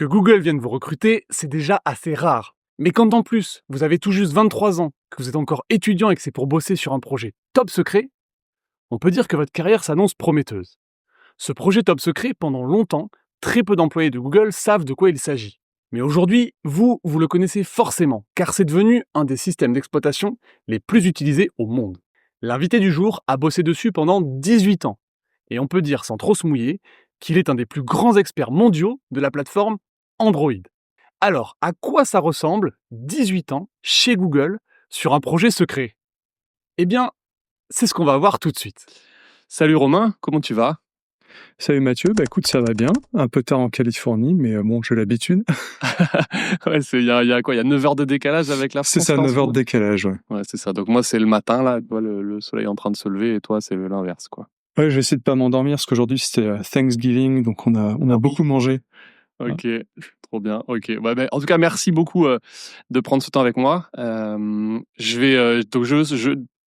Que Google vienne vous recruter, c'est déjà assez rare. Mais quand en plus, vous avez tout juste 23 ans, que vous êtes encore étudiant et que c'est pour bosser sur un projet top secret, on peut dire que votre carrière s'annonce prometteuse. Ce projet top secret, pendant longtemps, très peu d'employés de Google savent de quoi il s'agit. Mais aujourd'hui, vous le connaissez forcément, car c'est devenu un des systèmes d'exploitation les plus utilisés au monde. L'invité du jour a bossé dessus pendant 18 ans. Et on peut dire, sans trop se mouiller, qu'il est un des plus grands experts mondiaux de la plateforme Android. Alors, à quoi ça ressemble 18 ans chez Google sur un projet secret? Eh bien, c'est ce qu'on va voir tout de suite. Salut Romain, comment tu vas? Salut Mathieu, bah écoute, ça va bien. Un peu tard en Californie, mais bon, j'ai l'habitude. Ouais, il y a quoi? Il y a 9 heures de décalage avec la C'est France ça, là, en 9 ce heures de moment? décalage, ouais. Ouais, c'est ça. Donc moi, c'est le matin, là, tu vois, le soleil est en train de se lever, et toi, c'est l'inverse, quoi. Ouais, je vais essayer de pas m'endormir, parce qu'aujourd'hui, c'était Thanksgiving, donc on a Oui. beaucoup mangé. Ok, trop bien. Ok. Ouais, ben, en tout cas, merci beaucoup de prendre ce temps avec moi.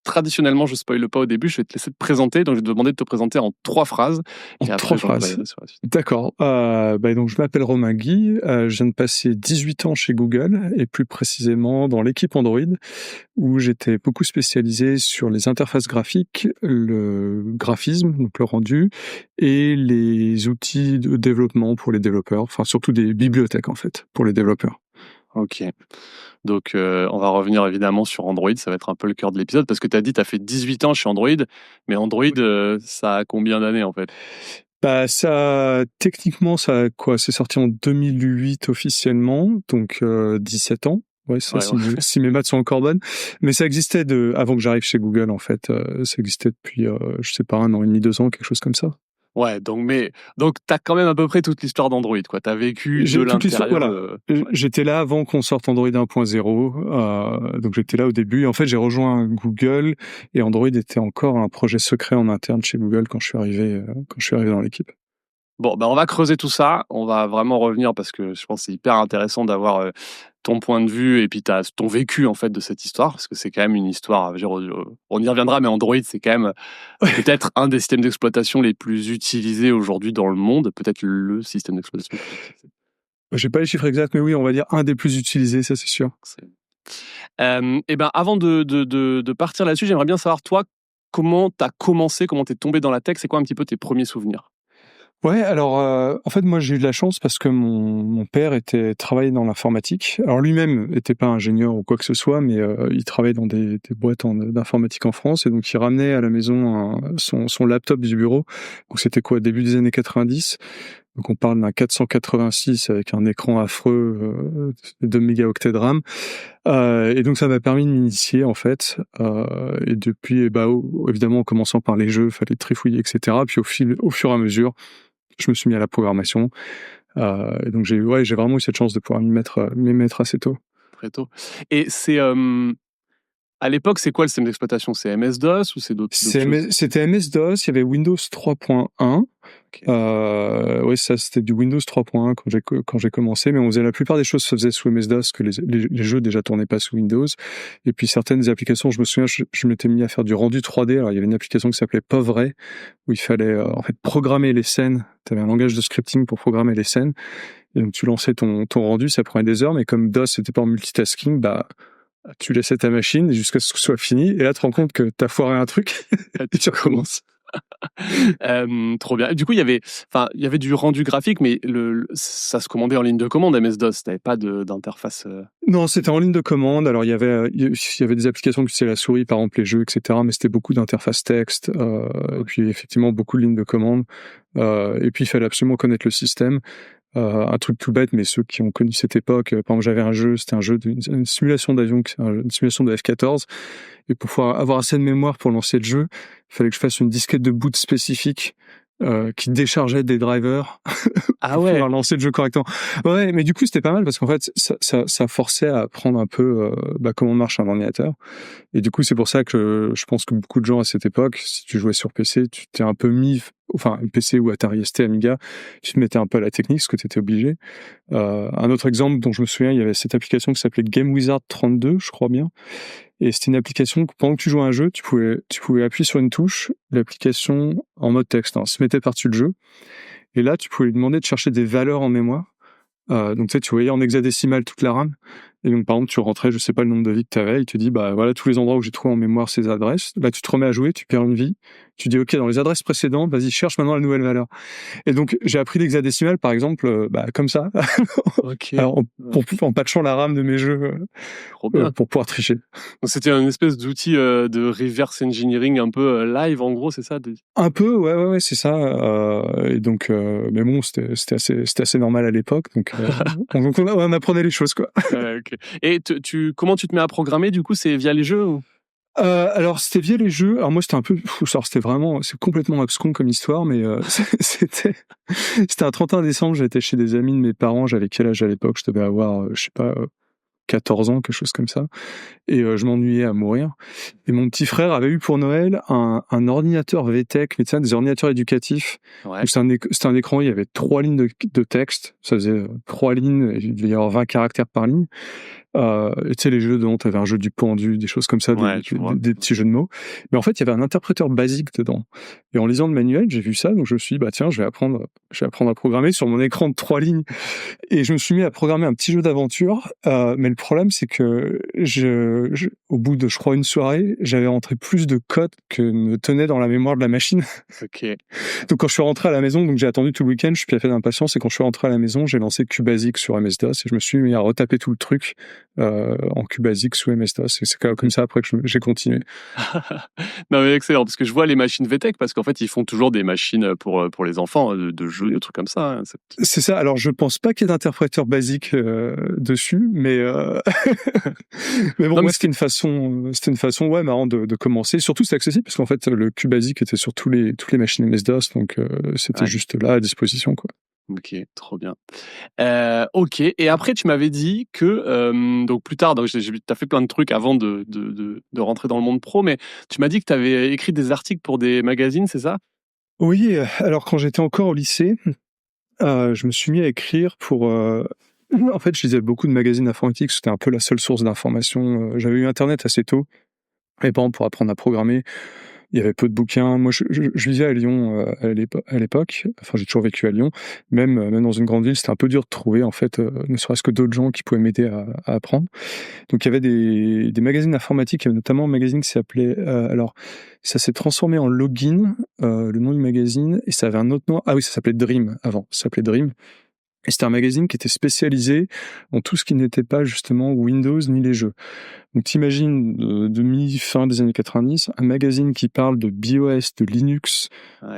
Traditionnellement, je spoile pas au début. Je vais te laisser te présenter. Donc, je vais te demander de te présenter en 3 phrases. En Et 3 après, phrases. j'embrayerai sur la suite. D'accord. Donc je m'appelle Romain Guy, je viens de passer 18 ans chez Google, et plus précisément dans l'équipe Android, où j'étais beaucoup spécialisé sur les interfaces graphiques, le graphisme, donc le rendu, et les outils de développement pour les développeurs, enfin surtout des bibliothèques en fait, pour les développeurs. Ok. Donc, on va revenir évidemment sur Android. Ça va être un peu le cœur de l'épisode parce que tu as dit tu as fait 18 ans chez Android. Mais Android, ça a combien d'années en fait? Bah ça, techniquement, ça a quoi? C'est sorti en 2008 officiellement, donc 17 ans. Ouais, ça, Ouais, ouais. si mes maths sont encore bonnes. Mais ça existait avant que j'arrive chez Google, en fait. Ça existait depuis, je sais pas, 1 an et demi, 2 ans, quelque chose comme ça. Ouais, donc tu as quand même à peu près toute l'histoire d'Android, quoi. Tu as vécu de J'ai toute l'histoire, l'intérieur. voilà. J'étais là avant qu'on sorte Android 1.0, donc j'étais là au début. Et en fait, j'ai rejoint Google, et Android était encore un projet secret en interne chez Google quand je suis arrivé dans l'équipe. Bon, ben on va creuser tout ça. On va vraiment revenir parce que je pense que c'est hyper intéressant d'avoir ton point de vue et puis ton vécu en fait de cette histoire parce que c'est quand même une histoire. Je veux dire, on y reviendra, mais Android c'est quand même peut-être un des systèmes d'exploitation les plus utilisés aujourd'hui dans le monde, peut-être le système d'exploitation. J'ai pas les chiffres exacts, mais oui, on va dire un des plus utilisés, ça c'est sûr. Et ben avant de partir là-dessus, j'aimerais bien savoir toi comment t'as commencé, comment t'es tombé dans la tech, c'est quoi un petit peu tes premiers souvenirs? Ouais, alors en fait, moi j'ai eu de la chance parce que mon père travaillait dans l'informatique. Alors lui-même était pas ingénieur ou quoi que ce soit, mais il travaillait dans des boîtes d'informatique en France, et donc il ramenait à la maison son laptop du bureau. Donc c'était quoi, début des années 90. Donc on parle d'un 486 avec un écran affreux, 2 mégaoctets de RAM. Et donc ça m'a permis de m'initier en fait. Et depuis, évidemment en commençant par les jeux, fallait trifouiller, etc. Puis au fur et à mesure, je me suis mis à la programmation. Et donc j'ai vraiment eu cette chance de pouvoir m'y mettre assez tôt. Très tôt. Et à l'époque, c'est quoi le système d'exploitation? C'est MS-DOS ou c'est d'autres choses? C'était MS-DOS, il y avait Windows 3.1. Ok. Ouais, ça c'était du Windows 3.1 quand j'ai commencé, mais la plupart des choses se faisaient sous MS-DOS, que les jeux déjà tournaient pas sous Windows. Et puis certaines applications, je me souviens, je m'étais mis à faire du rendu 3D. Alors il y avait une application qui s'appelait Povray, où il fallait en fait programmer les scènes. Tu avais un langage de scripting pour programmer les scènes. Et donc tu lançais ton rendu, ça prenait des heures, mais comme DOS c'était pas en multitasking, tu laissais ta machine jusqu'à ce que ce soit fini, et là tu te rends compte que t'as foiré un truc, et tu recommences. Trop bien. Et du coup, il y avait du rendu graphique, mais ça se commandait en ligne de commande MS-DOS. T'avais pas d'interface. Non, c'était en ligne de commande. Alors il y avait des applications qui utilisaient la souris, par exemple les jeux, etc. Mais c'était beaucoup d'interfaces texte, et puis effectivement beaucoup de lignes de commande. Et puis il fallait absolument connaître le système. Un truc tout bête, mais ceux qui ont connu cette époque, par exemple, j'avais c'était un jeu une simulation d'avion, une simulation de F-14, et pour pouvoir avoir assez de mémoire pour lancer le jeu, il fallait que je fasse une disquette de boot spécifique qui déchargeait des drivers Ah pour ouais. pouvoir lancer le jeu correctement. Ouais, mais du coup c'était pas mal parce qu'en fait ça forçait à apprendre un peu comment marche un ordinateur. Et du coup c'est pour ça que je pense que beaucoup de gens à cette époque, si tu jouais sur PC, tu t'es un peu PC ou Atari ST, Amiga, tu te mettais un peu à la technique parce que tu étais obligé. Un autre exemple dont je me souviens, il y avait cette application qui s'appelait Game Wizard 32, je crois bien. Et c'était une application que pendant que tu jouais à un jeu, tu pouvais appuyer sur une touche, l'application en mode texte, se mettait par-dessus le jeu. Et là, tu pouvais lui demander de chercher des valeurs en mémoire. Donc tu sais, tu voyais en hexadécimal toute la RAM. Et donc, par exemple, tu rentrais, je sais pas le nombre de vies que tu avais, il te dit, bah voilà, tous les endroits où j'ai trouvé en mémoire ces adresses. Là, tu te remets à jouer, tu perds une vie. Tu dis, OK, dans les adresses précédentes, vas-y, cherche maintenant la nouvelle valeur. Et donc, j'ai appris l'hexadécimal, par exemple, comme ça. OK. Alors, en patchant la RAM de mes jeux, Trop bien. pour pouvoir tricher. Donc c'était une espèce d'outil de reverse engineering un peu live, en gros, c'est ça? Un peu, ouais, c'est ça. Et donc, mais bon, c'était assez normal à l'époque. Donc, on apprenait les choses, quoi. Ouais, OK. Et comment tu te mets à programmer, du coup? C'est via les jeux ou? Alors c'était via les jeux. Alors moi c'était un peu, c'est complètement abscon comme histoire, mais c'était un 31 décembre. J'étais chez des amis de mes parents. J'avais quel âge à l'époque? Je devais avoir, je sais pas, 14 ans, quelque chose comme ça. Et je m'ennuyais à mourir. Et mon petit frère avait eu pour Noël un ordinateur VTech, mais tu sais, des ordinateurs éducatifs. Ouais. Donc c'était un écran, il y avait 3 lignes de texte. Ça faisait 3 lignes, et il devait y avoir 20 caractères par ligne. Et tu sais, les jeux dedans, t'avais un jeu du pendu, des choses comme ça, Ouais, des petits jeux de mots. Mais en fait, il y avait un interpréteur basique dedans. Et en lisant le manuel, j'ai vu ça, donc je me suis dit, bah tiens, je vais apprendre à programmer sur mon écran de 3 lignes. Et je me suis mis à programmer un petit jeu d'aventure. Mais le problème, c'est que au bout de, je crois, une soirée, j'avais rentré plus de code que ne tenait dans la mémoire de la machine. OK. Donc quand je suis rentré à la maison, donc j'ai attendu tout le week-end, je suis piaffé d'impatience, et quand je suis rentré à la maison, j'ai lancé QBasic sur MS-DOS et je me suis mis à retaper tout le truc en QBasic sous MS-DOS. Et c'est comme ça après que j'ai continué. Non, mais excellent, parce que je vois les machines VTech, parce qu'en fait, ils font toujours des machines pour les enfants, de jeux, des trucs comme ça. Hein. C'est ça. Alors je pense pas qu'il y ait d'interpréteur basique dessus, mais mais bon, Non, mais moi c'était une façon ouais marrante de commencer. Surtout c'est accessible parce qu'en fait le QBasic était sur toutes les machines MS-DOS, donc c'était juste là à disposition, quoi. OK, trop bien. OK, et après tu m'avais dit que, donc plus tard, donc j'ai vu tu as fait plein de trucs avant de rentrer dans le monde pro, mais tu m'as dit que tu avais écrit des articles pour des magazines, c'est ça? Oui, alors quand j'étais encore au lycée, je me suis mis à écrire pour, en fait, je lisais beaucoup de magazines informatiques, c'était un peu la seule source d'information. J'avais eu internet assez tôt, et par exemple pour apprendre à programmer, il y avait peu de bouquins. Moi, je vivais à Lyon à l'époque. Enfin, j'ai toujours vécu à Lyon. Même dans une grande ville, c'était un peu dur de trouver, en fait, ne serait-ce que d'autres gens qui pouvaient m'aider à apprendre. Donc, il y avait des magazines informatiques, il y avait notamment un magazine qui s'appelait... alors, ça s'est transformé en Login, le nom du magazine, et ça avait un autre nom. Ah oui, ça s'appelait Dream avant. Ça s'appelait Dream. Et c'était un magazine qui était spécialisé en tout ce qui n'était pas justement Windows ni les jeux. Donc t'imagines, fin des années 90, un magazine qui parle de BIOS, de Linux,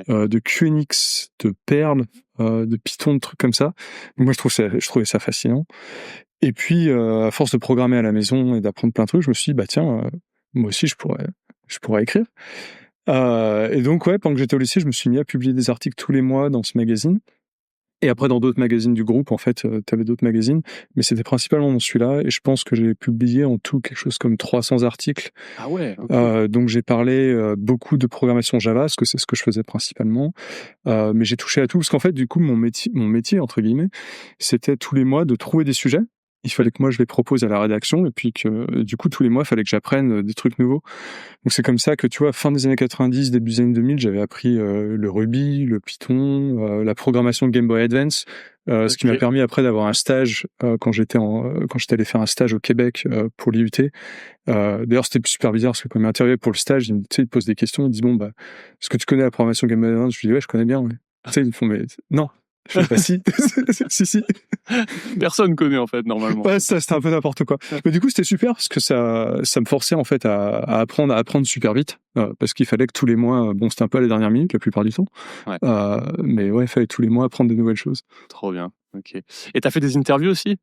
de QNX, de Perl, de Python, de trucs comme ça. Donc moi je trouvais ça fascinant. Et puis à force de programmer à la maison et d'apprendre plein de trucs, je me suis dit bah tiens, moi aussi je pourrais écrire. Et donc ouais, pendant que j'étais au lycée, je me suis mis à publier des articles tous les mois dans ce magazine. Et après, dans d'autres magazines du groupe, en fait, tu avais d'autres magazines, mais c'était principalement dans celui-là, et je pense que j'ai publié en tout quelque chose comme 300 articles. Ah ouais, OK. Donc j'ai parlé beaucoup de programmation Java, parce que c'est ce que je faisais principalement, mais j'ai touché à tout, parce qu'en fait, du coup, mon métier, entre guillemets, c'était tous les mois de trouver des sujets. Il fallait que moi je les propose à la rédaction, et puis que du coup tous les mois il fallait que j'apprenne des trucs nouveaux. Donc c'est comme ça que tu vois, fin des années 90, début des années 2000, j'avais appris le Ruby, le Python, la programmation de Game Boy Advance, ce qui m'a permis après d'avoir un stage quand j'étais allé faire un stage au Québec pour l'IUT. D'ailleurs c'était super bizarre parce que quand il m'a interviewé pour le stage, il me pose des questions, il me dit bon bah est-ce que tu connais la programmation Game Boy Advance? Je lui dis ouais, je connais bien. Ouais. Tu sais, ils me font mais non. Je sais pas si. si. Personne connaît en fait normalement. Ouais, ça c'était un peu n'importe quoi. Mais du coup c'était super parce que ça me forçait en fait à apprendre super vite parce qu'il fallait que tous les mois, bon c'était un peu à la dernière minute la plupart du temps, mais ouais il fallait tous les mois apprendre de nouvelles choses. Trop bien, OK. Et t'as fait des interviews aussi?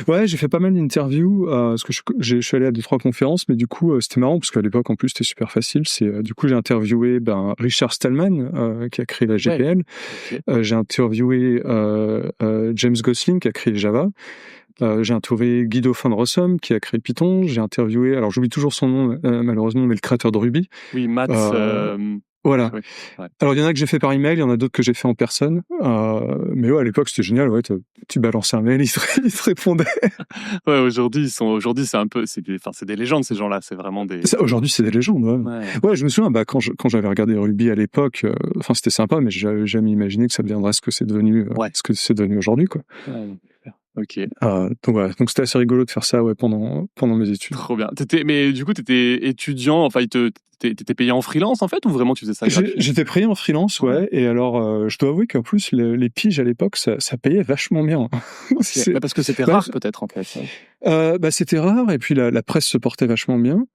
Ouais, j'ai fait pas mal d'interviews parce que je suis allé à 2-3 conférences, mais du coup c'était marrant parce qu'à l'époque en plus c'était super facile. C'est du coup j'ai interviewé Richard Stallman qui a créé la GPL. Ouais. Okay. J'ai interviewé James Gosling qui a créé Java. J'ai interviewé Guido van Rossum qui a créé Python. J'ai interviewé, alors j'oublie toujours son nom malheureusement, mais le créateur de Ruby. Oui, Mats. Voilà. Oui, ouais. Alors il y en a que j'ai fait par email, il y en a d'autres que j'ai fait en personne. Mais ouais, à l'époque c'était génial. Ouais, tu balançais un mail, ils te répondaient. Ouais, aujourd'hui c'est un peu, c'est des légendes ces gens-là. C'est vraiment des. Aujourd'hui c'est des légendes. Ouais, je me souviens quand j'avais regardé Ruby à l'époque, c'était sympa, mais j'avais jamais imaginé que ça deviendrait ce que c'est devenu, ce que c'est devenu aujourd'hui, quoi. Ouais, super. OK. Donc voilà, donc c'était assez rigolo de faire ça, ouais, pendant mes études. Trop bien. Mais du coup, t'étais étudiant, enfin, t'étais payé en freelance, en fait, ou vraiment tu faisais ça gratuit? J'étais pris en freelance, ouais, et alors, je dois avouer qu'en plus les piges à l'époque, ça payait vachement bien. OK. Bah, parce que c'était Bah, rare peut-être, en fait, ouais. c'était rare, et puis la presse se portait vachement bien,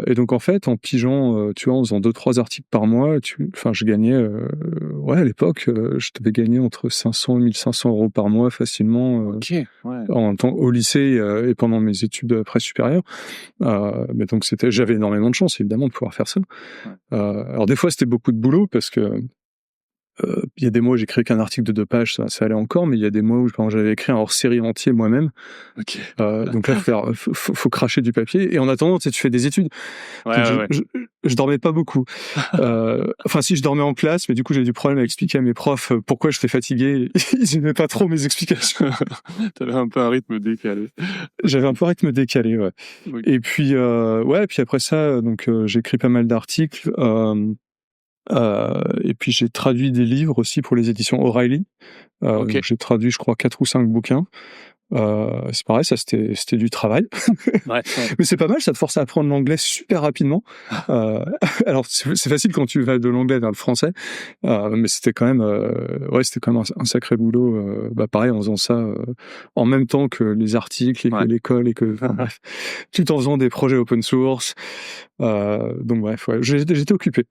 et donc en fait, en pigeant, tu vois, en faisant 2-3 articles par mois, je gagnais, ouais, à l'époque, je devais gagner entre 500 et 1 500 € par mois facilement, OK, ouais. en temps au lycée, et pendant mes études après supérieures. Mais donc j'avais énormément de chance évidemment de pouvoir faire ça. Ouais. Alors des fois c'était beaucoup de boulot parce que il y a des mois où j'écrivais qu'un article de 2 pages, ça allait encore, mais il y a des mois où par exemple, j'avais écrit un hors-série entier moi-même. OK. Donc là faut cracher du papier, et en attendant, tu sais, tu fais des études. Ouais, Donc ouais, ouais. je dormais pas beaucoup. Enfin si, je dormais en classe, mais du coup j'ai du problème à expliquer à mes profs pourquoi j'étais fatigué. Ils aimaient pas trop mes explications. T'avais un peu un rythme décalé. J'avais un peu un rythme décalé, ouais. OK. Et puis ouais, puis après ça, donc j'ai écrit pas mal d'articles, et puis j'ai traduit des livres aussi pour les éditions O'Reilly. OK. Donc j'ai traduit, je crois, 4 ou 5 bouquins. C'est pareil, ça c'était du travail. Ouais, ouais. Mais c'est pas mal, ça te force à apprendre l'anglais super rapidement. Euh, alors c'est facile quand tu vas de l'anglais vers le français, mais c'était quand même, ouais, c'était quand même un sacré boulot. Pareil, en faisant ça en même temps que les articles et que Ouais. l'école et que, enfin, bref, tout en faisant des projets open source. Donc bref, ouais, j'étais occupé.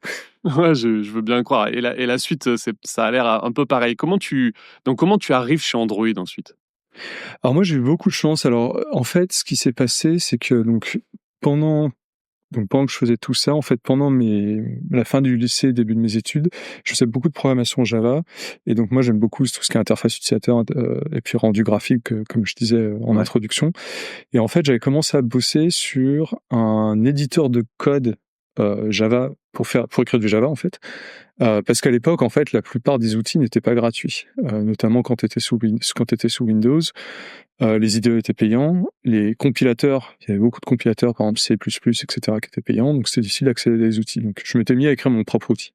Ouais, je veux bien croire. Et la suite, ça a l'air un peu pareil. Comment tu arrives chez Android ensuite? Alors moi j'ai eu beaucoup de chance. Alors en fait, ce qui s'est passé, c'est que pendant pendant que je faisais tout ça, en fait, pendant la fin du lycée, début de mes études, je faisais beaucoup de programmation Java, et donc moi j'aime beaucoup tout ce qui est interface utilisateur, et puis rendu graphique, comme je disais en Ouais. introduction. Et en fait, j'avais commencé à bosser sur un éditeur de code Java pour écrire du Java en fait, parce qu'à l'époque, en fait, la plupart des outils n'étaient pas gratuits, notamment quand tu étais sous Windows. Les IDE étaient payants, les compilateurs, il y avait beaucoup de compilateurs, par exemple C++, etc., qui étaient payants, donc c'était difficile d'accéder à des outils. Donc je m'étais mis à écrire mon propre outil.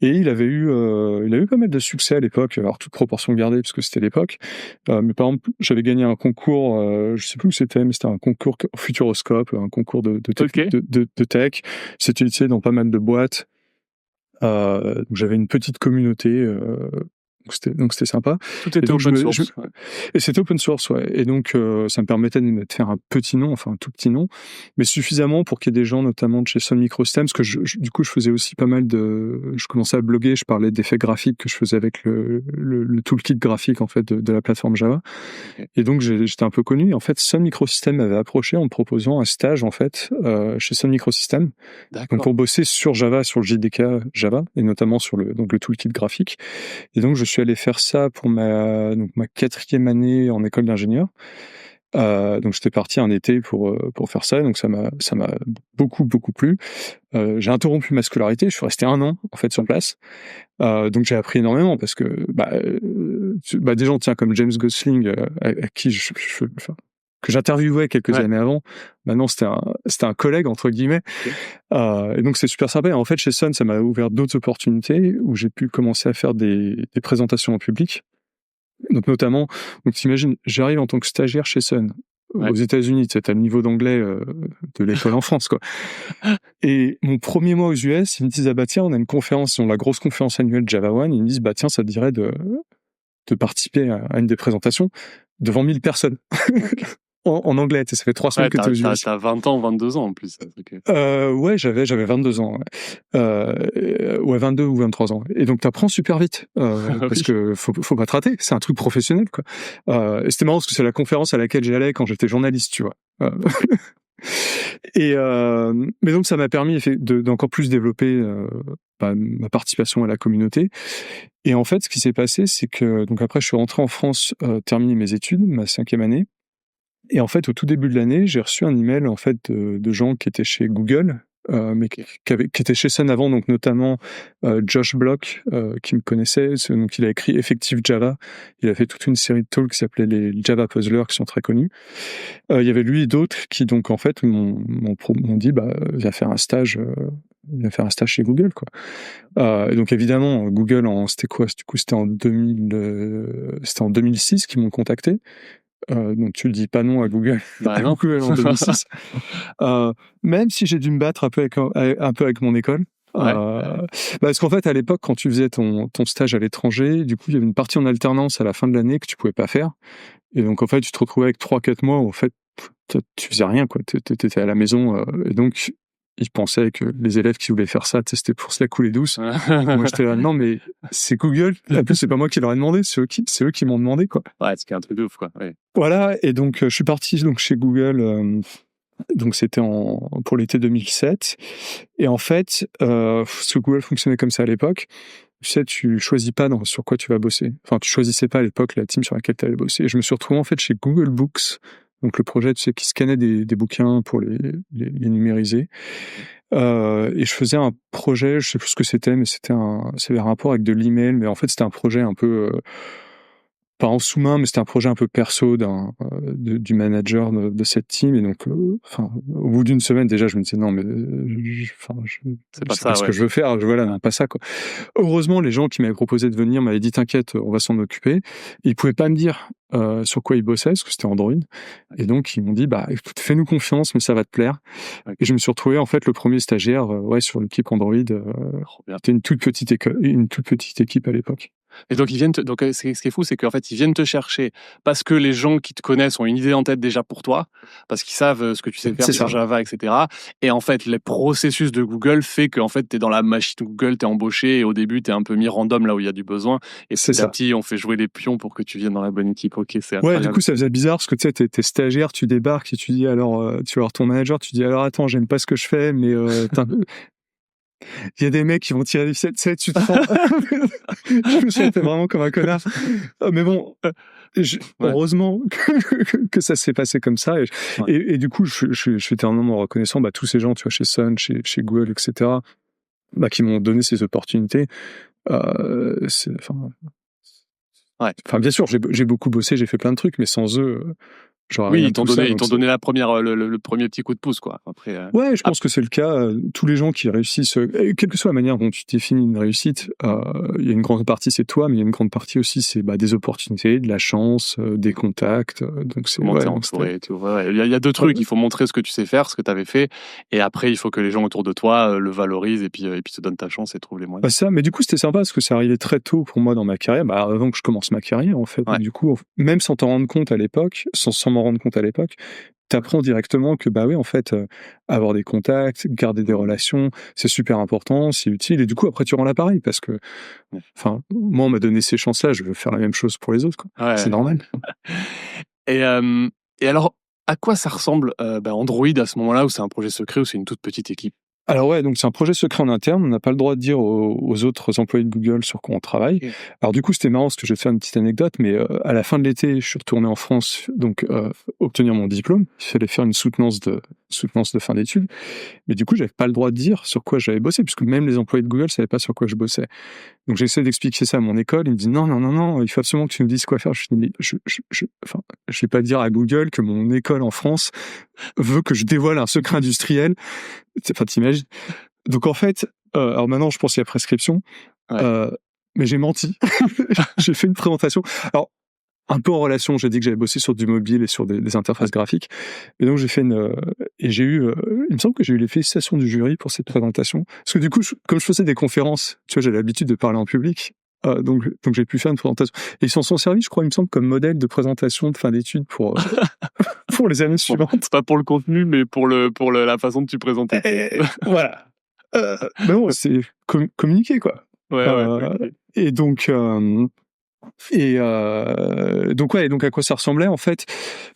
Et il a eu pas mal de succès à l'époque, alors toute proportion gardée, parce que c'était l'époque. Mais par exemple, j'avais gagné un concours, je sais plus où c'était, mais c'était un concours au Futuroscope, un concours OK. de tech. C'était utilisé dans pas mal de boîtes. Donc j'avais une petite communauté, donc c'était sympa. Tout Et était donc open source, ouais. et c'était open source, ouais. Et donc ça me permettait de faire un petit nom, enfin un tout petit nom, mais suffisamment pour qu'il y ait des gens, notamment de chez Sun Microsystems, parce que du coup je faisais aussi pas mal je commençais à bloguer, je parlais d'effets graphiques que je faisais avec le toolkit graphique en fait de la plateforme Java. OK. Et donc j'étais un peu connu. Et en fait, Sun Microsystems m'avait approché en me proposant un stage en fait chez Sun Microsystems, donc D'accord. pour bosser sur Java, sur le JDK Java, et notamment sur le toolkit graphique. Et donc je suis allé faire ça pour ma 4e année en école d'ingénieur. Donc j'étais parti un été pour faire ça, donc ça m'a beaucoup plu. J'ai interrompu ma scolarité, je suis resté 1 an en fait sur place. Donc j'ai appris énormément parce que des gens, tiens, comme James Gosling, à qui enfin, que j'interviewais quelques Ouais. années avant. Maintenant c'était un collègue entre guillemets. OK. Et donc c'est super sympa. Et en fait chez Sun, ça m'a ouvert d'autres opportunités où j'ai pu commencer à faire des présentations en public. Donc notamment, donc t'imagines, j'arrive en tant que stagiaire chez Sun Ouais. aux États-Unis, tu sais, t'as le niveau d'anglais de l'école en France, quoi. Et mon premier mois aux US, ils me disent, ah bah tiens, on a une conférence, on a la grosse conférence annuelle Java One. Ils me disent, bah tiens, ça te dirait de participer à une des présentations devant 1000 personnes en anglais. Tu sais, ça fait 3 semaines Ouais, que t'es aux US. t'as 20 ans, 22 ans en plus. OK. Ouais, j'avais 22 ans. Ouais. Ouais, 22 ou 23 ans. Et donc t'apprends super vite, parce Oui. que faut pas te rater. C'est un truc professionnel, quoi. Et c'était marrant parce que c'est la conférence à laquelle j'allais quand j'étais journaliste, tu vois. Mais donc ça m'a permis d'encore plus développer ma participation à la communauté. Et en fait, ce qui s'est passé, c'est que donc après, je suis rentré en France, terminer mes études, ma 5e année. Et en fait, au tout début de l'année, j'ai reçu un email en fait de gens qui étaient chez Google, mais qui étaient chez Sun avant, donc notamment Josh Block, qui me connaissait. Donc il a écrit Effective Java. Il a fait toute une série de talks qui s'appelait les Java Puzzlers, qui sont très connus. Il y avait lui et d'autres qui donc en fait m'ont dit viens faire un stage. Viens faire un stage chez Google, quoi. Et donc évidemment Google c'était quoi? Du coup c'était en 2006 qu'ils m'ont contacté. donc tu dis pas non à Google, Bah non. Google en 2006. Même si j'ai dû me battre un peu avec mon école. Ouais. Parce qu'en fait, à l'époque, quand tu faisais ton stage à l'étranger, du coup, il y avait une partie en alternance à la fin de l'année que tu pouvais pas faire. Et donc, en fait, tu te retrouvais avec 3-4 mois où, en fait, tu faisais rien, quoi. T'étais à la maison, et donc, ils pensaient que les élèves qui voulaient faire ça, c'était pour se la couler douce. Moi, j'étais là, non, mais c'est Google. En plus, c'est pas moi qui leur ai demandé, c'est eux qui m'ont demandé, quoi. Ouais, c'est un truc de ouf, quoi. Ouais. Voilà. Et donc, je suis parti, donc, chez Google, donc c'était pour l'été 2007. Et en fait, ce que Google fonctionnait comme ça à l'époque, tu sais, tu choisis pas sur quoi tu vas bosser. Enfin, tu choisissais pas à l'époque la team sur laquelle tu allais bosser. Et je me suis retrouvé en fait chez Google Books, donc le projet, tu sais, qui scannait des bouquins pour les numériser. Et je faisais un projet, je sais plus ce que c'était, mais c'était un rapport avec de l'email, mais en fait c'était un projet un peu pas en sous-main, mais c'était un projet un peu perso du manager de cette team. Et donc, au bout d'une semaine, déjà, je me disais, non, mais, C'est pas c'est ça, pas ce que je veux faire. Voilà, non, pas ça, quoi. Heureusement, les gens qui m'avaient proposé de venir m'avaient dit, t'inquiète, on va s'en occuper. Ils pouvaient pas me dire, sur quoi ils bossaient, parce que c'était Android. Et donc, ils m'ont dit, bah, écoute, fais-nous confiance, mais ça va te plaire. Okay. Et je me suis retrouvé, en fait, le premier stagiaire, sur l'équipe Android. C'était une toute petite équipe à l'époque. Et donc, ce qui est fou, c'est qu'en fait, ils viennent te chercher parce que les gens qui te connaissent ont une idée en tête déjà pour toi, parce qu'ils savent ce que tu sais faire sur Java, etc. Et en fait, les processus de Google fait qu'en fait, t'es dans la machine Google, t'es embauché, et au début, t'es un peu mis random là où il y a du besoin. Et petit à petit, on fait jouer les pions pour que tu viennes dans la bonne équipe. Ok, c'est incroyable. Ouais, du coup, ça faisait bizarre parce que tu sais, t'es stagiaire, tu débarques et tu dis alors, tu vas voir ton manager, tu dis alors attends, j'aime pas ce que je fais, mais il y a des mecs qui vont tirer du 7-7, tu te sens... Je me sentais vraiment comme un connard. Mais bon, heureusement que ça s'est passé comme ça. Et du coup, je suis éternellement reconnaissant, tous ces gens, tu vois, chez Sun, chez Google, etc., qui m'ont donné ces opportunités. Bien sûr, j'ai beaucoup bossé, j'ai fait plein de trucs, mais sans eux... Oui, ils t'ont donné le premier petit coup de pouce, quoi. Après, ouais, je pense que c'est le cas. Tous les gens qui réussissent, quelle que soit la manière dont tu définis une réussite, il y a une grande partie c'est toi, mais il y a une grande partie aussi c'est des opportunités, de la chance, des contacts. Donc c'est entouré. Il y a deux trucs. Il faut montrer ce que tu sais faire, ce que tu avais fait, et après il faut que les gens autour de toi le valorisent et puis te donnent ta chance et trouvent les moyens. Ça, mais du coup c'était sympa parce que ça arrivait très tôt pour moi dans ma carrière, avant que je commence ma carrière en fait. Ouais. Du coup, même sans t'en rendre compte à l'époque, sans m'en rendre compte à l'époque, t'apprends directement que en fait avoir des contacts, garder des relations, c'est super important, c'est utile, et du coup après tu rends l'appareil parce que moi on m'a donné ces chances-là, je veux faire la même chose pour les autres, quoi. Ouais. C'est normal. Et alors à quoi ça ressemble Android à ce moment-là, où c'est un projet secret, où c'est une toute petite équipe? Alors ouais, donc c'est un projet secret en interne, on n'a pas le droit de dire aux autres employés de Google sur quoi on travaille. Okay. Alors du coup, c'était marrant parce que je vais te faire une petite anecdote, mais à la fin de l'été, je suis retourné en France, donc obtenir mon diplôme. Il fallait faire une soutenance de fin d'études. Mais du coup, j'avais pas le droit de dire sur quoi j'avais bossé, puisque même les employés de Google savaient pas sur quoi je bossais. Donc j'essaie d'expliquer ça à mon école, ils me disent non, il faut absolument que tu nous dises quoi faire. Je dis mais je vais pas dire à Google que mon école en France veut que je dévoile un secret industriel. T'imagines. Donc en fait, alors maintenant je pense qu'il y a prescription, mais j'ai menti. J'ai fait une présentation. Alors un peu en relation, j'ai dit que j'avais bossé sur du mobile et sur des interfaces graphiques. Et donc j'ai fait et j'ai eu, il me semble que j'ai eu les félicitations du jury pour cette présentation. Parce que du coup, comme je faisais des conférences, tu vois, j'ai l'habitude de parler en public. Donc j'ai pu faire une présentation. Et ils s'en sont servis, je crois, il me semble, comme modèle de présentation de fin d'études pour les années suivantes. Pas pour le contenu, mais pour la façon dont tu présentais. Voilà. Mais bon, c'est communiquer, quoi. Ouais. Et donc... donc à quoi ça ressemblait en fait?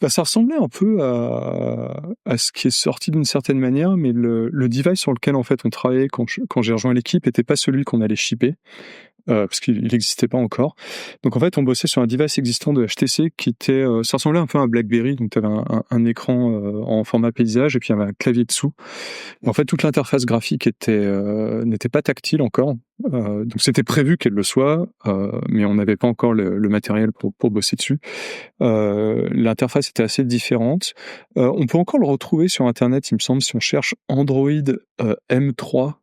Ça ressemblait un peu à ce qui est sorti d'une certaine manière, mais le device sur lequel en fait on travaillait quand j'ai rejoint l'équipe était pas celui qu'on allait shipper. Parce qu'il n'existait pas encore. Donc en fait, on bossait sur un device existant de HTC qui était, ça ressemblait un peu à un BlackBerry, donc tu avais un écran en format paysage et puis il y avait un clavier dessous. Et en fait, toute l'interface graphique n'était pas tactile encore, donc c'était prévu qu'elle le soit, mais on n'avait pas encore le matériel pour bosser dessus. L'interface était assez différente. On peut encore le retrouver sur Internet, il me semble, si on cherche Android M3.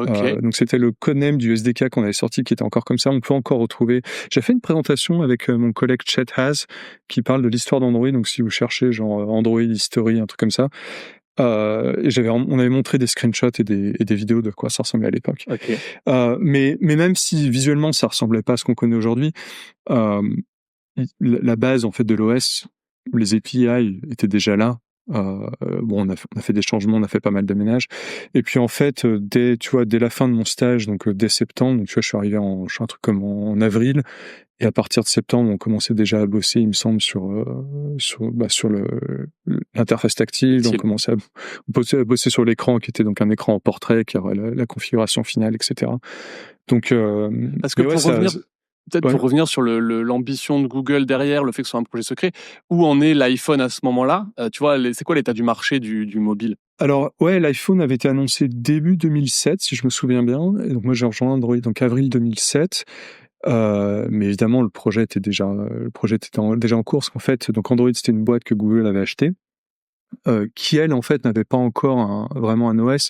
OK. Donc c'était le codename du SDK qu'on avait sorti qui était encore comme ça. On peut encore retrouver. J'ai fait une présentation avec mon collègue Chet Haas qui parle de l'histoire d'Android. Donc si vous cherchez genre Android History, un truc comme ça. Et on avait montré des screenshots et des vidéos de quoi ça ressemblait à l'époque. OK. Mais même si visuellement ça ressemblait pas à ce qu'on connaît aujourd'hui, la base en fait de l'OS, les API étaient déjà là. Bon, on a fait des changements, on a fait pas mal de ménages. Et puis en fait, dès la fin de mon stage, donc dès septembre, donc tu vois, je suis arrivé je suis un truc comme en avril, et à partir de septembre, on commençait déjà à bosser, il me semble, sur l'interface tactile. On commençait à bosser sur l'écran, qui était donc un écran en portrait, qui aurait la configuration finale, etc. Donc, parce que ouais. pour revenir sur l'ambition de Google derrière, le fait que ce soit un projet secret, où en est l'iPhone à ce moment-là? Tu vois, c'est quoi l'état du marché du mobile? Alors, ouais, l'iPhone avait été annoncé début 2007, si je me souviens bien. Et donc, moi, j'ai rejoint Android donc avril 2007. Mais évidemment, le projet était déjà en cours. En fait, donc Android, c'était une boîte que Google avait achetée, qui elle, en fait, n'avait pas encore vraiment un OS,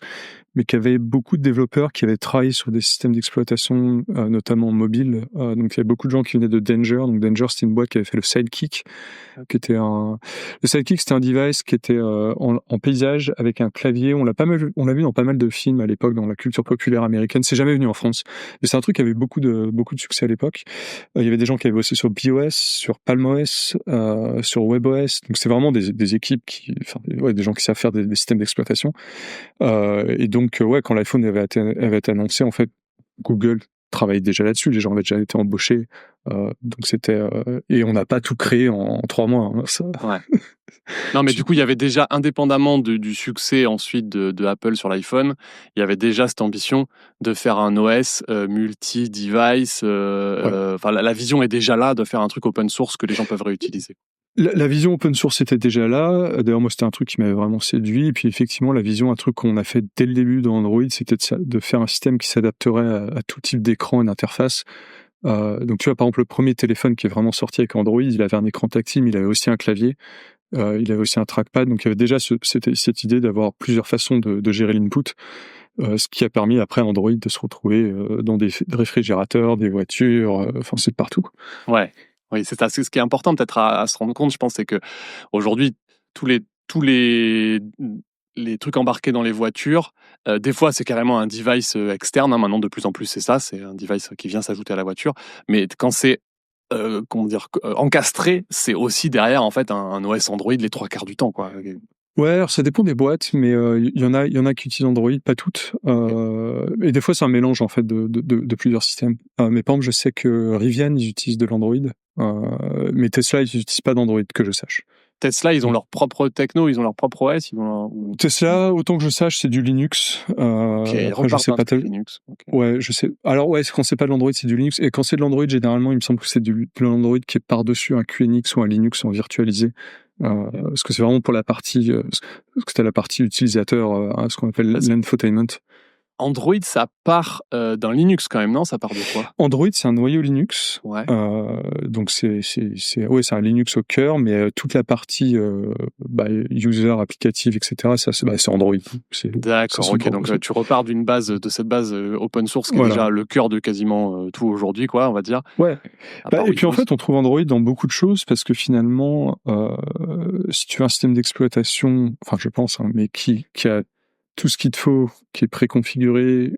mais qui avait beaucoup de développeurs qui avaient travaillé sur des systèmes d'exploitation, notamment mobiles. Donc il y avait beaucoup de gens qui venaient de Danger. Donc Danger, c'était une boîte qui avait fait le Sidekick, le Sidekick, c'était un device qui était en paysage avec un clavier. On l'a vu dans pas mal de films à l'époque, dans la culture populaire américaine. C'est jamais venu en France, mais c'est un truc qui avait beaucoup de succès à l'époque. Il y avait des gens qui avaient bossé sur BeOS, sur PalmOS, sur WebOS. Donc c'est vraiment des équipes des gens qui savent faire des systèmes d'exploitation. Et donc, quand l'iPhone avait été annoncé, en fait, Google travaillait déjà là-dessus. Les gens avaient déjà été embauchés. Donc c'était et on n'a pas tout créé en 3 mois. Hein, ça. Ouais. Non, mais du coup, il y avait déjà, indépendamment du succès ensuite de Apple sur l'iPhone, il y avait déjà cette ambition de faire un OS multi-device. La vision est déjà là de faire un truc open source que les gens peuvent réutiliser. La vision open source était déjà là. D'ailleurs, moi, c'était un truc qui m'avait vraiment séduit. Et puis, effectivement, la vision, un truc qu'on a fait dès le début dans Android, c'était de faire un système qui s'adapterait à tout type d'écran et d'interface. Donc, tu vois, par exemple, le premier téléphone qui est vraiment sorti avec Android, il avait un écran tactile, mais il avait aussi un clavier. Il avait aussi un trackpad. Donc, il y avait déjà cette idée d'avoir plusieurs façons de gérer l'input. Ce qui a permis après à Android de se retrouver dans des réfrigérateurs, des voitures, c'est partout. Ouais. Oui, c'est ça. Ce qui est important peut-être à se rendre compte, je pense, c'est que aujourd'hui, tous les trucs embarqués dans les voitures, des fois, c'est carrément un device externe. Hein, maintenant, de plus en plus, c'est ça. C'est un device qui vient s'ajouter à la voiture. Mais quand c'est encastré, c'est aussi derrière en fait un OS Android les 3/4 du temps, quoi. Ouais, alors ça dépend des boîtes, mais il y en a qui utilisent Android, pas toutes. Et des fois, c'est un mélange en fait de plusieurs systèmes. Mais par exemple, je sais que Rivian, ils utilisent de l'Android, mais Tesla, ils n'utilisent pas d'Android, que je sache. Tesla, ils ont leur propre techno, ils ont leur propre OS. Tesla, autant que je sache, c'est du Linux. Après, je sais pas Linux. Okay. Ouais, je sais. Alors ouais, quand c'est pas de l'Android, c'est du Linux. Et quand c'est de l'Android, généralement, il me semble que c'est de l'Android qui est par-dessus un QNX ou un Linux en virtualisé. Parce que c'est vraiment pour la partie, parce que c'était la partie utilisateur, ce qu'on appelle l'infotainment. Android, ça part d'un Linux quand même, non? Ça part de quoi? Android, c'est un noyau Linux. Ouais. Donc c'est un Linux au cœur, mais toute la partie user, applicative, etc. Ça, c'est Android. D'accord. Ok. Donc tu repars de cette base open source qui est déjà le cœur de quasiment tout aujourd'hui, quoi, on va dire. Ouais. Et puis en fait, on trouve Android dans beaucoup de choses parce que finalement, si tu as un système d'exploitation, je pense, mais qui a tout ce qu'il te faut, qui est préconfiguré,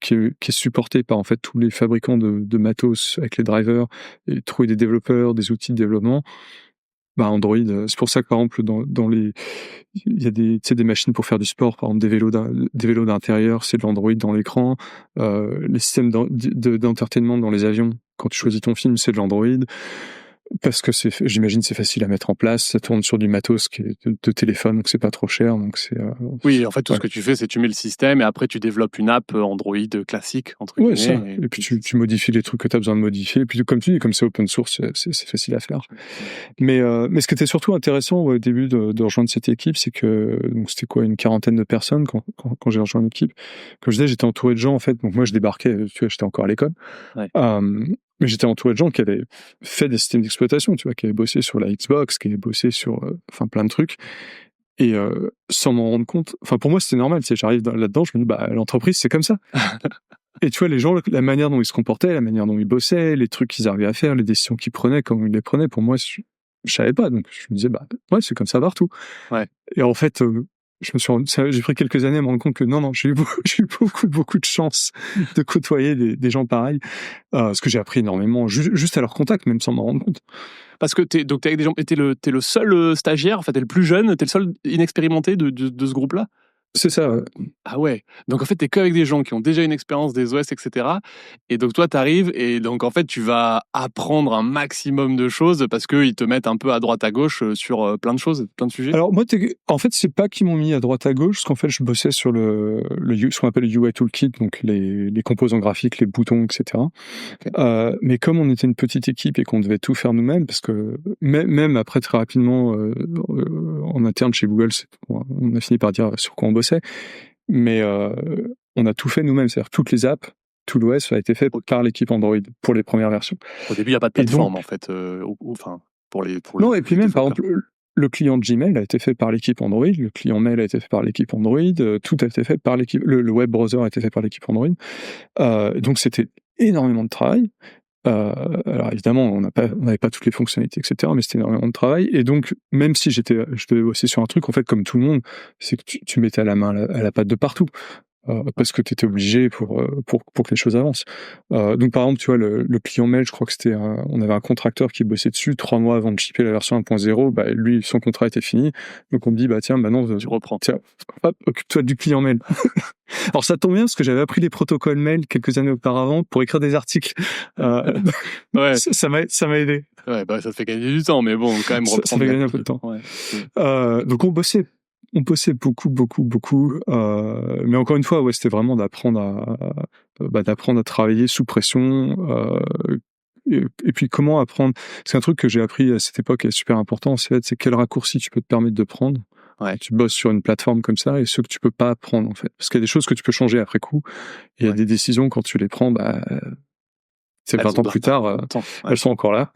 qui est supporté par en fait tous les fabricants de matos avec les drivers, et trouver des développeurs, des outils de développement. Android, c'est pour ça que par exemple il y a des machines pour faire du sport, par exemple des vélos d'intérieur, c'est de l'Android dans l'écran. Les systèmes d'entertainment dans les avions, quand tu choisis ton film, c'est de l'Android. Parce que j'imagine c'est facile à mettre en place, ça tourne sur du matos qui est de téléphone, donc c'est pas trop cher, donc c'est. Oui, en fait tout ce que tu fais, c'est tu mets le système et après tu développes une app Android classique entre guillemets. Ça. Et puis tu modifies les trucs que tu as besoin de modifier. Et puis comme tu dis, comme c'est open source, c'est facile à faire. Mais ce qui était surtout intéressant au début de rejoindre cette équipe, c'est que donc c'était une 40aine de personnes quand j'ai rejoint l'équipe. Comme je disais, j'étais entouré de gens en fait. Donc moi je débarquais, tu vois, j'étais encore à l'école. Ouais. Mais j'étais entouré de gens qui avaient fait des systèmes d'exploitation, tu vois, qui avaient bossé sur la Xbox, qui avaient bossé sur plein de trucs. Et sans m'en rendre compte, enfin pour moi c'était normal, tu sais, j'arrive là-dedans, je me dis bah l'entreprise c'est comme ça. Et tu vois les gens, la manière dont ils se comportaient, la manière dont ils bossaient, les trucs qu'ils arrivaient à faire, les décisions qu'ils prenaient, comment ils les prenaient, pour moi je savais pas, donc je me disais bah ouais c'est comme ça partout. Ouais. Et en fait j'ai pris quelques années à me rendre compte que non j'ai eu beaucoup de chance de côtoyer des gens pareils, parce que j'ai appris énormément juste à leur contact, même sans m'en rendre compte. Parce que t'es avec des gens, et t'es le seul stagiaire, en fait, t'es le plus jeune, t'es le seul inexpérimenté de ce groupe-là? C'est ça, ouais. Ah ouais, donc en fait, t'es qu'avec des gens qui ont déjà une expérience des OS, etc. Et donc toi, t'arrives et donc en fait, tu vas apprendre un maximum de choses parce qu'ils te mettent un peu à droite à gauche sur plein de choses, plein de sujets. Alors moi, en fait, c'est pas qu'ils m'ont mis à droite à gauche, parce qu'en fait, je bossais sur ce qu'on appelle le UI Toolkit, donc les composants graphiques, les boutons, etc. Okay. Mais comme on était une petite équipe et qu'on devait tout faire nous-mêmes, parce que même après très rapidement en interne chez Google, on a fini par dire sur quoi on bossait, mais on a tout fait nous-mêmes, c'est-à-dire toutes les apps, tout l'OS a été fait par l'équipe Android pour les premières versions. Au début, il n'y a pas de plateforme en fait, non, et puis même par exemple, le client Gmail a été fait par l'équipe Android, le client Mail a été fait par l'équipe Android, tout a été fait par l'équipe, le web browser a été fait par l'équipe Android. Donc c'était énormément de travail. Alors évidemment, on n'avait pas toutes les fonctionnalités, etc., mais c'était énormément de travail. Et donc, même si je devais bosser sur un truc, en fait, comme tout le monde, c'est que tu mettais la main à la pâte de partout. Parce que tu étais obligé pour que les choses avancent. Donc par exemple, tu vois, le client mail, je crois que on avait un contracteur qui bossait dessus 3 mois avant de shipper la version 1.0, bah lui, son contrat était fini. Donc on me dit, bah tiens, maintenant tu reprends. Tiens, hop, occupe-toi du client mail. Alors ça tombe bien parce que j'avais appris les protocoles mail quelques années auparavant pour écrire des articles. Ouais. Ça m'a aidé. Ouais, bah ça te fait gagner du temps, mais bon, quand même reprendre. Ça fait gagner un peu de temps. Ouais. Donc on bossait beaucoup, mais encore une fois, ouais, c'était vraiment d'apprendre à travailler sous pression, et puis comment apprendre. C'est un truc que j'ai appris à cette époque, est super important, c'est quel raccourci tu peux te permettre de prendre. Ouais. Tu bosses sur une plateforme comme ça, et ceux que tu peux pas prendre, en fait. Parce qu'il y a des choses que tu peux changer après coup, et il y a des décisions, quand tu les prends, c'est 20 ans plus tard, elles sont encore là.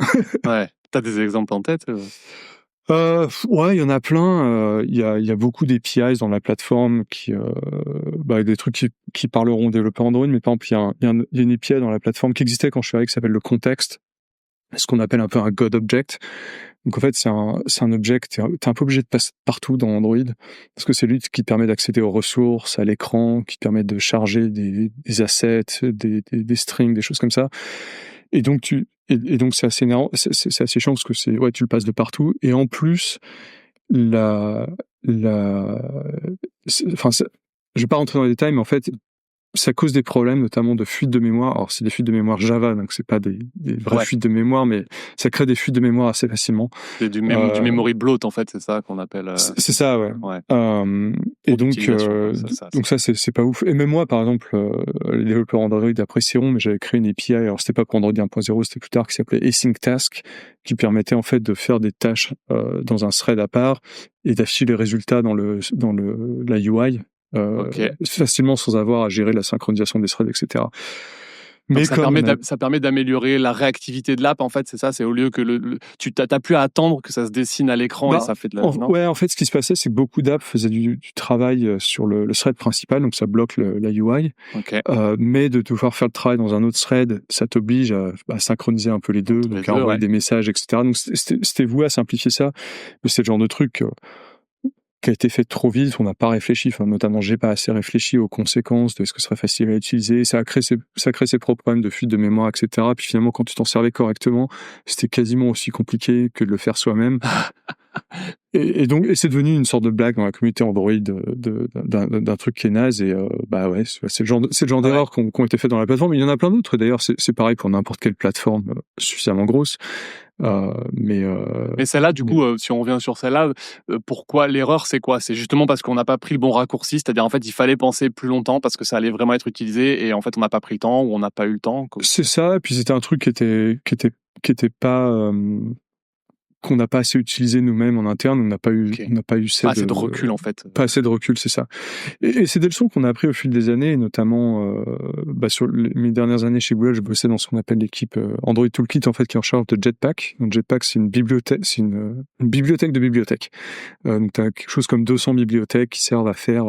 Ouais. T'as des exemples en tête? Ouais, il y en a plein. Il y a beaucoup d'APIs dans la plateforme des trucs qui parleront aux développeurs Android, mais par exemple, il y a une API dans la plateforme qui existait quand je suis arrivé, qui s'appelle le context, ce qu'on appelle un peu un God object. Donc en fait, c'est un object, t'es un peu obligé de passer partout dans Android, parce que c'est lui qui te permet d'accéder aux ressources, à l'écran, qui te permet de charger des assets, des strings, des choses comme ça. Et donc donc c'est assez énervant, c'est assez chiant parce que tu le passes de partout, et en plus je vais pas rentrer dans les détails, mais en fait ça cause des problèmes, notamment de fuite de mémoire. Alors c'est des fuites de mémoire Java, donc c'est pas des vraies fuites de mémoire, mais ça crée des fuites de mémoire assez facilement. C'est du memory bloat en fait, c'est ça qu'on appelle. C'est ça, ouais. Et donc ça c'est pas ouf. Et même moi, par exemple, les développeurs Android apprécieront, mais j'avais créé une API. Alors c'était pas pour Android 1.0, c'était plus tard, qui s'appelait Async Task, qui permettait en fait de faire des tâches dans un thread à part et d'afficher les résultats dans la UI. Facilement, sans avoir à gérer la synchronisation des threads, etc. Mais ça permet d'améliorer la réactivité de l'app, en fait, c'est ça, c'est au lieu que tu n'as plus à attendre que ça se dessine à l'écran et ça fait de la... Ouais, en fait, ce qui se passait, c'est que beaucoup d'apps faisaient du travail sur le thread principal, donc ça bloque la UI. Mais de devoir faire le travail dans un autre thread, ça t'oblige à synchroniser un peu les deux, donc à envoyer des messages, etc. Donc c'était voué à simplifier ça, mais c'est le genre de truc qui a été fait trop vite, on n'a pas réfléchi, notamment j'ai pas assez réfléchi aux conséquences de ce que serait facile à utiliser, ça a créé ses propres problèmes de fuite de mémoire, etc. Puis finalement, quand tu t'en servais correctement, c'était quasiment aussi compliqué que de le faire soi-même. Et donc c'est devenu une sorte de blague dans la communauté Android d'un truc qui est naze, et c'est le genre d'erreurs qui ont été faites dans la plateforme. Il y en a plein d'autres, d'ailleurs c'est pareil pour n'importe quelle plateforme suffisamment grosse. Mais celle-là, du coup, si on revient sur celle-là, pourquoi l'erreur, c'est quoi? C'est justement parce qu'on n'a pas pris le bon raccourci, c'est-à-dire en fait il fallait penser plus longtemps parce que ça allait vraiment être utilisé, et en fait on n'a pas pris le temps, ou on n'a pas eu le temps. C'est ça, et puis c'était un truc qui était pas qu'on n'a pas assez utilisé nous-mêmes en interne. On n'a pas eu pas assez de recul en fait. Pas assez de recul, c'est ça. Et c'est des leçons qu'on a appris au fil des années, et notamment sur mes dernières années chez Google, je bossais dans ce qu'on appelle l'équipe Android Toolkit, en fait, qui est en charge de Jetpack. Donc Jetpack, c'est une bibliothèque, une bibliothèque de bibliothèques. Donc tu as quelque chose comme 200 bibliothèques qui servent à faire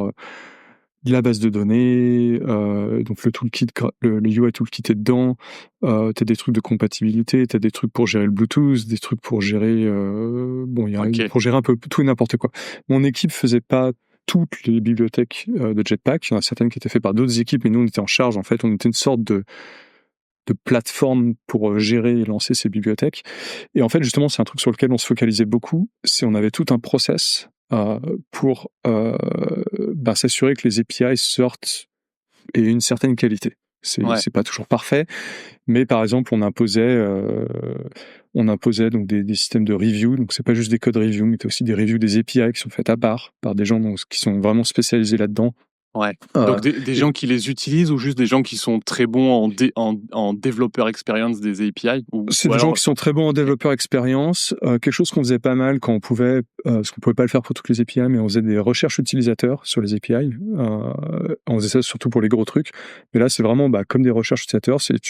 la base de données, donc le toolkit, le UI toolkit est dedans. T'as des trucs de compatibilité, t'as des trucs pour gérer le Bluetooth, des trucs pour gérer, pour gérer un peu tout et n'importe quoi. Mon équipe faisait pas toutes les bibliothèques de Jetpack. Il y en a certaines qui étaient faites par d'autres équipes, mais nous on était en charge. En fait, on était une sorte de plateforme pour gérer et lancer ces bibliothèques. Et en fait, justement, c'est un truc sur lequel on se focalisait beaucoup. On avait tout un process pour s'assurer que les API sortent et aient une certaine qualité. C'est pas toujours parfait, mais par exemple, on imposait donc des systèmes de review. Donc c'est pas juste des codes review, mais aussi des reviews des API qui sont faites à part par des gens qui sont vraiment spécialisés là-dedans. Ouais. Donc des gens qui les utilisent ou juste des gens qui sont très bons en développeur experience des API C'est des gens qui sont très bons en développeur experience. Quelque chose qu'on faisait pas mal quand on pouvait, parce qu'on pouvait pas le faire pour toutes les API, mais on faisait des recherches utilisateurs sur les API. On faisait ça surtout pour les gros trucs. Mais là, c'est vraiment comme des recherches utilisateurs. C'est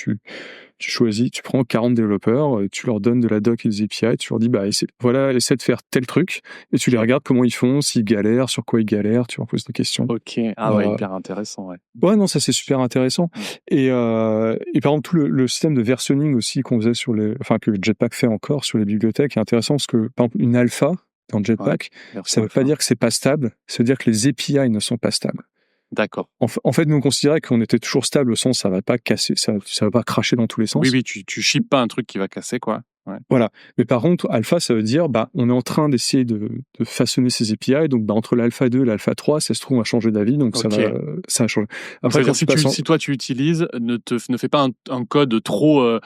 tu choisis, tu prends 40 développeurs, tu leur donnes de la doc et des API, tu leur dis essaie de faire tel truc, et tu les regardes comment ils font, s'ils galèrent, sur quoi ils galèrent, tu leur poses des questions. Ok, hyper intéressant, ouais. Ouais, non, ça c'est super intéressant. Et par exemple, tout le système de versionning aussi qu'on faisait que Jetpack fait encore sur les bibliothèques est intéressant, parce que par exemple, une alpha dans Jetpack, ça veut pas dire que c'est pas stable, ça veut dire que les API ne sont pas stables. D'accord. En fait, nous on considérait qu'on était toujours stable au sens ça va pas casser, ça va pas cracher dans tous les sens. Oui, tu shippes pas un truc qui va casser, quoi. Ouais. Voilà. Mais par contre, alpha, ça veut dire, on est en train d'essayer de façonner ces API. Donc, entre l'alpha 2 et l'alpha 3, ça se trouve, on va changer d'avis. Donc, ça va changer. Après, si toi, tu utilises, ne fais pas un code trop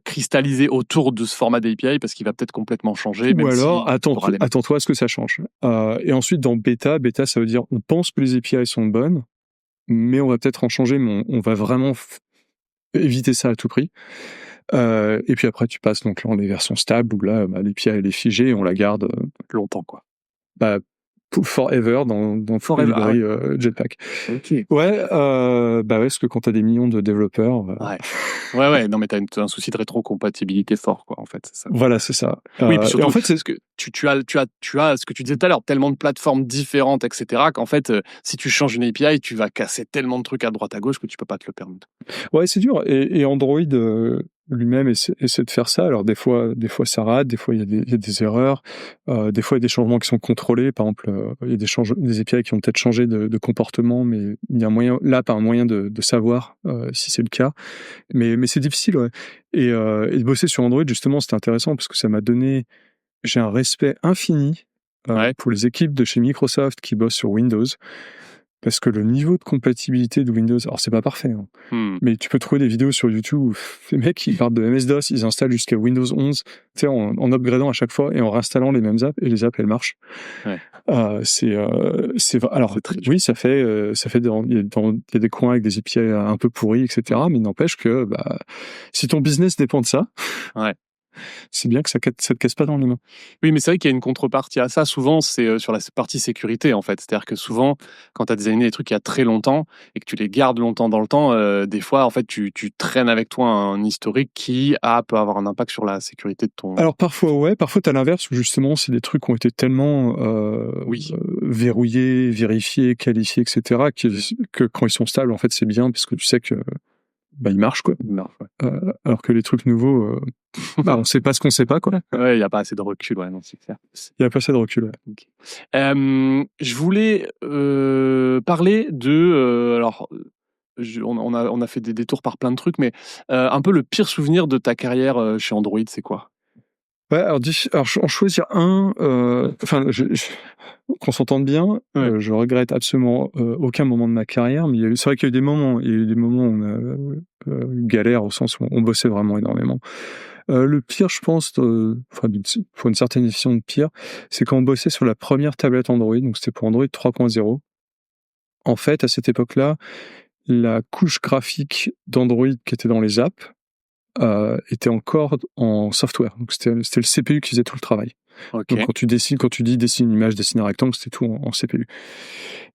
cristallisé autour de ce format d'API parce qu'il va peut-être complètement changer. Ou alors, attends-toi à ce que ça change. Et ensuite, dans bêta, ça veut dire, on pense que les API sont bonnes, mais on va peut-être en changer, mais on va vraiment éviter ça à tout prix. Et puis après, tu passes donc dans les versions stables où là, l'API elle est figée et on la garde longtemps, quoi. Forever dans Forever, Jetpack. Okay. Ouais, parce que quand t'as des millions de développeurs. Ouais. Non, mais t'as un souci de rétrocompatibilité fort, quoi, en fait. C'est ça. Voilà, c'est ça. Oui, puis surtout, en fait, c'est ce que tu as ce que tu disais tout à l'heure, tellement de plateformes différentes, etc., qu'en fait, si tu changes une API, tu vas casser tellement de trucs à droite à gauche que tu peux pas te le permettre. Ouais, c'est dur. Et Android lui-même essaie de faire ça. Alors des fois ça rate, des fois il y a des erreurs, des fois il y a des changements qui sont contrôlés. Par exemple, il y a des API qui ont peut-être changé de comportement, mais il y a un moyen de savoir si c'est le cas. Mais c'est difficile, ouais. Et de bosser sur Android, justement, c'était intéressant parce que ça m'a donné, j'ai un respect infini pour les équipes de chez Microsoft qui bossent sur Windows. Parce que le niveau de compatibilité de Windows, alors c'est pas parfait, mais tu peux trouver des vidéos sur YouTube où les mecs ils partent de MS-DOS, ils installent jusqu'à Windows 11, tu sais, en upgradant à chaque fois et en réinstallant les mêmes apps, et les apps elles marchent. Ouais. Alors oui, ça fait il y a des coins avec des API un peu pourris, etc. Mais il n'empêche que si ton business dépend de ça. Ouais. C'est bien que ça te casse pas dans les mains. Oui, mais c'est vrai qu'il y a une contrepartie à ça. Souvent, c'est sur la partie sécurité, en fait. C'est-à-dire que souvent, quand tu as designé des trucs il y a très longtemps et que tu les gardes longtemps dans le temps, des fois, en fait, tu traînes avec toi un historique qui peut avoir un impact sur la sécurité de ton... Alors parfois, ouais. Parfois, tu as l'inverse, où justement, c'est des trucs qui ont été tellement verrouillés, vérifiés, qualifiés, etc., que quand ils sont stables, en fait, c'est bien, parce que tu sais que il marche, quoi. Il marche, ouais. Alors que les trucs nouveaux, on sait pas ce qu'on sait pas, quoi. Ouais, il n'y a pas assez de recul, ouais, non, c'est clair. Il n'y a pas assez de recul, ouais. Okay. Je voulais parler de... on a fait des détours par plein de trucs, mais un peu le pire souvenir de ta carrière chez Android, c'est quoi? Ouais, alors en choisir un, qu'on s'entende bien, je regrette absolument aucun moment de ma carrière, mais c'est vrai qu'il y a eu des moments, où on a galère, au sens où on bossait vraiment énormément. Le pire, je pense, pour une certaine définition de pire, c'est quand on bossait sur la première tablette Android, donc c'était pour Android 3.0. En fait, à cette époque-là, la couche graphique d'Android qui était dans les apps était encore en software. Donc c'était le CPU qui faisait tout le travail. Okay. Donc quand tu dis dessine une image, dessine un rectangle, c'était tout en CPU.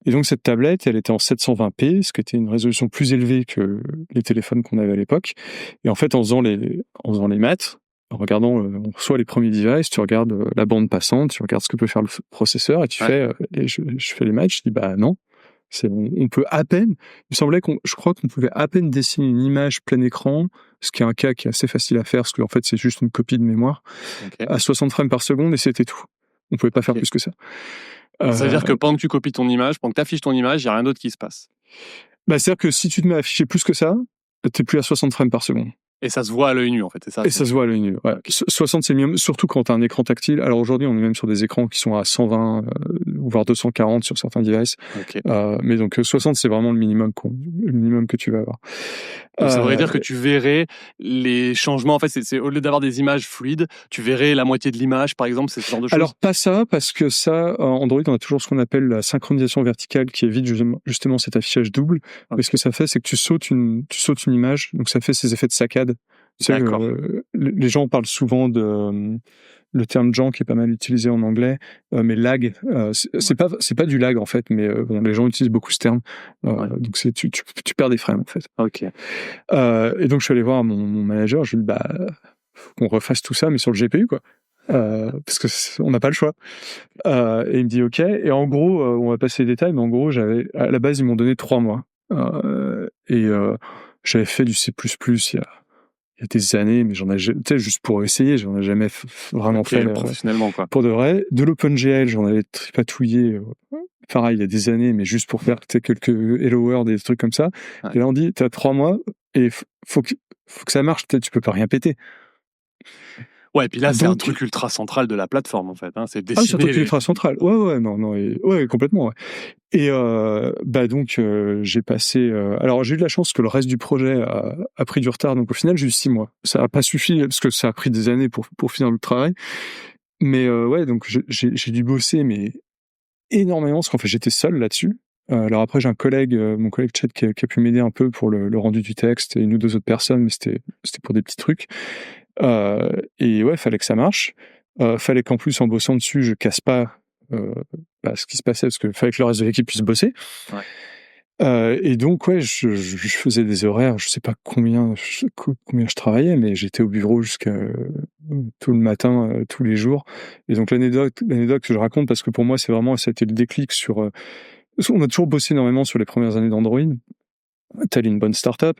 Et donc cette tablette, elle était en 720p, ce qui était une résolution plus élevée que les téléphones qu'on avait à l'époque. Et en fait, en faisant les maths, en regardant, on reçoit les premiers devices, tu regardes la bande passante, tu regardes ce que peut faire le processeur, et tu fais, et je fais les maths, je dis bah non. On peut à peine, il me semblait je crois qu'on pouvait à peine dessiner une image plein écran, ce qui est un cas qui est assez facile à faire, parce qu'en fait, c'est juste une copie de mémoire, à 60 frames par seconde, et c'était tout. On pouvait pas faire plus que ça. Ça veut dire que pendant que tu copies ton image, pendant que tu affiches ton image, il n'y a rien d'autre qui se passe. Bah, c'est-à-dire que si tu te mets à afficher plus que ça, t'es plus à 60 frames par seconde. Et ça se voit à l'œil nu, en fait, c'est ça? Et ça se voit à l'œil nu, ouais. 60, c'est mieux, surtout quand t'as un écran tactile. Alors aujourd'hui, on est même sur des écrans qui sont à 120, voire 240 sur certains devices. Mais donc 60, c'est vraiment le minimum que tu vas avoir. Donc ça voudrait dire que tu verrais les changements. En fait, c'est au lieu d'avoir des images fluides, tu verrais la moitié de l'image, par exemple, c'est ce genre de choses. Alors pas ça, parce que ça, Android, on a toujours ce qu'on appelle la synchronisation verticale, qui évite justement cet affichage double. Mais ce que ça fait, c'est que tu sautes une image, donc ça fait ces effets de saccade. Tu sais, les gens parlent souvent de le terme jank qui est pas mal utilisé en anglais, mais lag, c'est pas du lag en fait, mais les gens utilisent beaucoup ce terme. Donc tu perds des frames en fait. Et donc je suis allé voir mon manager, je lui ai dit bah faut qu'on refasse tout ça, mais sur le GPU quoi. Parce que on n'a pas le choix. Et il me dit ok. Et en gros, on va passer les détails, mais en gros, à la base ils m'ont donné 3 mois. J'avais fait du C++ il y a des années, mais juste pour essayer, j'en ai jamais vraiment fait professionnellement quoi. Pour de vrai. De l'OpenGL, j'en avais tripatouillé, pareil, il y a des années, mais juste pour faire quelques Hello World et des trucs comme ça. Et là on dit t'as 3 mois et faut que ça marche, tu peux pas rien péter. Ouais, et puis là, c'est un truc ultra central de la plateforme, en fait. Hein. C'est décider... c'est un truc ultra central. Ouais, complètement, ouais. Et donc, j'ai passé... alors, j'ai eu de la chance que le reste du projet a pris du retard. Donc, au final, j'ai eu 6 mois. Ça n'a pas suffi, parce que ça a pris des années pour finir le travail. Mais ouais, donc, j'ai dû bosser, mais énormément, parce qu'en fait, j'étais seul là-dessus. Alors après, j'ai un collègue, mon collègue Chet, qui a pu m'aider un peu pour le rendu du texte, et une ou deux autres personnes, mais c'était pour des petits trucs. Et ouais, fallait que ça marche. Fallait qu'en plus, en bossant dessus, je casse pas ce qui se passait, parce que fallait que le reste de l'équipe puisse bosser. Et donc, ouais, je faisais des horaires, je sais pas combien je travaillais, mais j'étais au bureau jusqu'à tout le matin, tous les jours. Et donc, l'anecdote que je raconte, parce que pour moi, ça a été le déclic sur... on a toujours bossé énormément sur les premières années d'Android, telle une bonne start-up.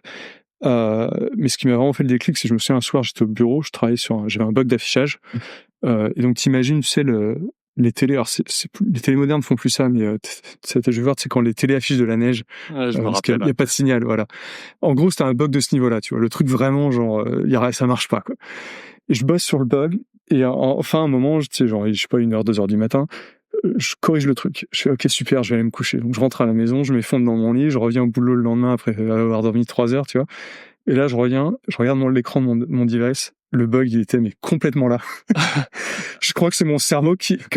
Mais ce qui m'a vraiment fait le déclic, c'est que je me souviens un soir, j'étais au bureau, j'avais un bug d'affichage. Et donc, t'imagines, tu sais, les télés, alors les télés modernes font plus ça, mais je vais voir, tu sais, quand les télés affichent de la neige, parce qu'il n'y a pas de signal, voilà. En gros, c'était un bug de ce niveau-là, tu vois. Le truc vraiment, genre, ça marche pas, quoi. Et je bosse sur le bug, et enfin, un moment, tu sais, genre, je sais pas, 1h, 2h du matin, je corrige le truc. Je fais ok, super, je vais aller me coucher. Donc je rentre à la maison, je m'effondre dans mon lit, je reviens au boulot le lendemain après avoir dormi 3 heures, tu vois. Et là, je regarde l'écran de mon device. Le bug, il était complètement là. Je crois que c'est mon cerveau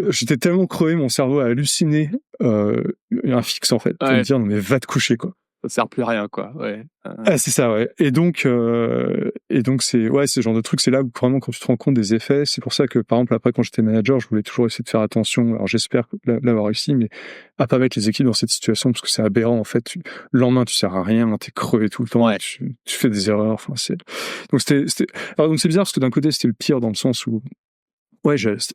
j'étais tellement crevé, mon cerveau a halluciné un fixe en fait. Pour me dire non mais va te coucher quoi. Ça sert plus à rien quoi. Ouais. C'est ça, ouais. Et donc c'est ce genre de truc, c'est là où vraiment quand tu te rends compte des effets, c'est pour ça que par exemple après quand j'étais manager, je voulais toujours essayer de faire attention. Alors j'espère l'avoir réussi, mais à pas mettre les équipes dans cette situation parce que c'est aberrant en fait. Le lendemain tu sers à rien, t'es crevé tout le temps, tu fais des erreurs. Enfin donc donc c'est bizarre parce que d'un côté c'était le pire dans le sens où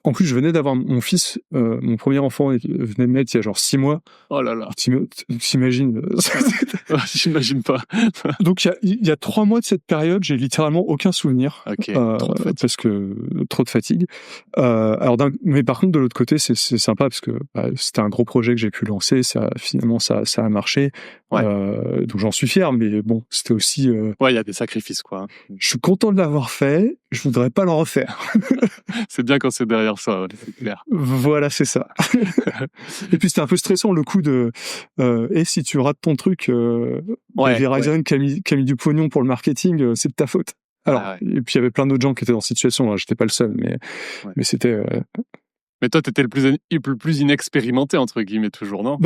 en plus, je venais d'avoir mon fils, mon premier enfant venait de naître il y a genre 6 mois. Oh là là. T'imagines? J'imagine pas. Donc, il y a 3 mois de cette période, j'ai littéralement aucun souvenir. Trop de fatigue. Parce que trop de fatigue. Mais par contre, de l'autre côté, c'est sympa parce que c'était un gros projet que j'ai pu lancer. Finalement, ça a marché. Donc, j'en suis fier, mais bon, c'était aussi... il y a des sacrifices, quoi. Je suis content de l'avoir fait. Je voudrais pas le refaire. C'est bien quand c'est derrière ça, c'est clair. Voilà, c'est ça. Et puis c'était un peu stressant le coup de et si tu rates ton truc, Verizon qui a mis du pognon pour le marketing, c'est de ta faute. Alors et puis il y avait plein d'autres gens qui étaient dans cette situation, là, j'étais pas le seul, mais c'était Mais toi, t'étais le plus inexpérimenté, entre guillemets, toujours, non?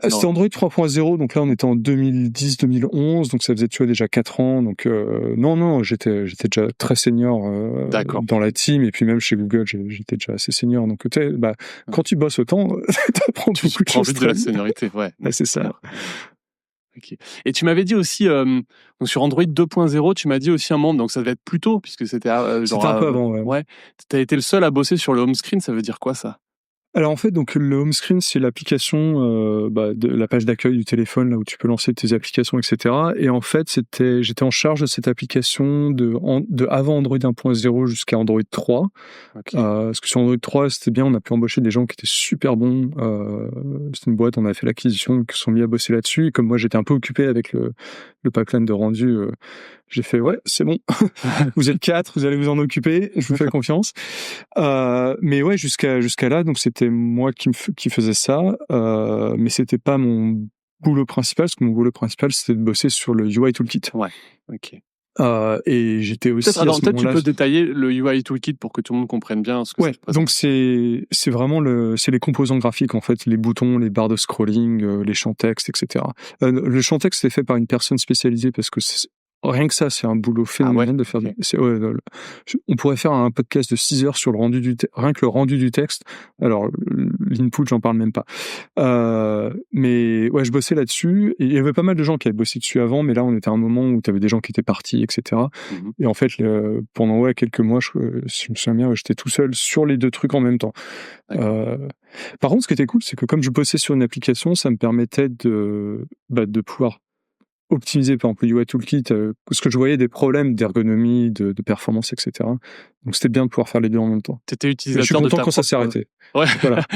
C'était Android 3.0, donc là, on était en 2010-2011, donc ça faisait, tu vois, déjà 4 ans. Donc, non, j'étais déjà très senior dans la team, et puis même chez Google, j'étais déjà assez senior. Donc, quand tu bosses autant, t'apprends beaucoup de choses. Vite de la seniorité, ouais. C'est ça. Okay. Et tu m'avais dit aussi, donc sur Android 2.0, tu m'as dit aussi un membre, donc ça devait être plus tôt, puisque c'était c'était un peu avant, ouais. Ouais. Tu as été le seul à bosser sur le home screen, ça veut dire quoi, ça? Alors en fait, donc le home screen, c'est l'application de la page d'accueil du téléphone, là où tu peux lancer tes applications, etc. Et en fait, j'étais en charge de cette application de avant Android 1.0 jusqu'à Android 3. Okay. Parce que sur Android 3, c'était bien, on a pu embaucher des gens qui étaient super bons. C'est une boîte, on a fait l'acquisition, qui se sont mis à bosser là-dessus. Et comme moi, j'étais un peu occupé avec le pipeline de rendu, j'ai fait ouais, c'est bon. Vous êtes 4, vous allez vous en occuper. Je vous fais confiance. Mais ouais, jusqu'à là, donc c'était moi qui faisais ça, mais c'était pas mon boulot principal, parce que mon boulot principal, c'était de bosser sur le UI Toolkit. Ouais. Ok. Et j'étais aussi. Peut-être tu peux détailler le UI Toolkit pour que tout le monde comprenne bien ce que ça donc c'est vraiment les composants graphiques, en fait, les boutons, les barres de scrolling, les champs texte, etc. Le champ texte est fait par une personne spécialisée, parce que rien que ça, c'est un boulot phénoménal de faire. Okay. On pourrait faire un podcast de 6 heures sur le rendu rien que le rendu du texte. Alors, l'input, j'en parle même pas. Mais ouais, je bossais là-dessus. Et il y avait pas mal de gens qui avaient bossé dessus avant, mais là, on était à un moment où tu avais des gens qui étaient partis, etc. Et en fait, pendant quelques mois, si je me souviens bien, j'étais tout seul sur les deux trucs en même temps. Par contre, ce qui était cool, c'est que comme je bossais sur une application, ça me permettait de pouvoir optimiser, par exemple, le UI Toolkit, parce que je voyais des problèmes d'ergonomie, de performance, etc. Donc c'était bien de pouvoir faire les deux en même temps. T'étais utilisateur je suis content quand ça s'est arrêté. Ouais. Voilà.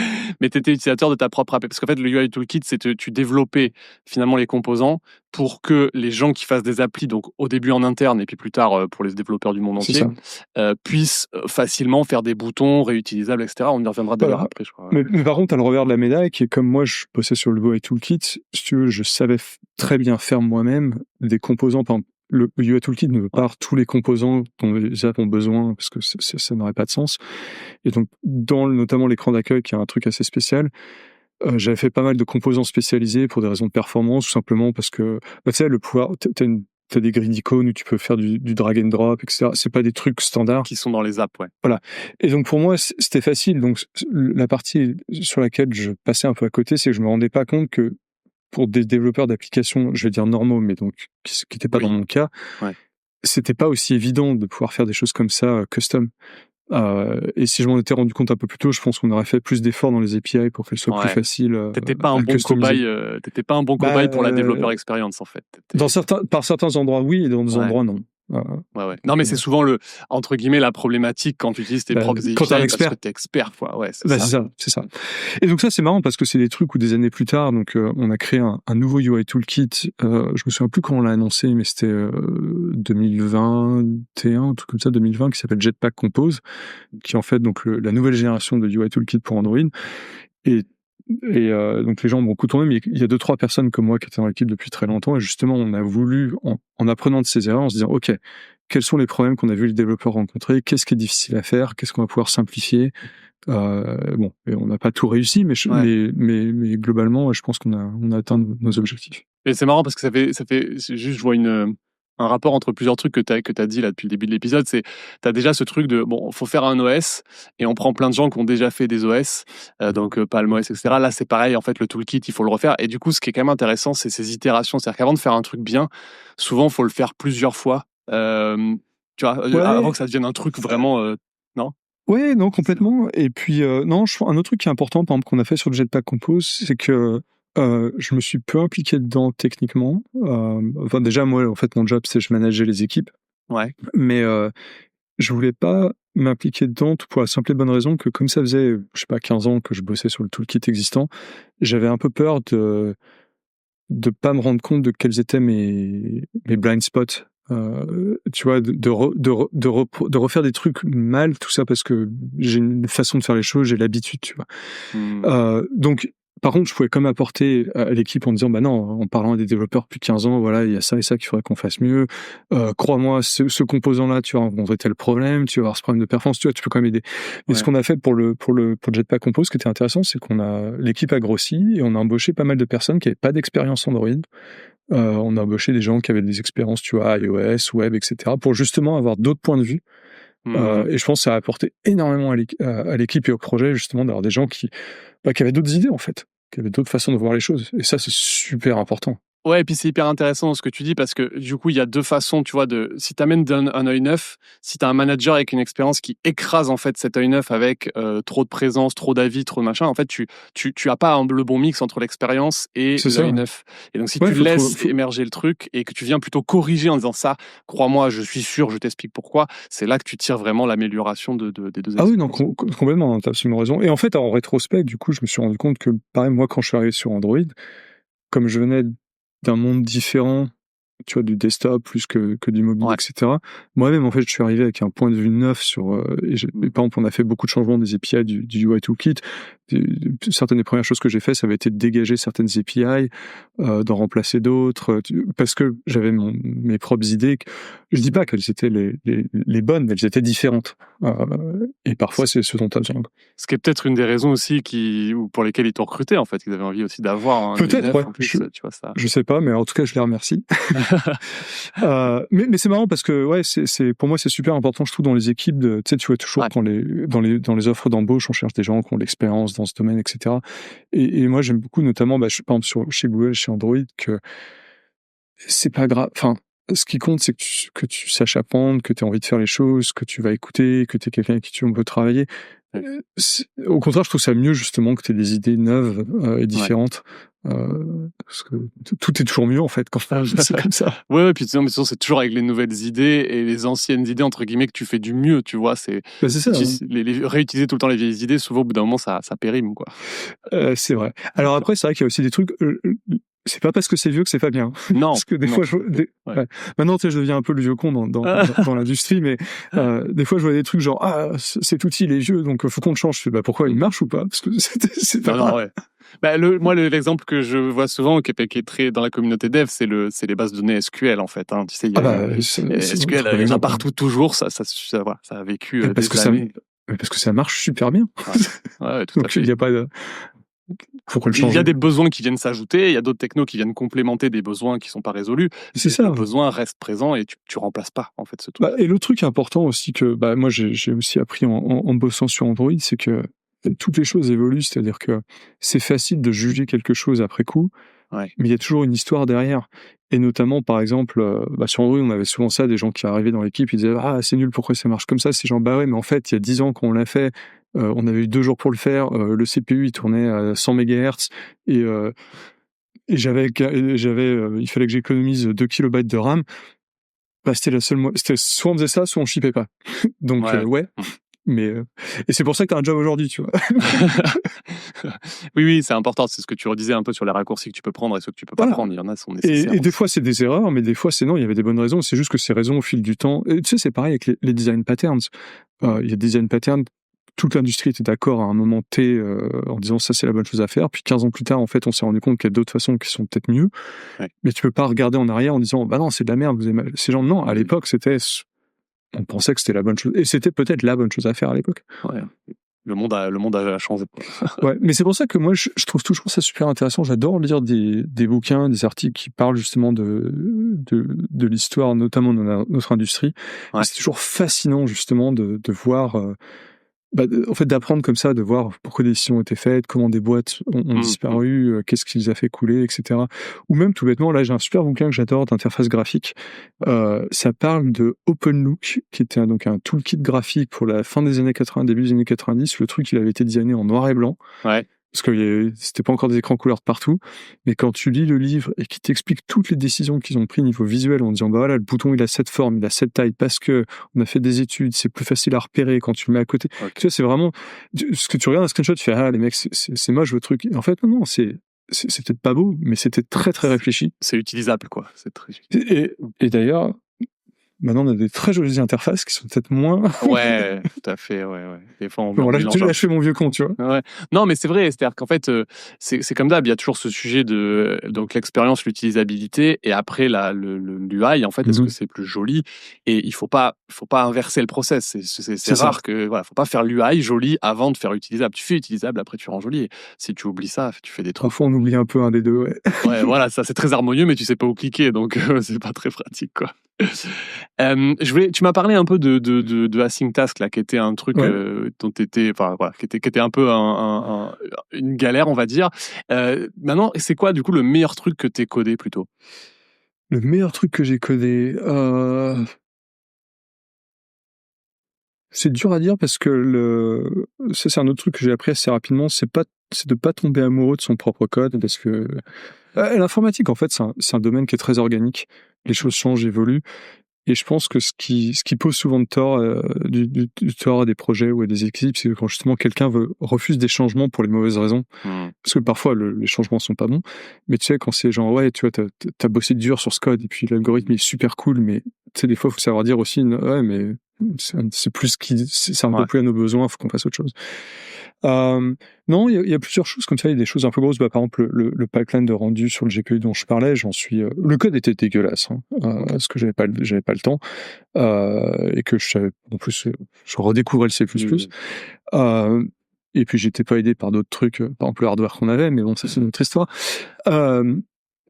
Mais t'étais utilisateur de ta propre app, parce qu'en fait, le UI Toolkit, tu développais finalement les composants pour que les gens qui fassent des applis, donc au début en interne et puis plus tard pour les développeurs du monde entier, puissent facilement faire des boutons réutilisables, etc. On y reviendra d'ailleurs après, je crois. Mais par contre, t'as le revers de la médaille, qui est, comme moi, je bossais sur le UI Toolkit, si tu veux, je savais très bien faire moi-même des composants. Par exemple, le UI Toolkit ne veut pas tous les composants dont les apps ont besoin, parce que ça n'aurait pas de sens. Et donc, notamment l'écran d'accueil, qui est un truc assez spécial, j'avais fait pas mal de composants spécialisés pour des raisons de performance, tout simplement parce que, tu sais, le pouvoir, t'as des grid icônes où tu peux faire du drag and drop, etc. C'est pas des trucs standards. Qui sont dans les apps, ouais. Voilà. Et donc, pour moi, c'était facile. Donc, la partie sur laquelle je passais un peu à côté, c'est que je me rendais pas compte que pour des développeurs d'applications, je vais dire normaux, mais donc, qui n'étaient pas dans mon cas, c'était pas aussi évident de pouvoir faire des choses comme ça, custom. Et si je m'en étais rendu compte un peu plus tôt, je pense qu'on aurait fait plus d'efforts dans les API pour qu'elles soient plus faciles. T'étais pas un bon cobaye pour la développeur experience, en fait. Par certains endroits, oui, et dans d'autres endroits, non. Ouais. Non, mais c'est souvent entre guillemets, la problématique quand tu utilises tes propres API, parce que t'es expert, quoi. Ouais, c'est ça. Et donc ça, c'est marrant, parce que c'est des trucs où des années plus tard, donc, on a créé un nouveau UI Toolkit. Je me souviens plus quand on l'a annoncé, mais c'était 2021, un truc comme ça, 2020, qui s'appelle Jetpack Compose, qui est en fait donc la nouvelle génération de UI Toolkit pour Android. Et donc les gens ont beaucoup tourné, mais il y a 2-3 personnes comme moi qui étaient dans l'équipe depuis très longtemps, et justement on a voulu, en apprenant de ces erreurs, en se disant ok, quels sont les problèmes qu'on a vu les développeurs rencontrer, qu'est-ce qui est difficile à faire, qu'est-ce qu'on va pouvoir simplifier. Et on n'a pas tout réussi, mais globalement, je pense qu'on a atteint nos objectifs. Et c'est marrant parce que ça fait juste, je vois un rapport entre plusieurs trucs que t'as dit là depuis le début de l'épisode. C'est, t'as déjà ce truc de, faut faire un OS, et on prend plein de gens qui ont déjà fait des OS, donc PalmOS, etc. Là, c'est pareil, en fait, le toolkit, il faut le refaire. Et du coup, ce qui est quand même intéressant, c'est ces itérations. C'est-à-dire qu'avant de faire un truc bien, souvent, il faut le faire plusieurs fois. Tu vois, avant que ça devienne un truc vraiment, non? Oui, non, complètement. Et puis, un autre truc qui est important, par exemple, qu'on a fait sur le Jetpack Compose, c'est que je me suis peu impliqué dedans techniquement. Enfin, déjà, moi, en fait, mon job, c'est je manageais les équipes. Ouais. Mais je voulais pas m'impliquer dedans, tout pour la simple et bonne raison que, comme ça faisait, 15 ans que je bossais sur le toolkit existant, j'avais un peu peur de pas me rendre compte de quels étaient mes blind spots. Tu vois, de refaire des trucs mal, tout ça, parce que j'ai une façon de faire les choses, j'ai l'habitude, tu vois. Donc, par contre, je pouvais quand même apporter à l'équipe en disant, bah non, en parlant à des développeurs depuis 15 ans, voilà, il y a ça et ça qu'il faudrait qu'on fasse mieux. Crois-moi, ce composant-là, tu vas rencontrer tel problème, tu vas avoir ce problème de performance, tu vois, tu peux quand même aider. Mais ce qu'on a fait pour le Jetpack Compose, ce qui était intéressant, c'est l'équipe a grossi et on a embauché pas mal de personnes qui n'avaient pas d'expérience Android. On a embauché des gens qui avaient des expériences, tu vois, iOS, web, etc., pour justement avoir d'autres points de vue. Et je pense que ça a apporté énormément à l'équipe et au projet, justement, d'avoir des gens qui avaient d'autres idées, en fait, qui avaient d'autres façons de voir les choses. Et ça, c'est super important. Ouais, et puis c'est hyper intéressant ce que tu dis parce que du coup, il y a deux faças, tu vois, si tu amènes un œil neuf, si tu as un manager avec une expérience qui écrase en fait cet œil neuf avec trop de présence, trop d'avis, trop de machin, en fait, tu as pas le bon mix entre l'expérience et l'œil neuf. Et donc, si tu laisses émerger le truc et que tu viens plutôt corriger en disant ça, crois-moi, je suis sûr, je t'explique pourquoi, c'est là que tu tires vraiment l'amélioration des deux aspects. Ah oui, non, complètement, tu as absolument raison. Et en fait, en rétrospect, du coup, je me suis rendu compte que, pareil, moi, quand je suis arrivé sur Android, comme je venais d'un monde différent, tu vois, du desktop plus que du mobile, etc. Moi-même, en fait, je suis arrivé avec un point de vue neuf sur... par exemple, on a fait beaucoup de changements des API du UI Toolkit. Certaines des premières choses que j'ai fait, ça avait été de dégager certaines API, d'en remplacer d'autres, parce que j'avais mes propres idées. Je dis pas qu'elles étaient les bonnes, mais elles étaient différentes. Et parfois, c'est ce dont tu as besoin. Ce qui est peut-être une des raisons aussi pour lesquelles ils t'ont recruté, en fait. Ils avaient envie aussi d'avoir un peut-être, ouais. En plus, tu vois, ça. Je sais pas, mais en tout cas, je les remercie. Mais c'est marrant parce que, ouais, pour moi, c'est super important, je trouve, dans les équipes tu sais, tu vois toujours quand dans les offres d'embauche, on cherche des gens qui ont de l'expérience dans ce domaine, etc. Et moi, j'aime beaucoup, notamment, par exemple, chez Google, chez Android, que c'est pas grave. Enfin, ce qui compte, c'est que tu saches apprendre, que tu aies envie de faire les choses, que tu vas écouter, que tu es quelqu'un avec qui tu peux travailler. Au contraire, je trouve ça mieux, justement, que tu aies des idées neuves et différentes. Parce que tout est toujours mieux, en fait, quand c'est comme ça. Ouais, puis mais c'est toujours avec les nouvelles idées et les anciennes idées, entre guillemets, que tu fais du mieux, tu vois. C'est ça. Réutiliser tout le temps les vieilles idées, souvent, au bout d'un moment, ça périme, quoi. C'est vrai. Alors après, c'est vrai qu'il y a aussi des trucs... c'est pas parce que c'est vieux que c'est pas bien. Non. Parce que des fois, maintenant, tu sais, je deviens un peu le vieux con dans l'industrie, mais des fois, je vois des trucs genre, cet outil, il est vieux, donc faut qu'on le change. Je fais, pourquoi il marche ou pas? Parce que c'est pas grave. Ouais. Moi, l'exemple que je vois souvent, qui est très dans la communauté dev, c'est les bases de données SQL, en fait. Hein. Tu sais, SQL, il y en a partout, toujours. Ça a vécu des années. Parce que ça marche super bien. Ouais, tout à fait. Donc, il n'y a pas de... Il y a des besoins qui viennent s'ajouter, il y a d'autres technos qui viennent complémenter des besoins qui sont pas résolus. C'est ça. Le besoin reste présent et tu remplaces pas, en fait, ce truc. Et le truc important aussi que moi j'ai aussi appris en bossant sur Android, c'est que toutes les choses évoluent, c'est-à-dire que c'est facile de juger quelque chose après coup, mais il y a toujours une histoire derrière. Et notamment, par exemple, sur Android, on avait souvent ça, des gens qui arrivaient dans l'équipe, ils disaient « Ah, c'est nul, pourquoi ça marche comme ça ?» C'est genre « Bah ouais, mais en fait, il y a 10 ans qu'on l'a fait, on avait eu 2 jours pour le faire, le CPU, il tournait à 100 MHz, et il fallait que j'économise 2 kilobytes de RAM. » C'était la seule... C'était soit on faisait ça, soit on shippait pas. Donc, mais et c'est pour ça que tu as un job aujourd'hui, tu vois. Oui, c'est important. C'est ce que tu redisais un peu sur les raccourcis que tu peux prendre et ceux que tu peux pas prendre. Il y en a sont nécessaires. Et des fois, c'est des erreurs, mais des fois, c'est non, il y avait des bonnes raisons. C'est juste que ces raisons, au fil du temps... Et, tu sais, c'est pareil avec les design patterns. Il y a des design patterns, toute l'industrie était d'accord à un moment T en disant ça, c'est la bonne chose à faire. Puis 15 ans plus tard, en fait, on s'est rendu compte qu'il y a d'autres façons qui sont peut-être mieux. Mais tu peux pas regarder en arrière en disant non, c'est de la merde. Ces gens, non, à l'époque, on pensait que c'était la bonne chose. Et c'était peut-être la bonne chose à faire à l'époque. Ouais. Le monde a changé. Ouais, mais c'est pour ça que moi, je trouve toujours ça super intéressant. J'adore lire des bouquins, des articles qui parlent justement de l'histoire, notamment de notre industrie. C'est toujours fascinant, justement, de voir... en fait, d'apprendre comme ça, de voir pourquoi des décisions ont été faites, comment des boîtes ont disparu, qu'est-ce qui les a fait couler, etc. Ou même, tout bêtement, là, j'ai un super bouquin que j'adore d'interface graphique. Ça parle de OpenLook, qui était donc un toolkit graphique pour la fin des années 80, début des années 90. Le truc, il avait été designé en noir et blanc. Parce que c'était pas encore des écrans couleurs de partout, mais quand tu lis le livre et qu'il t'explique toutes les décisions qu'ils ont prises niveau visuel en disant voilà, le bouton il a cette forme, il a cette taille parce que on a fait des études, c'est plus facile à repérer quand tu le mets à côté. Tu sais, c'est vraiment ce que tu regardes un screenshot, tu fais les mecs c'est moche le truc. Et en fait non, c'est peut-être pas beau, mais c'était très très réfléchi. C'est utilisable quoi. C'est très... Et d'ailleurs, Maintenant, on a des très jolies interfaces qui sont peut-être moins. Ouais, tout à fait, ouais. Des fois, on Bon, là, mélange je fais mon vieux con, tu vois. Ouais. Non, mais c'est vrai, c'est-à-dire qu'en fait, c'est comme d'hab, il y a toujours ce sujet de donc l'expérience, l'utilisabilité et après l'UI, en fait, est-ce que c'est plus joli? Et il faut pas inverser le process. C'est ça. rare que voilà, faut pas faire l'UI joli avant de faire utilisable. Tu fais utilisable, après tu rends joli. Et si tu oublies ça, tu fais des trucs. Parfois, on oublie un peu un des deux, ouais. Ouais, voilà, ça c'est très harmonieux, mais tu sais pas où cliquer, donc c'est pas très pratique, quoi. Tu m'as parlé un peu de Async Task là, qui était un truc dont t'étais, enfin voilà, qui était un peu une galère, on va dire. Maintenant, c'est quoi du coup le meilleur truc que t'aies codé plutôt? Le meilleur truc que j'ai codé, c'est dur à dire parce que ça c'est un autre truc que j'ai appris assez rapidement, c'est de pas tomber amoureux de son propre code parce que l'informatique en fait c'est un domaine qui est très organique. Les choses changent, évoluent. Et je pense que ce qui pose souvent de tort, du tort à des projets ou à des équipes, c'est quand justement quelqu'un refuse des changements pour les mauvaises raisons. Parce que parfois les changements sont pas bons. Mais tu sais, quand c'est genre, ouais, tu vois, t'as bossé dur sur ce code et puis l'algorithme est super cool, mais tu sais, des fois, il faut savoir dire aussi, ouais, mais c'est plus c'est un peu plus à nos besoins, faut qu'on fasse autre chose. Non, il y a plusieurs choses comme ça, il y a des choses un peu grosses. Par exemple, le pipeline de rendu sur le GPU dont je parlais, le code était dégueulasse, parce que j'avais pas le temps, et que je savais, en plus, je redécouvrais le C++. Et puis j'étais pas aidé par d'autres trucs, par exemple le hardware qu'on avait, mais bon, ça c'est une autre histoire.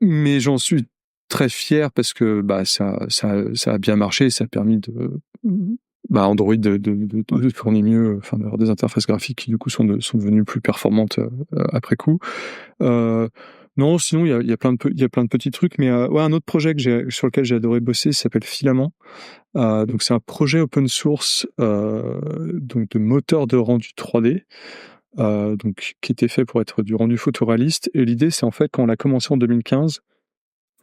Mais j'en suis très fier parce que ça a bien marché, ça a permis Android de fournir mieux, enfin d'avoir des interfaces graphiques qui du coup sont devenues plus performantes après coup. Non, sinon il y a plein de petits trucs, mais un autre projet sur lequel j'ai adoré bosser s'appelle Filament. Donc c'est un projet open source donc de moteur de rendu 3D. Donc qui était fait pour être du rendu photoréaliste, et l'idée c'est en fait quand on l'a commencé en 2015,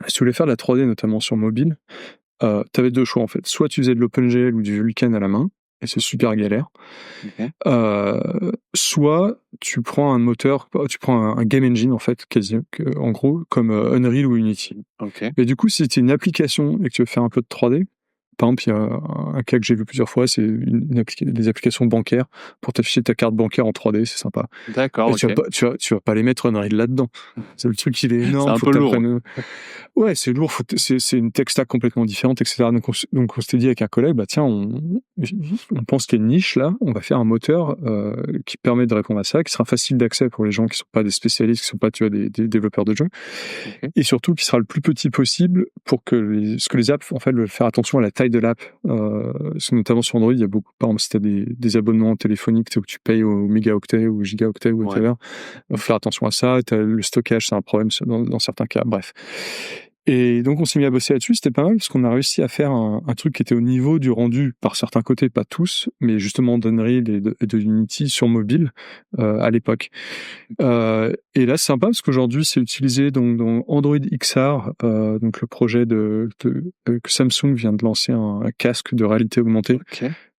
si tu voulais faire de la 3D notamment sur mobile, t'avais deux choix en fait, soit tu faisais de l'OpenGL ou du Vulkan à la main, et c'est super galère, soit tu prends un moteur, tu prends un game engine en fait, en gros comme Unreal ou Unity. Et du coup si c'est une application et que tu veux faire un peu de 3D, par exemple, il y a un cas que j'ai vu plusieurs fois, c'est des applications bancaires pour t'afficher ta carte bancaire en 3D, c'est sympa. D'accord, ok. Tu vas pas les mettre Unreal là-dedans. C'est le truc, il est énorme. C'est un peu lourd. Ouais, c'est lourd. C'est une tech stack complètement différente, etc. Donc on s'était dit avec un collègue, tiens, on pense qu'il y a une niche là, on va faire un moteur qui permet de répondre à ça, qui sera facile d'accès pour les gens qui sont pas des spécialistes, qui sont pas, tu vois, des développeurs de jeux, et surtout qui sera le plus petit possible pour que les apps en fait veulent faire attention à la taille de l'app. Notamment sur Android, il y a beaucoup, par exemple, si tu as des abonnements téléphoniques où tu payes au mégaoctet ou gigaoctet ou whatever, il faut faire attention à ça. Le stockage, c'est un problème dans certains cas, bref. Et donc on s'est mis à bosser là-dessus, c'était pas mal parce qu'on a réussi à faire un truc qui était au niveau du rendu par certains côtés, pas tous, mais justement d'Unreal et de Unity sur mobile à l'époque. Et là c'est sympa parce qu'aujourd'hui c'est utilisé donc dans Android XR, donc le projet que Samsung vient de lancer, un casque de réalité augmentée.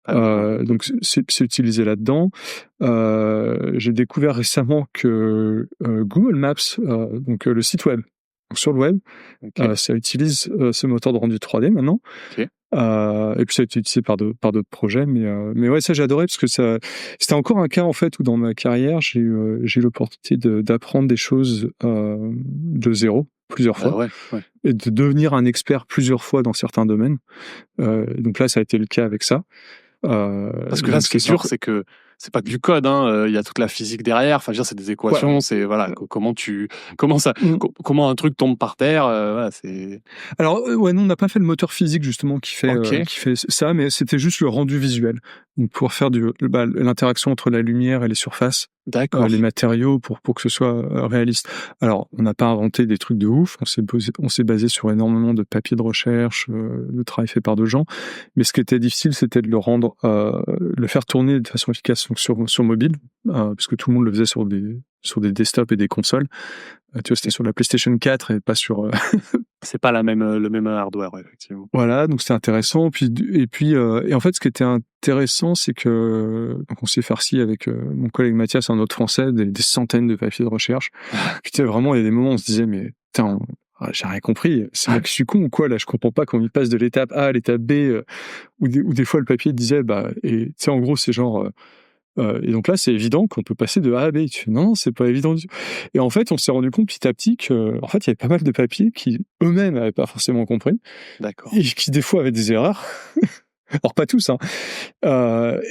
Donc c'est utilisé là-dedans. J'ai découvert récemment que Google Maps, donc le site web, sur le web, ça utilise ce moteur de rendu 3D maintenant. Et puis ça a été utilisé par d'autres projets, mais ouais, ça j'ai adoré parce que c'était encore un cas en fait où dans ma carrière j'ai eu l'opportunité d'apprendre des choses de zéro plusieurs fois, et de devenir un expert plusieurs fois dans certains domaines. Donc là ça a été le cas avec ça. Parce que là, ce qui est sûr, c'est que c'est pas que du code, il y a toute la physique derrière. Enfin, je veux dire, c'est des équations, c'est voilà, comment un truc tombe par terre, voilà, c'est. Alors nous on n'a pas fait le moteur physique justement qui fait ça, mais c'était juste le rendu visuel. Donc pour faire l'interaction entre la lumière et les surfaces, les matériaux pour que ce soit réaliste. Alors on n'a pas inventé des trucs de ouf, on s'est basé sur énormément de papiers de recherche, de travail fait par deux gens, mais ce qui était difficile c'était de le faire tourner de façon efficace donc sur mobile, parce que tout le monde le faisait sur des desktops et des consoles. Tu vois, c'était sur la PlayStation 4 et pas sur. C'est pas le même hardware, effectivement. Voilà, donc c'était intéressant. Et en fait, ce qui était intéressant, c'est que donc on s'est farci avec mon collègue Mathias, un autre Français, des centaines de papiers de recherche. Puis vraiment, il y a des moments où on se disait, mais putain, Ah, j'ai rien compris. C'est moi qui suis con ou quoi là? Je comprends pas quand il passe de l'étape A à l'étape B, ou des fois le papier disait et tu sais en gros c'est genre et donc là c'est évident qu'on peut passer de A à B. Tu fais non, c'est pas évident du tout. Et en fait on s'est rendu compte petit à petit que en fait il y avait pas mal de papiers qui eux-mêmes n'avaient pas forcément compris D'accord. et qui des fois avaient des erreurs. Alors pas tous, hein.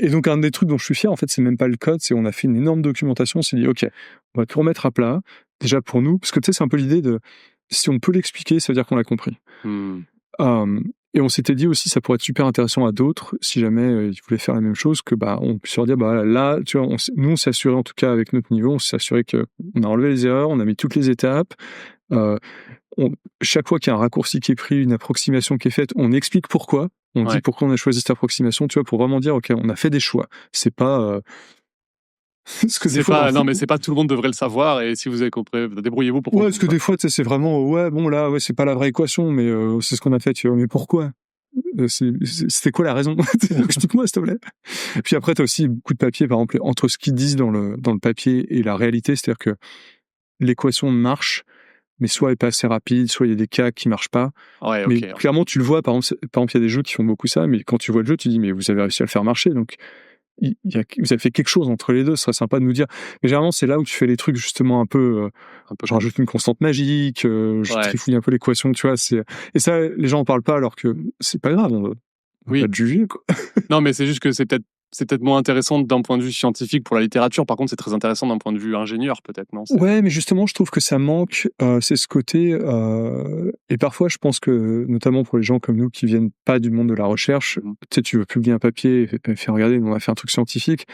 Et donc un des trucs dont je suis fier, en fait, c'est même pas le code, c'est on a fait une énorme documentation, on s'est dit: «OK, on va tout remettre à plat, déjà pour nous», parce que tu sais, c'est un peu l'idée de si on peut l'expliquer, ça veut dire qu'on l'a compris. Mmh. Et on s'était dit aussi, ça pourrait être super intéressant à d'autres, si jamais, ils voulaient faire la même chose, que, on puisse leur dire: «Bah, là», tu vois, nous, on s'est assuré, en tout cas avec notre niveau, on s'est assuré qu'on a enlevé les erreurs, on a mis toutes les étapes, heu, chaque fois qu'il y a un raccourci qui est pris, une approximation qui est faite, on explique pourquoi. On dit pourquoi on a choisi cette approximation, tu vois, pour vraiment dire: «OK, on a fait des choix». C'est pas, parce que des fois Non, mais c'est pas tout le monde devrait le savoir et si vous avez compris, débrouillez-vous pour ouais, comprendre, parce que quoi. des fois, tu sais, c'est vraiment: «Ouais, bon, là, ouais, c'est pas la vraie équation, mais c'est ce qu'on a fait», tu vois? «Mais pourquoi? C'était quoi la raison? Explique-moi, s'il te plaît». Et puis après, tu as aussi beaucoup de papiers, par exemple, entre ce qu'ils disent dans le papier et la réalité, c'est-à-dire que l'équation marche, mais soit elle est pas assez rapide, soit il y a des cas qui marchent pas. Ouais, Mais OK. clairement, tu le vois, par exemple, il y a des jeux qui font beaucoup ça, mais quand tu vois le jeu, tu dis: «Mais vous avez réussi à le faire marcher, donc vous avez fait quelque chose entre les 2, ce serait sympa de nous dire». Mais généralement, c'est là où tu fais les trucs justement un peu, Un peu je rajoute une constante magique, je ouais, trifouille un peu l'équation, tu vois? Et ça, les gens en parlent pas alors que c'est pas grave, on va pas oui. te juger, quoi. Non, mais c'est juste que c'est peut-être moins intéressant d'un point de vue scientifique pour la littérature. Par contre, c'est très intéressant d'un point de vue ingénieur, peut-être, non? Ouais, mais justement, je trouve que ça manque, c'est ce côté, et parfois je pense que, notamment pour les gens comme nous qui viennent pas du monde de la recherche, Mmh. tu sais, tu veux publier un papier et faire regarder, nous on a fait un truc scientifique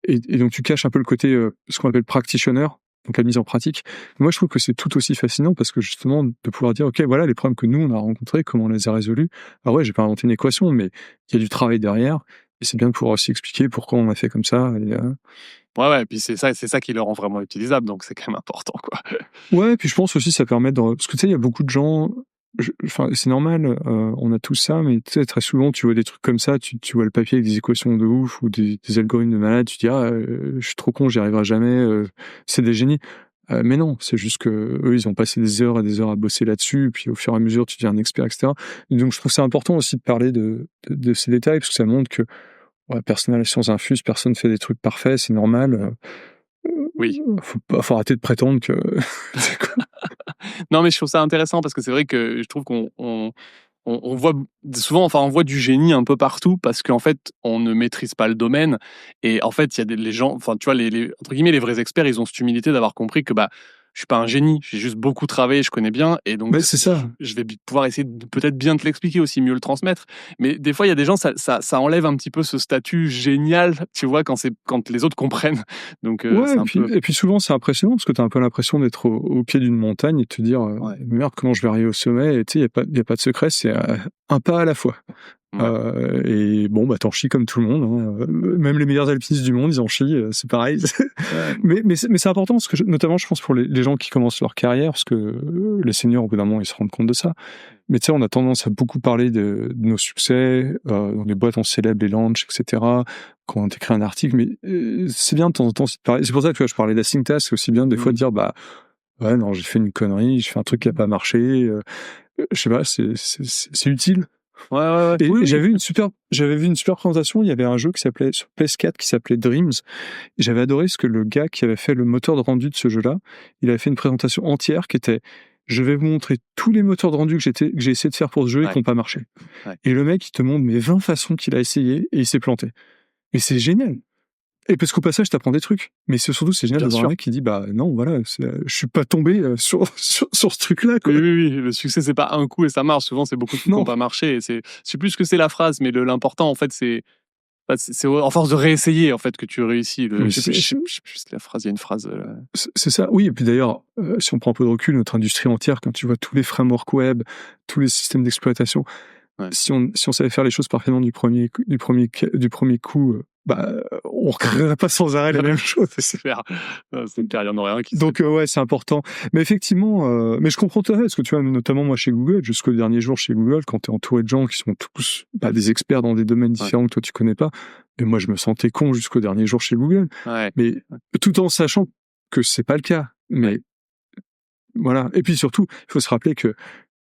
et donc tu caches un peu le côté, ce qu'on appelle practitioner, donc la mise en pratique. Moi, je trouve que c'est tout aussi fascinant parce que justement de pouvoir dire: «OK, voilà les problèmes que nous on a rencontrés, comment on les a résolus». Ah ouais, j'ai pas inventé une équation, mais il y a du travail derrière et c'est bien de pouvoir aussi expliquer pourquoi on a fait comme ça et Ouais, puis c'est ça qui le rend vraiment utilisable, donc c'est quand même important, quoi. ouais, puis je pense aussi ça permet parce que tu sais, il y a beaucoup de gens, enfin, c'est normal, on a tous ça, mais tu sais, très souvent, tu vois des trucs comme ça, tu vois le papier avec des équations de ouf ou des algorithmes de malade, tu te dis: «Ah, je suis trop con, j'y arriverai jamais, c'est des génies». Mais non, c'est juste qu'eux, ils ont passé des heures et des heures à bosser là-dessus, puis au fur et à mesure, tu deviens un expert et cetera. Et donc je trouve ça important aussi de parler de ces détails, parce que ça montre que, ouais, personne n'a la science infuse, personne fait des trucs parfaits, c'est normal, Oui. faut arrêter de prétendre que Non, mais je trouve ça intéressant parce que c'est vrai que je trouve qu'on voit souvent, enfin, on voit du génie un peu partout parce qu'en fait, on ne maîtrise pas le domaine. Et en fait, il y a les gens, enfin, tu vois, entre guillemets, les vrais experts, ils ont cette humilité d'avoir compris que je suis pas un génie, j'ai juste beaucoup travaillé, je connais bien, et donc mais c'est ça. je vais pouvoir essayer de peut-être bien te l'expliquer aussi, mieux le transmettre. Mais des fois, il y a des gens, ça enlève un petit peu ce statut génial, tu vois, quand les autres comprennent. Donc Ouais, c'est un peu. et puis souvent c'est impressionnant parce que tu as un peu l'impression d'être au pied d'une montagne et de te dire, Ouais, «Merde, comment je vais arriver au sommet?» Et tu sais, il y a pas de secret, c'est, un pas à la fois. ouais, Et bon, tu en chies comme tout le monde, hein, même les meilleurs alpinistes du monde, ils en chient, c'est pareil. ouais, Mais c'est important parce que notamment je pense pour les gens qui commencent leur carrière, parce que, les seniors au bout d'un moment, ils se rendent compte de ça. Mais tu sais, on a tendance à beaucoup parler de nos succès, dans les boîtes on célèbre les launchs et cetera, quand on écrit un article, mais c'est bien de temps en temps aussi de parler. C'est pour ça que, tu vois, je parlais d'Async Task, c'est aussi bien des fois mmh, de dire: «Ouais, non, j'ai fait une connerie, j'ai fait un truc qui a pas marché», je sais pas, c'est utile. ouais, Et oui, oui. j'avais vu une super présentation, il y avait un jeu qui s'appelait sur PS4 qui s'appelait Dreams. Et j'avais adoré ce que le gars qui avait fait le moteur de rendu de ce jeu-là, il avait fait une présentation entière qui était: «Je vais vous montrer tous les moteurs de rendu que j'ai essayé de faire pour ce jeu et qui Ouais, ont pas marché». ouais, Et le mec, il te montre 20 façons qu'il a essayé et il s'est planté. Et c'est génial. Et parce qu'au passage, tu apprends des trucs. Mais c'est génial de bien voir un sûr. mec qui dit: «Bah, non, voilà, je suis pas tombé, sur ce truc-là, quoi». Oui, oui, oui, le succès, c'est pas un coup et ça marche. Souvent, c'est beaucoup de coups qui ont Non. pas marché, et je sais plus ce que c'est la phrase, mais l'important, en fait, c'est en force de réessayer, en fait, que tu réussis. Mais Je sais plus la phrase, il y a une phrase, c'est ça. Oui, et puis d'ailleurs, si on prend un peu de recul, notre industrie entière, quand tu vois tous les frameworks web, tous les systèmes d'exploitation, ouais. si on savait faire les choses parfaitement du premier coup, on recréerait pas sans arrêt les mêmes choses. C'est clair. C'est clair, il y en aurait un qui serait. Donc ouais, c'est important. Mais effectivement, mais je comprends tout à fait, parce que tu vois, notamment moi chez Google, jusqu'au dernier jour chez Google, quand tu es entouré de gens qui sont tous, des experts dans des domaines Ouais, différents que toi tu connais pas, et moi je me sentais con jusqu'au dernier jour chez Google, ouais, mais tout en sachant que c'est pas le cas. ouais. Mais voilà. Et puis surtout, il faut se rappeler que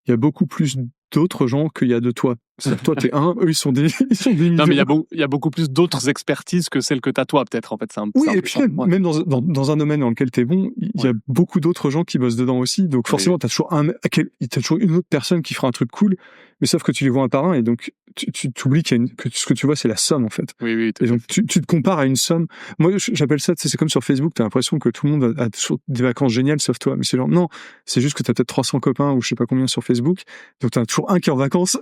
il y a beaucoup plus d'autres gens qu'il y a de toi. C'est-à-dire, toi, t'es un, eux, ils sont des millions. Non, mais il y a beaucoup plus d'autres expertises que celles que t'as toi, peut-être, en fait. Oui, c'est un et peu puis ça. Ouais. même dans un domaine dans lequel t'es bon, il y a beaucoup d'autres gens qui bossent dedans aussi. Donc forcément, t'as toujours une autre personne qui fera un truc cool, mais sauf que tu les vois un par un, et donc tu t'oublies que ce que tu vois, c'est la somme, en fait. Oui. Et donc tu te compares à une somme. Moi, j'appelle ça, c'est comme sur Facebook, t'as l'impression que tout le monde a toujours des vacances géniales sauf toi. Mais c'est genre, non, c'est juste que t'as peut-être 300 copains ou je sais pas combien sur Facebook, donc t'as toujours un qui est en vacances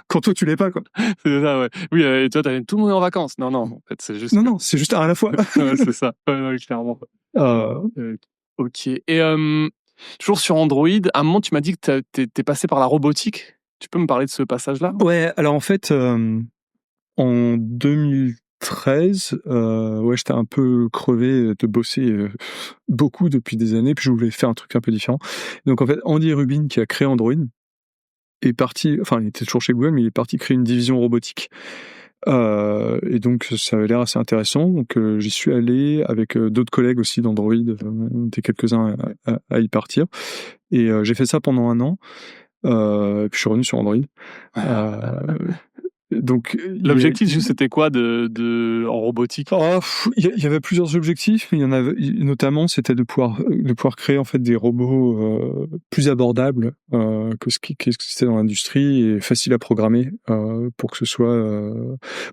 quand toi tu l'es pas, quoi. C'est ça, ouais. Oui, et toi, tout le monde est en vacances. Non, en fait, c'est juste. Non, c'est juste un à la fois. Ouais, c'est ça. Ouais, clairement. Ok. Et toujours sur Android, à un moment, tu m'as dit que t'es passé par la robotique. Tu peux me parler de ce passage-là? Ouais, alors en fait, en 2013, j'étais un peu crevé de bosser beaucoup depuis des années, puis je voulais faire un truc un peu différent. Donc en fait, Andy Rubin, qui a créé Android, est parti, enfin il était toujours chez Google, mais il est parti créer une division robotique. Et donc ça avait l'air assez intéressant, donc j'y suis allé avec d'autres collègues aussi d'Android, on était quelques-uns à y partir, et j'ai fait ça pendant 1 an, puis je suis revenu sur Android. Donc l'objectif juste c'était quoi en robotique? Il y avait plusieurs objectifs, mais il y en avait notamment, c'était de pouvoir créer en fait des robots plus abordables que ce qui existait dans l'industrie, et facile à programmer pour que ce soit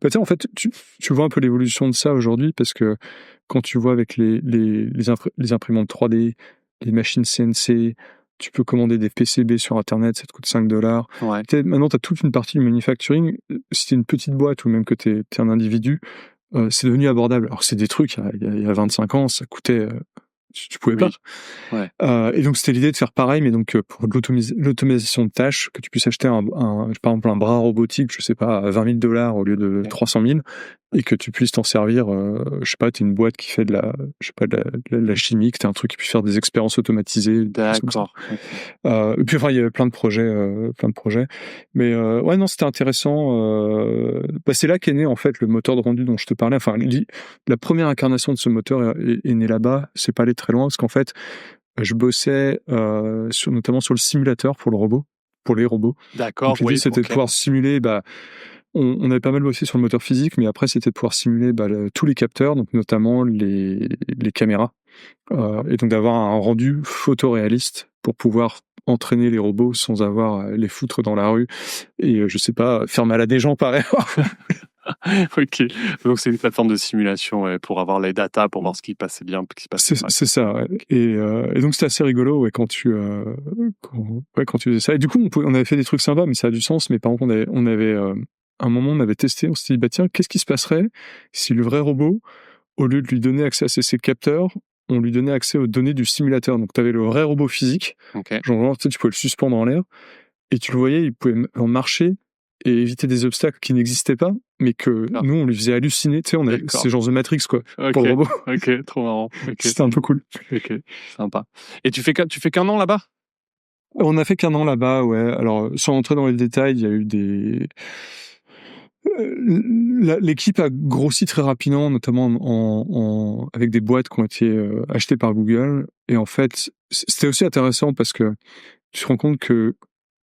tu sais, en fait tu vois un peu l'évolution de ça aujourd'hui, parce que quand tu vois avec les imprimantes 3D, les machines CNC, tu peux commander des PCB sur Internet, ça te coûte $5. Ouais. Maintenant, tu as toute une partie du manufacturing. Si tu es une petite boîte ou même que tu es un individu, c'est devenu abordable. Alors, c'est des trucs, il y a 25 ans, ça coûtait... tu pouvais pas. Ouais. Et donc, c'était l'idée de faire pareil, mais donc pour l'automatisation de tâches, que tu puisses acheter par exemple un bras robotique, je sais pas, à $20,000 au lieu de 300 000, et que tu puisses t'en servir, je sais pas, t'es une boîte qui fait de la chimie, que t'as un truc qui puisse faire des expériences automatisées. D'accord. Et puis enfin, il y avait plein de projets. Mais ouais, non, c'était intéressant. C'est là qu'est né en fait le moteur de rendu dont je te parlais. Enfin, la première incarnation de ce moteur est née là-bas. C'est pas allé très loin, parce qu'en fait, je bossais notamment sur le simulateur pour les robots. D'accord. Donc l'idée, c'était de pouvoir simuler. On avait pas mal bossé sur le moteur physique, mais après, c'était de pouvoir simuler tous les capteurs, donc notamment les caméras, et donc d'avoir un rendu photoréaliste pour pouvoir entraîner les robots sans avoir à les foutre dans la rue et, je sais pas, faire mal à des gens par erreur. Ok. Donc, c'est une plateforme de simulation pour avoir les datas, pour voir ce qui passait bien, ce qui passait mal. C'est ça, ouais. Et donc, c'était assez rigolo, ouais, quand tu faisais ça. Et du coup, on avait fait des trucs sympas, mais ça a du sens. Mais par contre, on avait à un moment, on avait testé, on s'est dit, tiens, qu'est-ce qui se passerait si le vrai robot, au lieu de lui donner accès à ces capteurs, on lui donnait accès aux données du simulateur. Donc, tu avais le vrai robot physique, genre, tu pouvais le suspendre en l'air, et tu le voyais, il pouvait en marcher et éviter des obstacles qui n'existaient pas, mais que nous, on lui faisait halluciner. Tu sais, c'est genre The Matrix, quoi, pour le robot. Ok, trop marrant. C'était un peu cool. Ok, sympa. Et tu fais qu'un an là-bas? On a fait qu'1 an là-bas, ouais. Alors, sans entrer dans les détails, il y a eu l'équipe a grossi très rapidement, notamment avec des boîtes qui ont été achetées par Google. Et en fait, c'était aussi intéressant parce que tu te rends compte que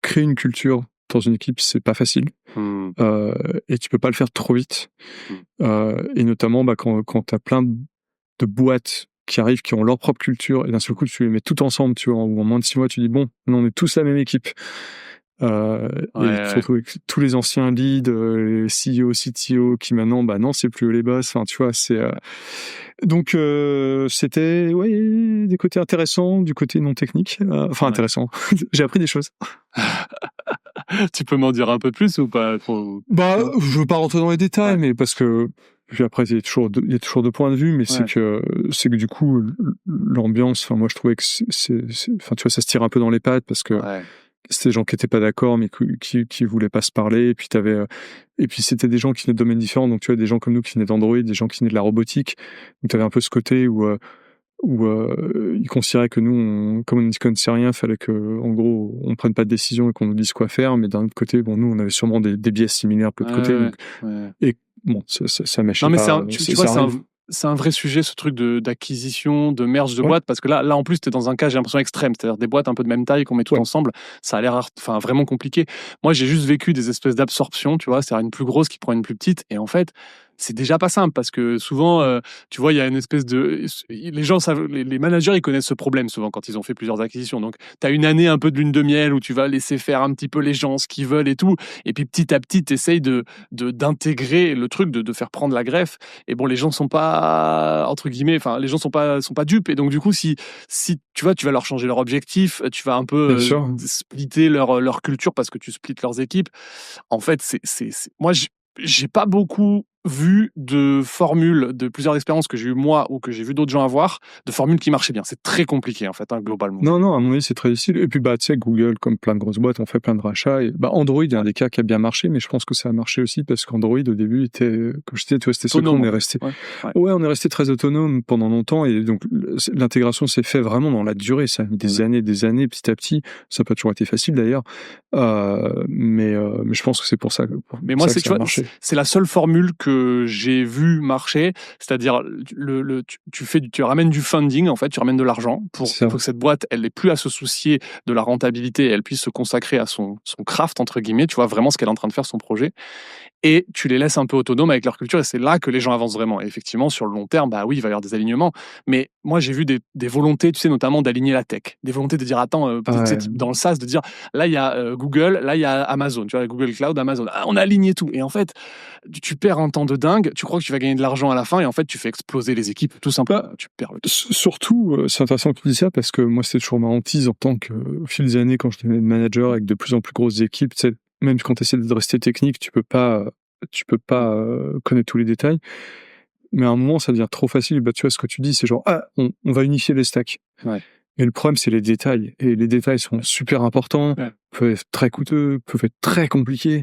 créer une culture dans une équipe, c'est pas facile. Et tu peux pas le faire trop vite. Et notamment, quand t'as plein de boîtes qui arrivent, qui ont leur propre culture, et d'un seul coup, tu les mets tout ensemble, tu vois, en moins de 6 mois, tu dis, bon, on est tous la même équipe. Et tu te retrouves avec tous les anciens leads, les CEO, CTO, qui maintenant, non, c'est plus eux les boss. Enfin, tu vois, c'est... Donc, c'était des côtés intéressants, du côté non technique. Intéressant. J'ai appris des choses. Tu peux m'en dire un peu plus ou pas? Je veux pas rentrer dans les détails, mais parce que puis après, il y a toujours 2 points de vue, mais c'est que du coup, l'ambiance, moi, je trouvais que tu vois, ça se tire un peu dans les pattes, parce que c'était des gens qui étaient pas d'accord, mais qui voulaient pas se parler. Et puis c'était des gens qui venaient de domaines différents. Donc, tu vois, des gens comme nous qui venaient d'Android, des gens qui venaient de la robotique. Donc, tu avais un peu ce côté où ils considéraient que nous, comme on ne connaissait rien, fallait que, en gros, on prenne pas de décision et qu'on nous dise quoi faire. Mais d'un autre côté, nous, on avait sûrement des biais similaires de l'autre côté. Et bon, ça mâchait pas. Tu vois, c'est un vrai sujet, ce truc d'acquisition, de merge de Ouais, boîtes, parce que là, en plus, tu es dans un cas, j'ai l'impression, extrême, c'est-à-dire des boîtes un peu de même taille qu'on met toutes ouais, ensemble, ça a l'air enfin, vraiment compliqué. Moi, j'ai juste vécu des espèces d'absorption, tu vois, c'est-à-dire une plus grosse qui prend une plus petite, et en fait, c'est déjà pas simple, parce que souvent, tu vois, il y a une espèce de... Les gens savent, les managers, ils connaissent ce problème souvent quand ils ont fait plusieurs acquisitions. Donc, tu as une année un peu de lune de miel où tu vas laisser faire un petit peu les gens ce qu'ils veulent et tout, et puis petit à petit, tu essayes d'intégrer le truc, de faire prendre la greffe. Et bon, les gens sont pas, entre guillemets, enfin, les gens sont pas dupes. Et donc, du coup, si tu vois, tu vas leur changer leur objectif, tu vas un bien peu sûr. splitter leur culture parce que tu splittes leurs équipes. En fait, moi, j'ai pas beaucoup vu de formules de plusieurs expériences que j'ai eu moi ou que j'ai vu d'autres gens avoir, de formules qui marchaient bien. C'est très compliqué, en fait, hein, globalement. Non, non, à mon avis, c'est très difficile. Et puis, bah, tu sais, Google, comme plein de grosses boîtes, ont fait plein de rachats. Et, bah, Android, il y a un Ouais. des cas qui a bien marché, mais je pense que ça a marché aussi parce qu'Android, au début, était, comme je disais, tu vois, c'était secret, Autonome, on en est fait. resté. Ouais. Ouais. Ouais, on est resté très autonome pendant longtemps et donc l'intégration s'est fait vraiment dans la durée. Ça a mis des années, petit à petit. Ça n'a pas toujours été facile d'ailleurs. Mais je pense que c'est pour ça, Mais pour moi, ça que tu ça a vois, marché. c'est la seule formule que j'ai vue marcher. C'est-à-dire, tu ramènes du funding, en fait, tu ramènes de l'argent pour C'est ça. que cette boîte, elle n'ait plus à se soucier de la rentabilité et elle puisse se consacrer à son craft, entre guillemets, tu vois, vraiment ce qu'elle est en train de faire, son projet. Et tu les laisses un peu autonomes avec leur culture et c'est là que les gens avancent vraiment. Et effectivement, sur le long terme, bah oui, il va y avoir des alignements. Mais moi, j'ai vu des volontés, tu sais, notamment d'aligner la tech. Des volontés de dire, attends, tu sais, Ouais. type dans le SaaS, de dire, là, il y a Google, là, il y a Amazon, tu vois, Google Cloud, Amazon. Ah, on a aligné tout. Et en fait, tu perds un temps de dingue, tu crois que tu vas gagner de l'argent à la fin et en fait, tu fais exploser les équipes, tout simplement. Bah, Tu perds le temps. surtout, c'est intéressant que tu dis ça parce que moi, c'était toujours ma hantise en tant que, au fil des années, quand je devenais manager avec de plus en plus grosses équipes, tu sais, même quand tu essaies de rester technique, tu peux pas connaître tous les détails. Mais à un moment, ça devient trop facile. Bah, tu vois, ce que tu dis, c'est genre, ah, on va unifier les stacks. Ouais. Et le problème, c'est les détails. Et les détails sont super importants, Ouais. peuvent être très coûteux, peuvent être très compliqués.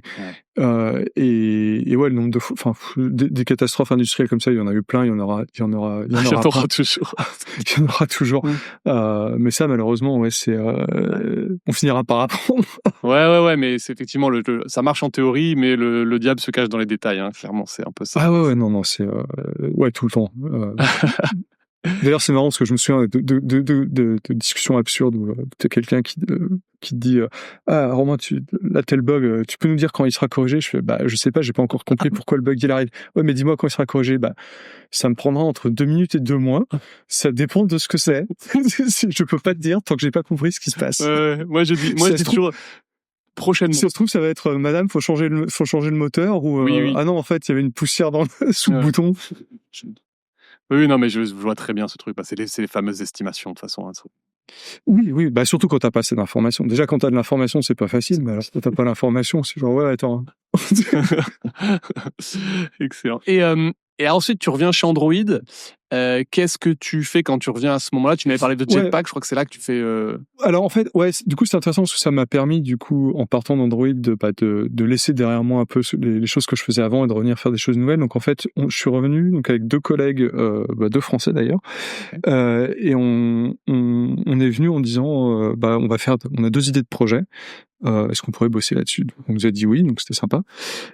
Ouais. Et ouais, le nombre de fois, enfin, des catastrophes industrielles comme ça, il y en a eu plein, il y en aura Il y en aura plein. toujours. Il y en aura toujours. Ouais. Mais ça, malheureusement, ouais, on finira par apprendre. Ouais, mais c'est effectivement, ça marche en théorie, mais le diable se cache dans les détails, hein, clairement, c'est un peu ça. Ah ouais, non, c'est, ouais, tout le temps. D'ailleurs, c'est marrant parce que je me souviens de discussions absurdes où t'as quelqu'un qui te dit ah Romain, là tel bug, tu peux nous dire quand il sera corrigé? Je fais bah je sais pas, j'ai pas encore compris pourquoi le bug il arrive. Ouais, mais dis-moi quand il sera corrigé. Bah ça me prendra entre 2 minutes et 2 mois. Ça dépend de ce que c'est. Je peux pas te dire tant que j'ai pas compris ce qui se passe. Moi je Si dis toujours prochainement. si ça se trouve, ça va être madame, faut changer le moteur ou Oui. ah non en fait il y avait une poussière sous le Ouais. bouton. Oui, non, mais je vois très bien ce truc. Bah, c'est les fameuses estimations, de toute façon, hein. Oui, bah surtout quand t'as pas assez d'informations. Déjà quand t'as de l'information, c'est pas facile, mais alors quand t'as pas l'information, c'est genre ouais attends. Excellent. Et ensuite, tu reviens chez Android. Qu'est-ce que tu fais quand tu reviens à ce moment-là? Tu m'avais parlé de Ouais. Jetpack, je crois que c'est là que tu fais... Alors en fait, ouais, du coup c'est intéressant parce que ça m'a permis du coup en partant d'Android de laisser derrière moi un peu les choses que je faisais avant et de revenir faire des choses nouvelles. Donc en fait, je suis revenu donc avec 2 collègues, 2 Français d'ailleurs, et on est venu en disant bah on a 2 idées de projet. Est-ce qu'on pourrait bosser là-dessus? Donc, on nous a dit oui, donc c'était sympa.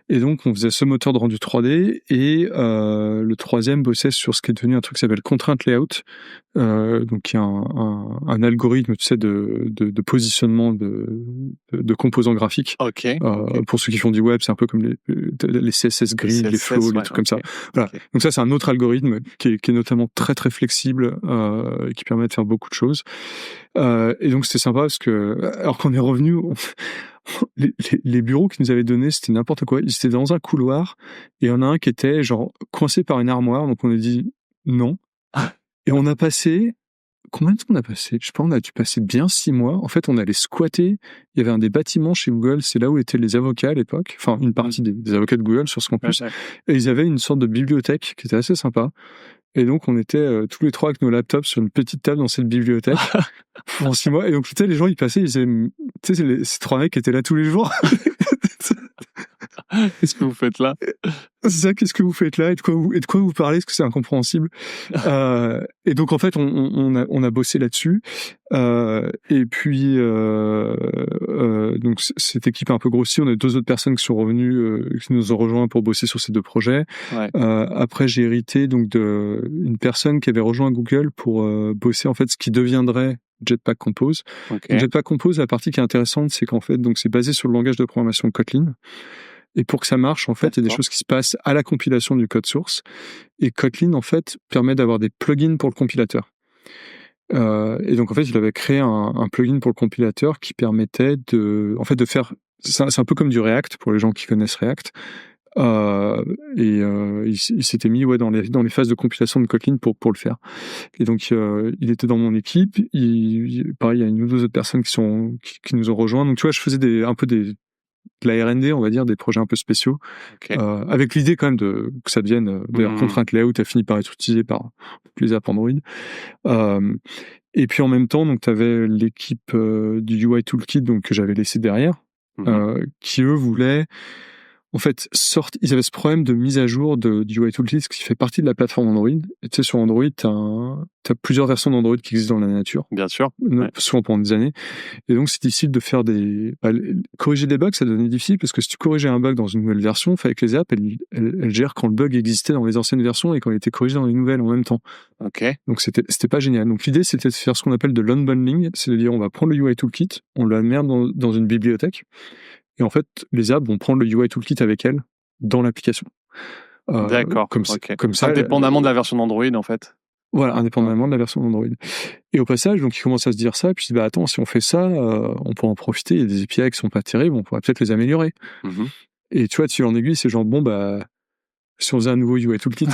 Et donc on faisait ce moteur de rendu 3D et le troisième bossait sur ce qui est devenu un truc qui s'appelle Constraint Layout, donc qui est un algorithme, tu sais, de positionnement de composants graphiques. Ok. Pour ceux qui font du web, c'est un peu comme les CSS grid, les flows, les trucs comme ça. Voilà. Ok. Donc ça, c'est un autre algorithme qui est notamment très très flexible et qui permet de faire beaucoup de choses. Et donc c'était sympa parce que alors qu'on est revenu, les bureaux qu'ils nous avaient donnés, c'était n'importe quoi. Ils étaient dans un couloir et il y en a un qui était genre coincé par une armoire. Donc on a dit non. Et on a passé combien de temps on a passé? Je sais pas, on a dû passer bien 6 mois. En fait, on allait squatter. Il y avait un des bâtiments chez Google, c'est là où étaient les avocats à l'époque. Enfin, une partie des avocats de Google sur ce campus. Ouais. Et ils avaient une sorte de bibliothèque qui était assez sympa. Et donc, on était tous les trois avec nos laptops sur une petite table dans cette bibliothèque pendant 6 mois. Et donc, tu sais, les gens, ils passaient, ils disaient, tu sais, ces 3 mecs qui étaient là tous les jours. Qu'est-ce que vous faites là? C'est ça, qu'est-ce que vous faites là et de quoi vous parlez, est-ce que c'est incompréhensible? Et donc en fait on a bossé là-dessus, et puis donc cette équipe a un peu grossi, on a 2 autres personnes qui sont revenues, qui nous ont rejoints pour bosser sur ces 2 projets. Ouais. Après j'ai hérité donc d'une personne qui avait rejoint Google pour bosser en fait ce qui deviendrait Jetpack Compose. OK. Donc, Jetpack Compose, la partie qui est intéressante, c'est qu'en fait donc c'est basé sur le langage de programmation Kotlin. Et pour que ça marche, en fait, il y a des choses qui se passent à la compilation du code source. Et Kotlin, en fait, permet d'avoir des plugins pour le compilateur. Et donc, en fait, il avait créé un plugin pour le compilateur qui permettait de faire... C'est un peu comme du React, pour les gens qui connaissent React. Il s'était mis dans les phases de compilation de Kotlin pour le faire. Et donc, il était dans mon équipe. Pareil, il y a une ou 2 autres personnes qui nous ont rejoints. Donc, tu vois, je faisais de la R&D, on va dire, des projets un peu spéciaux, OK. avec l'idée quand même que ça devienne d'ailleurs contrainte layout a fini par être utilisé par les apps Android. Et puis en même temps, donc tu avais l'équipe du UI Toolkit donc que j'avais laissé derrière, qui eux voulaient en fait ils avaient ce problème de mise à jour du UI Toolkit qui fait partie de la plateforme Android. Et tu sais, sur Android, t'as plusieurs versions d'Android qui existent dans la nature. Bien sûr. Souvent pendant des années. Et donc, c'est difficile de faire corriger des bugs, ça devenait difficile parce que si tu corrigeais un bug dans une nouvelle version, il fallait que les apps, elles gèrent quand le bug existait dans les anciennes versions et quand il était corrigé dans les nouvelles en même temps. OK. Donc, c'était pas génial. Donc, l'idée, c'était de faire ce qu'on appelle de l'unbundling. C'est de dire, on va prendre le UI Toolkit, on le met dans une bibliothèque. Et en fait, les apps vont prendre le UI Toolkit avec elles dans l'application. D'accord. Comme ça. Indépendamment de la version d'Android, en fait. Voilà, indépendamment de la version d'Android. Et au passage, donc, il commence à se dire ça, puis il se dit, bah, attends, si on fait ça, on pourra en profiter, il y a des API qui sont pas terribles, on pourrait peut-être les améliorer. Et tu vois, de fil en aiguille, c'est genre, bon, bah, si on faisait un nouveau UI Toolkit.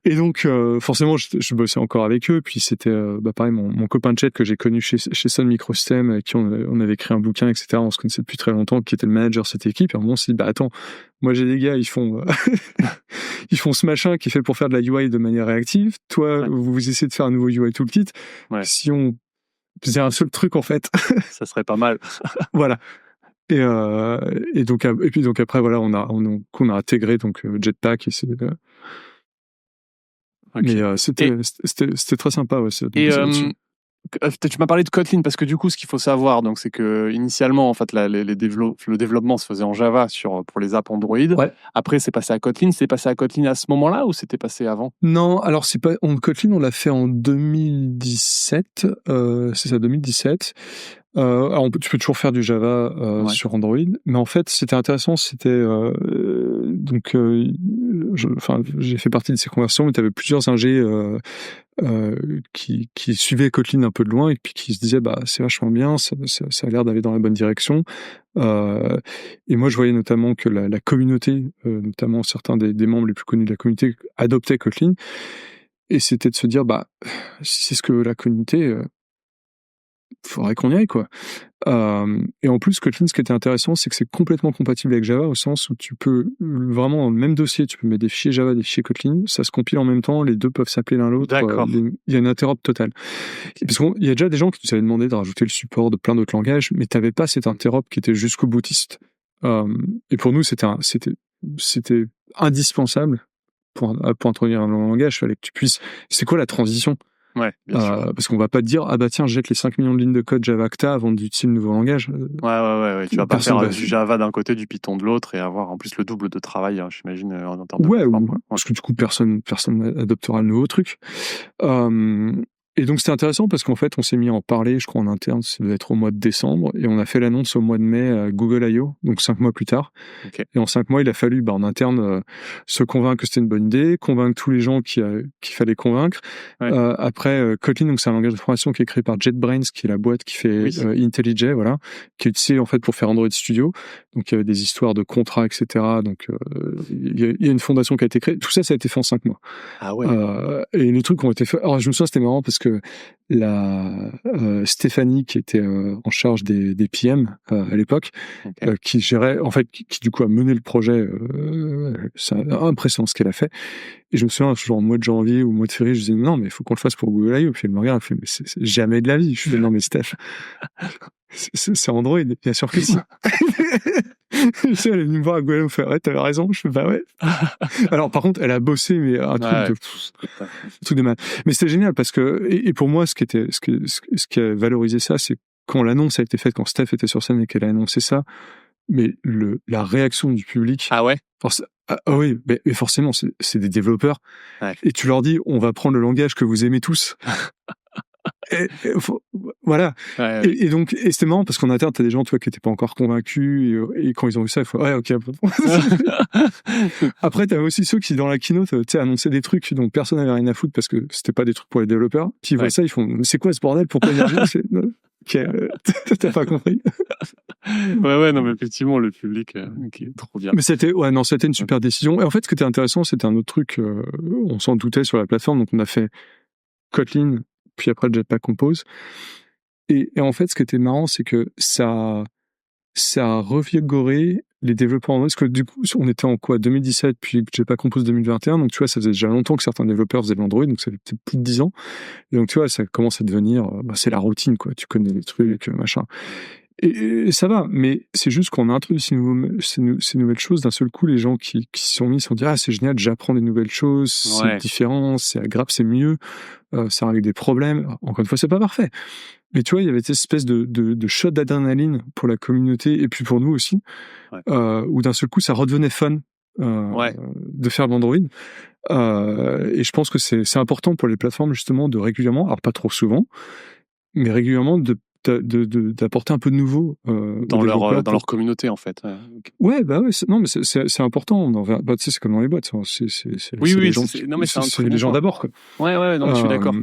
Et donc, forcément, je bossais encore avec eux, puis c'était, pareil, mon copain de chat que j'ai connu chez Sun Microsystems, avec qui on avait écrit un bouquin, etc., on se connaissait depuis très longtemps, qui était le manager de cette équipe, et à un moment, on s'est dit, bah, attends, moi, j'ai des gars, ils font ce machin qui est fait pour faire de la UI de manière réactive. Toi, vous essayez de faire un nouveau UI Toolkit. Si on faisait un seul truc, en fait. Ça serait pas mal. Voilà. Et puis après, voilà, on a intégré, donc, Jetpack, et c'est, Okay. Mais c'était très sympa. Ouais, et tu m'as parlé de Kotlin parce que du coup, ce qu'il faut savoir, donc, c'est que initialement, en fait, le développement se faisait en Java pour les apps Android. Ouais. Après, c'est passé à Kotlin. C'est passé à Kotlin à ce moment-là ou c'était passé avant? Non, alors Kotlin, on l'a fait en 2017. C'est ça, 2017. Alors tu peux toujours faire du Java sur Android, mais en fait, c'était intéressant. C'était j'ai fait partie de ces conversations, mais tu avais plusieurs ingés qui suivaient Kotlin un peu de loin et puis qui se disaient, bah, c'est vachement bien, ça a l'air d'aller dans la bonne direction. Et moi, je voyais notamment que la communauté, notamment certains des membres les plus connus de la communauté, adoptaient Kotlin. Et c'était de se dire, bah, si c'est ce que la communauté, faudrait qu'on y aille, quoi. Et en plus, Kotlin, ce qui était intéressant, c'est que c'est complètement compatible avec Java, au sens où tu peux, vraiment dans le même dossier, tu peux mettre des fichiers Java, des fichiers Kotlin, ça se compile en même temps, les deux peuvent s'appeler l'un l'autre. D'accord. Il y a une interop totale. Parce qu'il y a déjà des gens qui nous avaient demandé de rajouter le support de plein d'autres langages, mais t'avais pas cette interop qui était jusqu'au boutiste. Et pour nous, c'était indispensable pour introduire un langage. Fallait que tu puisses. C'est quoi la transition? Ouais, bien sûr. Parce qu'on va pas te dire, ah bah tiens, je jette les 5 millions de lignes de code Java que t'as avant d'utiliser le nouveau langage. Ouais. Tu vas pas faire du Java d'un côté, du Python de l'autre et avoir en plus le double de travail, j'imagine, en termes de plateforme. Parce que du coup, personne adoptera le nouveau truc. Et donc, c'était intéressant parce qu'en fait, on s'est mis à en parler, je crois, en interne, ça devait être au mois de décembre, et on a fait l'annonce au mois de mai à Google I.O., donc 5 mois plus tard. Okay. Et en 5 mois, il a fallu, en interne, se convaincre que c'était une bonne idée, convaincre tous les gens qu'il fallait convaincre. Ouais. Après, Kotlin, donc c'est un langage de programmation qui est créé par JetBrains, qui est la boîte qui fait IntelliJ, voilà, qui est utilisé en fait pour faire Android Studio. Donc, il y avait des histoires de contrats, etc. Donc, il y a une fondation qui a été créée. Tout ça a été fait en 5 mois. Ah ouais. Et les trucs ont été faits. Alors, je me souviens, c'était marrant parce que Stéphanie, qui était en charge des PM à l'époque, qui gérait, en fait, qui du coup a mené le projet, c'est impressionnant ce qu'elle a fait. Et je me souviens, genre au mois de janvier ou au mois de février, je disais non, mais il faut qu'on le fasse pour Google I.O. Puis elle me regarde, elle fait, mais c'est jamais de la vie. Je fais non, mais Steph, c'est Android, bien sûr que si. Tu sais, elle est venue me voir à Guadeloupe, elle fait, ouais, t'avais raison. Je fais, bah ouais. Alors, par contre, elle a bossé, mais un truc de mal. Mais c'était génial parce que, et pour moi, ce qui a valorisé ça, c'est quand l'annonce a été faite, quand Steph était sur scène et qu'elle a annoncé ça, mais la réaction du public. Ah ouais? Oui, mais forcément, c'est des développeurs. Ouais. Et tu leur dis, on va prendre le langage que vous aimez tous. Voilà. Ouais. Et donc, c'était marrant parce qu'en interne, t'as des gens, tu vois, qui étaient pas encore convaincus, et quand ils ont vu ça, il faut, ouais, ok. Après, t'avais aussi ceux qui, dans la keynote, tu sais, annonçaient des trucs dont personne n'avait rien à foutre parce que c'était pas des trucs pour les développeurs. Puis ils voient ça, ils font, c'est quoi ce bordel? Pourquoi il y a rien? Ok, t'as pas compris. Ouais, non, mais effectivement, le public, ok, trop bien. Mais c'était une super décision. Et en fait, ce qui était intéressant, c'était un autre truc, on s'en doutait sur la plateforme, donc on a fait Kotlin, puis après Jetpack Compose. Et en fait, ce qui était marrant, c'est que ça a revigoré les développeurs Android, parce que du coup, on était en quoi, 2017, puis Jetpack Compose 2021, donc tu vois, ça faisait déjà longtemps que certains développeurs faisaient de l'Android, donc ça fait peut-être plus de 10 ans. Et donc tu vois, ça commence à devenir, c'est la routine, quoi. Tu connais les trucs, machin. Et ça va, mais c'est juste qu'on a introduit ces nouvelles choses, d'un seul coup, les gens qui s'y sont mis se sont dit, ah, c'est génial, j'apprends des nouvelles choses, c'est différent, c'est agréable, c'est mieux, ça règle des problèmes. Encore une fois, c'est pas parfait. Mais tu vois, il y avait cette espèce de shot d'adrénaline pour la communauté et puis pour nous aussi, où d'un seul coup, ça redevenait fun de faire de l'Android. Et je pense que c'est important pour les plateformes, justement, de régulièrement, alors pas trop souvent, mais régulièrement d'apporter un peu de nouveau dans leur communauté, en fait. Ouais, bah ouais, non, mais c'est important. Tu sais, c'est comme dans les boîtes. C'est les gens, c'est les gens d'abord, quoi. Ouais, non, je suis d'accord.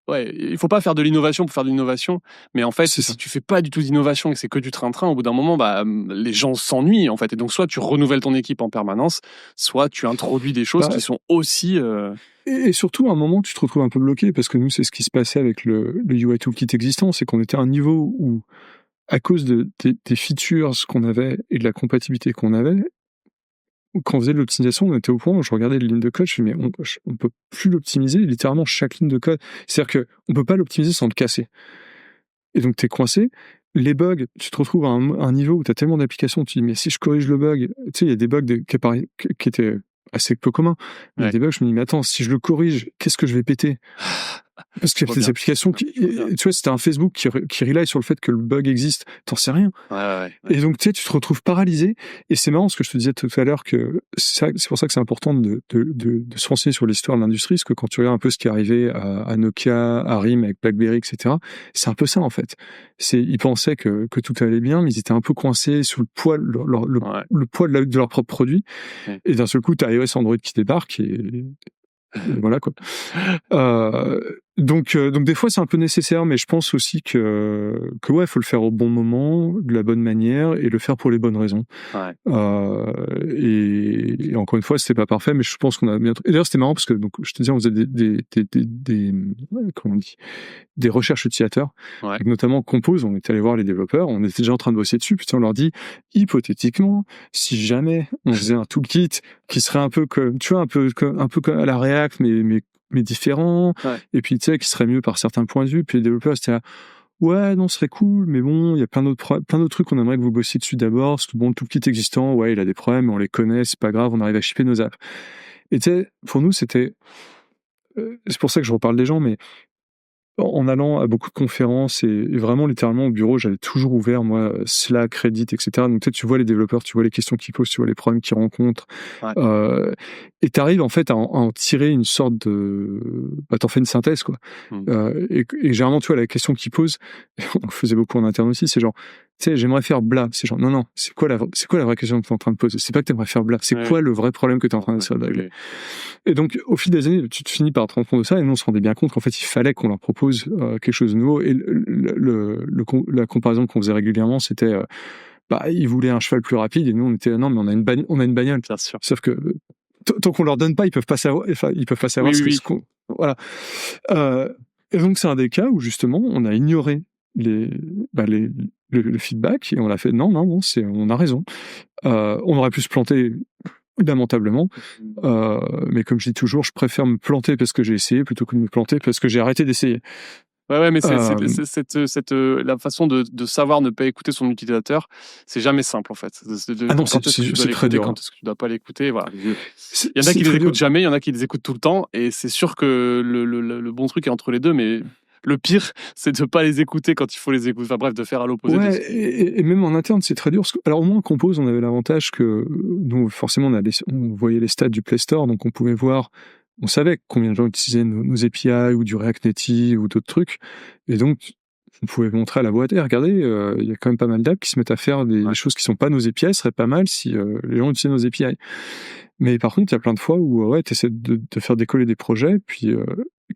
Il faut pas faire de l'innovation pour faire de l'innovation, mais en fait, si tu fais pas du tout d'innovation et que c'est que du train-train, au bout d'un moment, les gens s'ennuient, en fait. Et donc, soit tu renouvelles ton équipe en permanence, soit tu introduis des choses qui sont aussi... Et surtout, à un moment, tu te retrouves un peu bloqué, parce que nous, c'est ce qui se passait avec le UI Toolkit existant, c'est qu'on était à un niveau où, à cause des features qu'on avait et de la compatibilité qu'on avait, quand on faisait de l'optimisation, on était au point où je regardais les lignes de code, je me dis, mais on peut plus l'optimiser, littéralement chaque ligne de code. C'est-à-dire qu'on peut pas l'optimiser sans le casser. Et donc, t'es coincé. Les bugs, tu te retrouves à un niveau où t'as tellement d'applications, tu te dis, mais si je corrige le bug, tu sais, il y a des bugs qui étaient assez peu communs. Il y a des bugs, je me dis, mais attends, si je le corrige, qu'est-ce que je vais péter? Parce qu'il y a des applications tu vois, c'était un Facebook qui rely sur le fait que le bug existe, t'en sais rien. Ouais. Et donc, tu sais, tu te retrouves paralysé. Et c'est marrant ce que je te disais tout à l'heure, que c'est pour ça que c'est important de se renseigner sur l'histoire de l'industrie, parce que quand tu regardes un peu ce qui est arrivé à Nokia, à RIM avec BlackBerry, etc., c'est un peu ça, en fait. Ils pensaient que tout allait bien, mais ils étaient un peu coincés sous le poids, le poids de leur propre produit. Ouais. Et d'un seul coup, t'as iOS Android qui débarque et voilà, quoi. Donc des fois c'est un peu nécessaire, mais je pense aussi que ouais, faut le faire au bon moment, de la bonne manière, et le faire pour les bonnes raisons. Ouais. Et encore une fois, c'était pas parfait, mais je pense qu'on a bien. Et d'ailleurs, c'était marrant parce que donc je te disais, on faisait comment on dit, des recherches utilisateurs, notamment Compose. On était allé voir les développeurs, on était déjà en train de bosser dessus. Puis on leur dit, hypothétiquement, si jamais on faisait un toolkit qui serait un peu comme, tu vois, un peu comme à la React, mais différent, et puis tu sais, qui serait mieux par certains points de vue. Puis les développeurs, c'était là, ouais, non, ce serait cool, mais bon, il y a plein d'autres trucs qu'on aimerait que vous bossiez dessus d'abord, parce que bon, le toolkit existant, ouais, il a des problèmes, on les connaît, c'est pas grave, on arrive à shipper nos apps. Et tu sais, pour nous, c'était, c'est pour ça que je reparle des gens, mais en allant à beaucoup de conférences et vraiment littéralement au bureau, j'avais toujours ouvert, moi, Slack, Reddit, etc. Donc peut-être tu vois les développeurs, tu vois les questions qu'ils posent, tu vois les problèmes qu'ils rencontrent. Et t'arrives en fait à en tirer une sorte de... t'en fais une synthèse, quoi. Et généralement, tu vois, la question qu'ils posent, on faisait beaucoup en interne aussi, c'est genre, tu sais, j'aimerais faire bla. C'est genre, non, c'est quoi la vraie question que t'es en train de poser? C'est pas que t'aimerais faire bla, c'est quoi le vrai problème que t'es en train de régler? Et donc, au fil des années, tu te finis par te rendre compte de ça, et nous, on se rendait bien compte qu'en fait, il fallait qu'on leur propose quelque chose de nouveau. Et la comparaison qu'on faisait régulièrement, c'était, ils voulaient un cheval plus rapide, et nous, on était, non, mais on a une bagnole. Bien sûr. Sauf que, tant qu'on leur donne pas, ils peuvent pas savoir, ce qu'on, voilà. Et donc, c'est un des cas où, justement, on a ignoré le feedback, et on a fait, non, on a raison. On aurait pu se planter lamentablement, mais comme je dis toujours, je préfère me planter parce que j'ai essayé plutôt que de me planter parce que j'ai arrêté d'essayer. Ouais, mais Euh, la façon de savoir ne pas écouter son utilisateur, c'est jamais simple en fait. ah non, Quand est-ce que tu dois c'est très l'écouter, dur, hein. quand est-ce que tu dois pas l'écouter, voilà. Il y en a C'est qui les très dur. écoutent jamais, il y en a qui les écoutent tout le temps, et c'est sûr que le bon truc est entre les deux, mais le pire, c'est de pas les écouter quand il faut les écouter. Enfin bref, de faire à l'opposé de ce Ouais, et même en interne, c'est très dur. Alors, au moins, en Compose, on avait l'avantage que nous, forcément, on voyait les stats du Play Store, donc on pouvait voir, on savait combien de gens utilisaient nos API ou du React Native ou d'autres trucs. Et donc, on pouvait montrer à la boîte, et regardez, il y a quand même pas mal d'apps qui se mettent à faire des Ouais. choses qui sont pas nos API, ce serait pas mal si les gens utilisaient nos API. Mais par contre, il y a plein de fois où ouais, tu essaies de faire décoller des projets, puis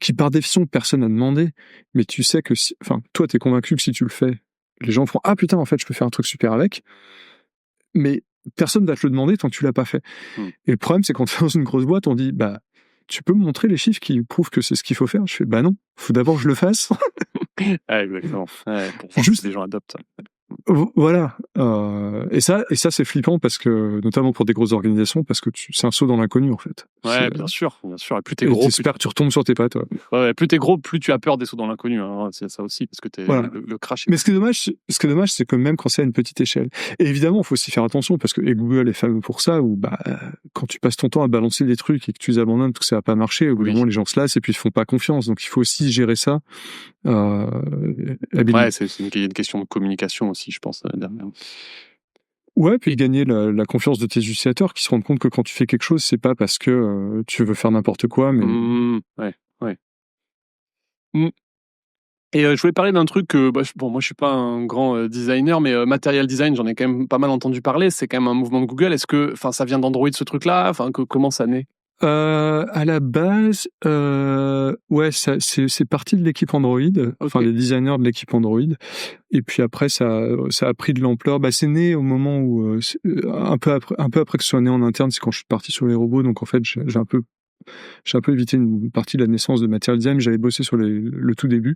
qui par définition personne n'a demandé, mais tu sais que enfin, toi, t'es convaincu que si tu le fais, les gens feront ah putain, en fait, je peux faire un truc super avec, mais personne va te le demander tant que tu l'as pas fait. Mm. Et le problème, c'est quand tu es dans une grosse boîte, on dit bah tu peux me montrer les chiffres qui prouvent que c'est ce qu'il faut faire. Je fais bah non, faut d'abord que je le fasse. Ouais, exactement. Ouais, pour voir Juste si les gens adoptent. voilà. Et ça c'est flippant parce que notamment pour des grosses organisations parce que c'est un saut dans l'inconnu en fait. Ouais, bien sûr, bien sûr. Et plus t'es Et gros, t'espères que tu retombes sur tes pattes. Ouais. ouais, plus t'es gros, plus tu as peur des sauts dans l'inconnu. Hein. C'est ça aussi, parce que Voilà. le crash. Mais ce qui est dommage, c'est que même quand c'est à une petite échelle. Et évidemment, il faut aussi faire attention parce que et Google est fameux pour ça. Où bah quand tu passes ton temps à balancer des trucs et que tu les abandonnes parce que ça va pas marcher, au bout d'un moment les gens se lassent et puis ils te font pas confiance. Donc il faut aussi gérer ça. Ouais, il y a une question de communication aussi, je pense, derrière. Ouais, puis gagner la confiance de tes utilisateurs qui se rendent compte que quand tu fais quelque chose, c'est pas parce que tu veux faire n'importe quoi, mais Ouais, ouais. Et je voulais parler d'un truc que, bon, moi je suis pas un grand designer, mais material design, j'en ai quand même pas mal entendu parler. C'est quand même un mouvement de Google. Est-ce que, enfin, ça vient d'Android ce truc-là? Enfin, comment ça naît? à la base, ouais, c'est parti de l'équipe Android, enfin Ok. des designers de l'équipe Android. Et puis après, ça a pris de l'ampleur. Bah, c'est né au moment où un peu après que ce soit né en interne, c'est quand je suis parti sur les robots. Donc en fait, j'ai un peu évité une partie de la naissance de Material Design. J'avais bossé sur le tout début,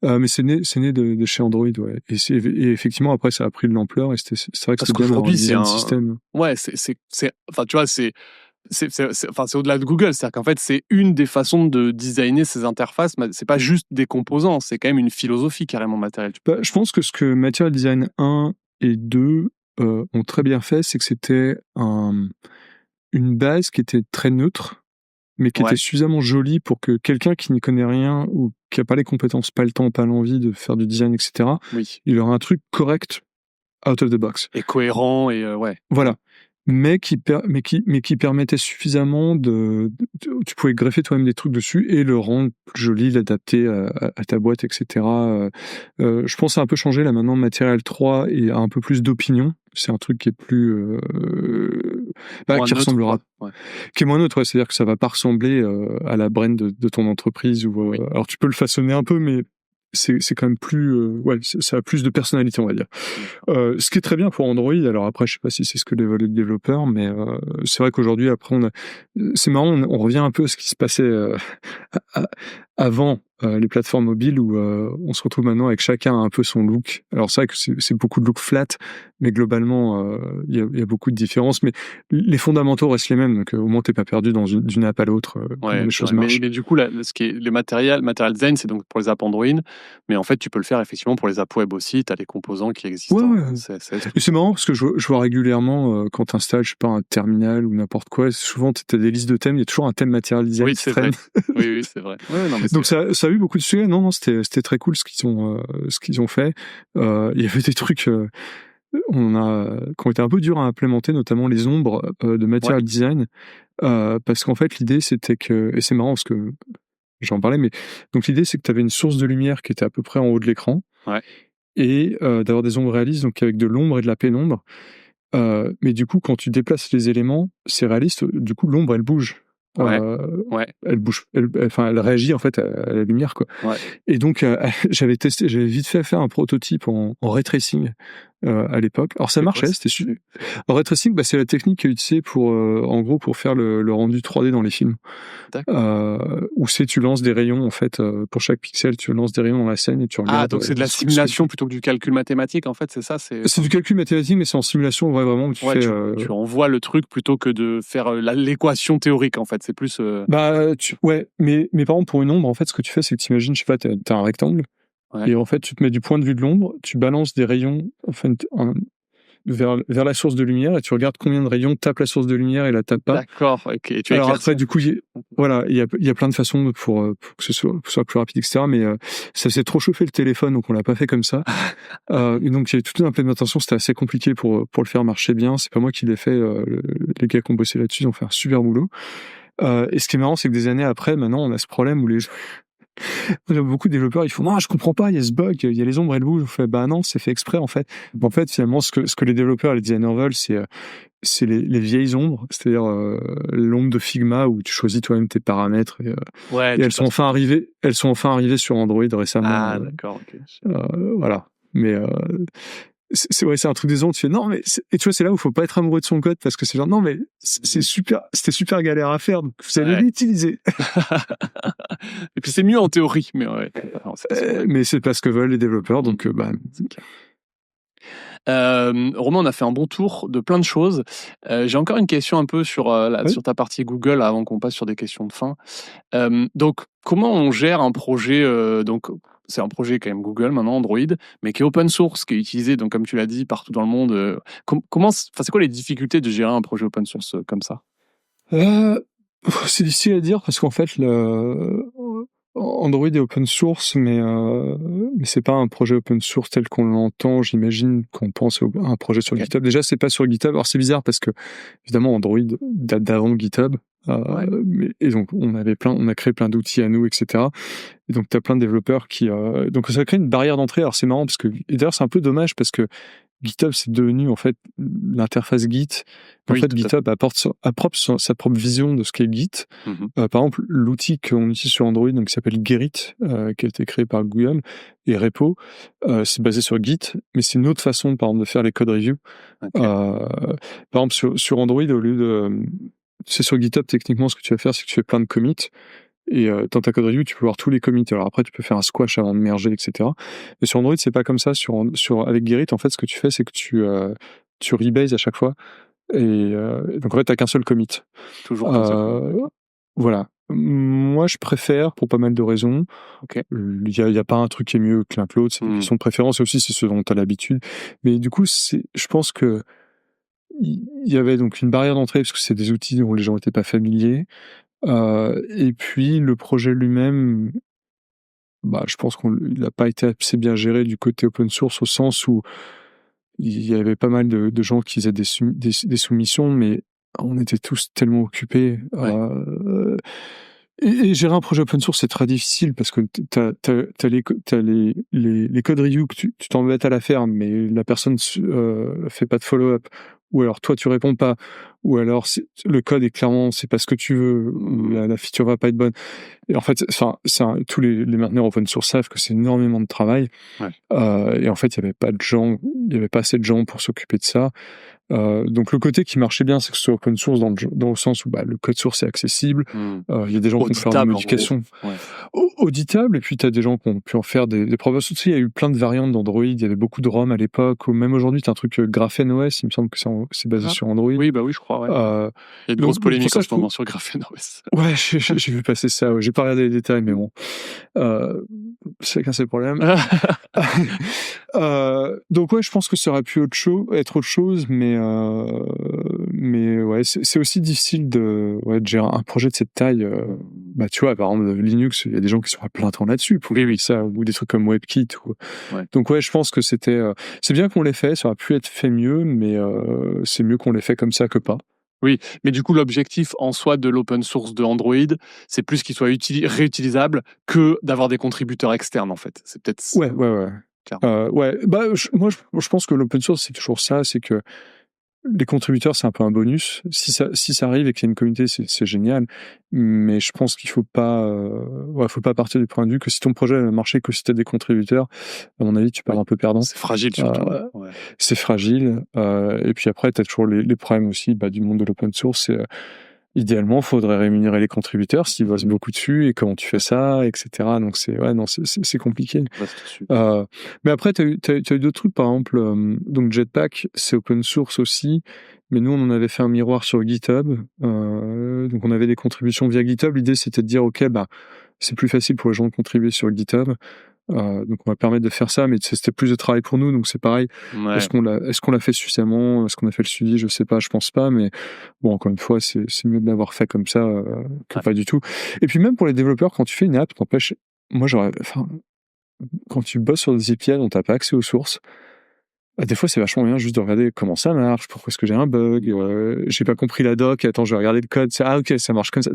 mais c'est né de chez Android, ouais. Et effectivement, après, ça a pris de l'ampleur. Et c'est vrai que Parce c'était bien d'avoir un qu'aujourd'hui, design système. ouais, enfin, tu vois, enfin, c'est au-delà de Google. C'est-à-dire qu'en fait, c'est une des façons de designer ces interfaces. Mais c'est pas juste des composants, c'est quand même une philosophie carrément matérielle. Bah, je pense que ce que Material Design 1 et 2 ont très bien fait, c'est que c'était une base qui était très neutre, mais qui était Ouais, suffisamment jolie pour que quelqu'un qui n'y connaît rien ou qui n'a pas les compétences, pas le temps, pas l'envie de faire du design, etc., oui. il aura un truc correct out of the box. Et cohérent, et ouais. Voilà. Mais qui permettait suffisamment tu pouvais greffer toi-même des trucs dessus et le rendre plus joli, l'adapter à ta boîte, etc. Je pense que ça a un peu changé là maintenant. Material 3 et a un peu plus d'opinion. C'est un truc qui est plus qui ressemblera, Ouais. qui est moins neutre. Ouais. C'est-à-dire que ça va pas ressembler à la brand de ton entreprise ou Oui. alors tu peux le façonner un peu, mais c'est quand même plus ouais, ça a plus de personnalité, on va dire. Ce qui est très bien pour Android. Alors après, je sais pas si c'est ce que veulent les développeurs, mais c'est vrai qu'aujourd'hui, après, c'est marrant, on revient un peu à ce qui se passait avant les plateformes mobiles où on se retrouve maintenant avec chacun un peu son look. Alors c'est vrai que c'est beaucoup de look flat, mais globalement, il y a beaucoup de différences. Mais les fondamentaux restent les mêmes, donc au moins t'es pas perdu d'une app à l'autre. Ouais, Les c'est choses vrai. marchent. Mais du coup, ce qui est les matériel design, c'est donc pour les apps Android, mais en fait, tu peux le faire effectivement pour les apps web aussi. Tu as les composants qui existent Ouais, en ouais. CSS. Et c'est marrant parce que je vois régulièrement quand tu installes, je sais pas, un terminal ou n'importe quoi, souvent tu as des listes de thèmes, il y a toujours un thème Material Design Oui, qui c'est vrai. traîne. Oui, c'est vrai. Ouais, non, mais Donc ça a eu beaucoup de succès. Non, c'était très cool ce qu'ils ont fait. Il y avait des trucs qui ont été un peu durs à implémenter, notamment les ombres de Material Design, parce qu'en fait l'idée c'était que, et c'est marrant parce que j'en parlais, mais donc l'idée c'est que tu avais une source de lumière qui était à peu près en haut de l'écran, Ouais. et d'avoir des ombres réalistes, donc avec de l'ombre et de la pénombre. Mais du coup, quand tu déplaces les éléments, c'est réaliste. Du coup, l'ombre, elle bouge. Ouais. Ouais. Elle bouge. Elle réagit en fait à la lumière, quoi. Ouais. Et donc, j'avais vite fait faire un prototype en ray tracing à l'époque. Alors ça C'est quoi marchait, ça? c'était super. Ray tracing, c'est la technique qui est utilisée pour, en gros, pour faire le rendu 3D dans les films. D'accord. Où tu lances des rayons, en fait, pour chaque pixel, tu lances des rayons dans la scène et tu regardes. Donc c'est de la simulation plutôt que du calcul mathématique, en fait, c'est ça? C'est du calcul mathématique, mais c'est en simulation, vraiment, où tu fais. Tu envoies le truc plutôt que de faire l'équation théorique, en fait. C'est plus. Mais par exemple, pour une ombre, en fait, ce que tu fais, c'est que tu imagines, je sais pas, t'as un rectangle, et en fait, tu te mets du point de vue de l'ombre, tu balances des rayons, en fait, vers la source de lumière, et tu regardes combien de rayons tapent la source de lumière et la tapent pas. D'accord, ok. Et tu Alors après, du coup, il y a plein de façons pour que ce soit plus rapide, etc. Mais ça faisait trop chauffer le téléphone, donc on l'a pas fait comme ça. Et donc il y avait toute une implémentation, c'était assez compliqué pour le faire marcher bien. C'est pas moi qui l'ai fait, les gars qui ont bossé là-dessus, ils ont fait un super boulot. Et ce qui est marrant, c'est que des années après, maintenant, on a ce problème où beaucoup de développeurs, ils font non, je comprends pas, il y a ce bug, il y a les ombres, elles bougent. On fait bah non, c'est fait exprès en fait. En fait, finalement, ce que les développeurs et les designers veulent, c'est les vieilles ombres, c'est-à-dire l'ombre de Figma où tu choisis toi-même tes paramètres. Et elles sont enfin arrivées sur Android récemment. Ah d'accord, ok. Voilà. Mais c'est un truc des ondes. Tu fais non, mais et tu vois, c'est là où il faut pas être amoureux de son code parce que c'est genre non, mais c'était super galère à faire, donc vous allez l'utiliser. Et puis c'est mieux en théorie, mais ouais. Mais c'est pas ce que veulent les développeurs, donc Romain, on a fait un bon tour de plein de choses. J'ai encore une question un peu sur ta partie Google avant qu'on passe sur des questions de fin. Donc, comment on gère un projet donc, c'est un projet quand même Google maintenant, Android, mais qui est open source, qui est utilisé, donc comme tu l'as dit, partout dans le monde. C'est quoi les difficultés de gérer un projet open source comme ça? C'est difficile à dire parce qu'en fait, Android est open source, mais c'est pas un projet open source tel qu'on l'entend. J'imagine qu'on pense à un projet sur GitHub. Déjà, c'est pas sur GitHub. Alors c'est bizarre parce que évidemment Android date d'avant GitHub. Et donc on a créé plein d'outils à nous, etc. Et donc t'as plein de développeurs qui donc ça crée une barrière d'entrée. Alors c'est marrant parce que, et d'ailleurs c'est un peu dommage parce que GitHub, c'est devenu en fait l'interface Git. En fait, GitHub apporte sa propre vision de ce qu'est Git. Par exemple, l'outil qu'on utilise sur Android, donc qui s'appelle Gerrit, qui a été créé par Google, et Repo, c'est basé sur Git, mais c'est une autre façon, par exemple, de faire les code reviews. Par exemple, sur Android, au lieu de, c'est sur GitHub, techniquement, ce que tu vas faire, c'est que tu fais plein de commits. Et dans ta code review, tu peux voir tous les commits. Alors après, tu peux faire un squash avant de merger, etc. Mais sur Android, c'est pas comme ça. Avec Gerrit, en fait, ce que tu fais, c'est que tu rebase à chaque fois. Et donc, en fait, t'as qu'un seul commit. Toujours comme ça. Voilà. Moi, je préfère, pour pas mal de raisons. Il y a pas un truc qui est mieux que l'un que l'autre. C'est une question de préférence. Et aussi, c'est ce dont t'as l'habitude. Mais du coup, je pense que il y avait donc une barrière d'entrée parce que c'est des outils dont les gens étaient pas familiers. Et puis le projet lui-même, je pense qu'il n'a pas été assez bien géré du côté open source au sens où il y avait pas mal de gens qui faisaient des soumissions, mais on était tous tellement occupés. Et gérer un projet open source, c'est très difficile parce que t'as les code reviews que tu t'embêtes à la faire, mais la personne fait pas de follow-up, ou alors toi tu réponds pas, ou alors le code est clairement c'est pas ce que tu veux, la feature va pas être bonne. Et en fait, tous les mainteneurs open source savent que c'est énormément de travail. Et en fait, il y avait pas assez de gens pour s'occuper de ça. Donc le côté qui marchait bien, c'est que ce soit open source dans le sens où le code source est accessible. Il y a des gens qui ont fait des modifications auditables, et puis tu as des gens qui ont pu en faire des preuves. Il y a eu plein de variantes d'Android, il y avait beaucoup de ROM à l'époque, ou même aujourd'hui tu as un truc Graphene OS, il me semble que c'est basé sur Android. Oui, oui, je crois. Il y a de grosses polémiques en ce moment sur Graphene OS. Ouais, j'ai vu passer ça, j'ai pas regardé les détails, mais bon. Chacun ses problèmes. Donc ouais, je pense que ça aurait pu être autre chose, mais ouais, c'est aussi difficile de gérer un projet de cette taille. Tu vois, par exemple, Linux, il y a des gens qui sont à plein temps là-dessus pour ça, ou des trucs comme WebKit. Donc ouais, je pense que c'est bien qu'on l'ait fait, ça aurait pu être fait mieux, mais c'est mieux qu'on l'ait fait comme ça que pas. Oui, mais du coup, l'objectif en soi de l'open source de Android, c'est plus qu'il soit réutilisable que d'avoir des contributeurs externes, en fait. C'est peut-être... Ouais. Moi, je pense que l'open source, c'est toujours ça, c'est que les contributeurs, c'est un peu un bonus. Si ça arrive et qu'il y a une communauté, c'est génial. Mais je pense qu'il faut pas partir du point de vue que si ton projet va marcher que si tu as des contributeurs, à mon avis, tu pars un peu perdant. C'est fragile surtout. Ouais. C'est fragile. Et puis après, tu as toujours les problèmes aussi du monde de l'open source. Idéalement, il faudrait rémunérer les contributeurs s'ils bossent beaucoup dessus et comment tu fais ça, etc. Donc c'est compliqué. Mais après, tu as eu d'autres trucs, par exemple, donc Jetpack, c'est open source aussi, mais nous, on en avait fait un miroir sur GitHub. Donc on avait des contributions via GitHub. L'idée, c'était de dire, OK, c'est plus facile pour les gens de contribuer sur GitHub. Donc on va permettre de faire ça, mais c'était plus de travail pour nous, donc c'est pareil. Ouais. Est-ce qu'on l'a fait suffisamment? Est-ce qu'on a fait le suivi? Je sais pas, je pense pas, mais bon, encore une fois, c'est mieux de l'avoir fait comme ça que pas du tout. Et puis même pour les développeurs, quand tu fais une app, t'empêches, quand tu bosses sur des API dont t'as pas accès aux sources, des fois, c'est vachement bien juste de regarder comment ça marche, pourquoi est-ce que j'ai un bug, j'ai pas compris la doc, attends, je vais regarder le code, ok, ça marche comme ça.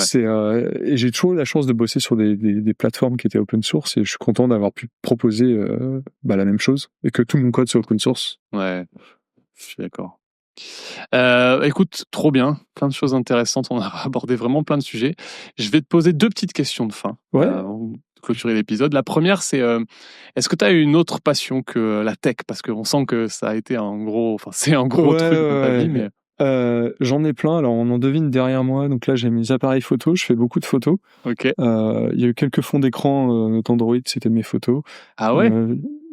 Et j'ai toujours eu la chance de bosser sur des plateformes qui étaient open source et je suis content d'avoir pu proposer la même chose et que tout mon code soit open source. Ouais, je suis d'accord. Écoute, trop bien, plein de choses intéressantes, on a abordé vraiment plein de sujets. Je vais te poser 2 petites questions de fin. Ouais. Clôturer l'épisode. La première, c'est est-ce que tu as une autre passion que la tech? Parce qu'on sent que ça a été c'est un gros truc dans ta vie. Mais... j'en ai plein. Alors, on en devine derrière moi. Donc là, j'ai mes appareils photos. Je fais beaucoup de photos. Ok. Il y a eu quelques fonds d'écran d'Android, c'était mes photos. Ah ouais.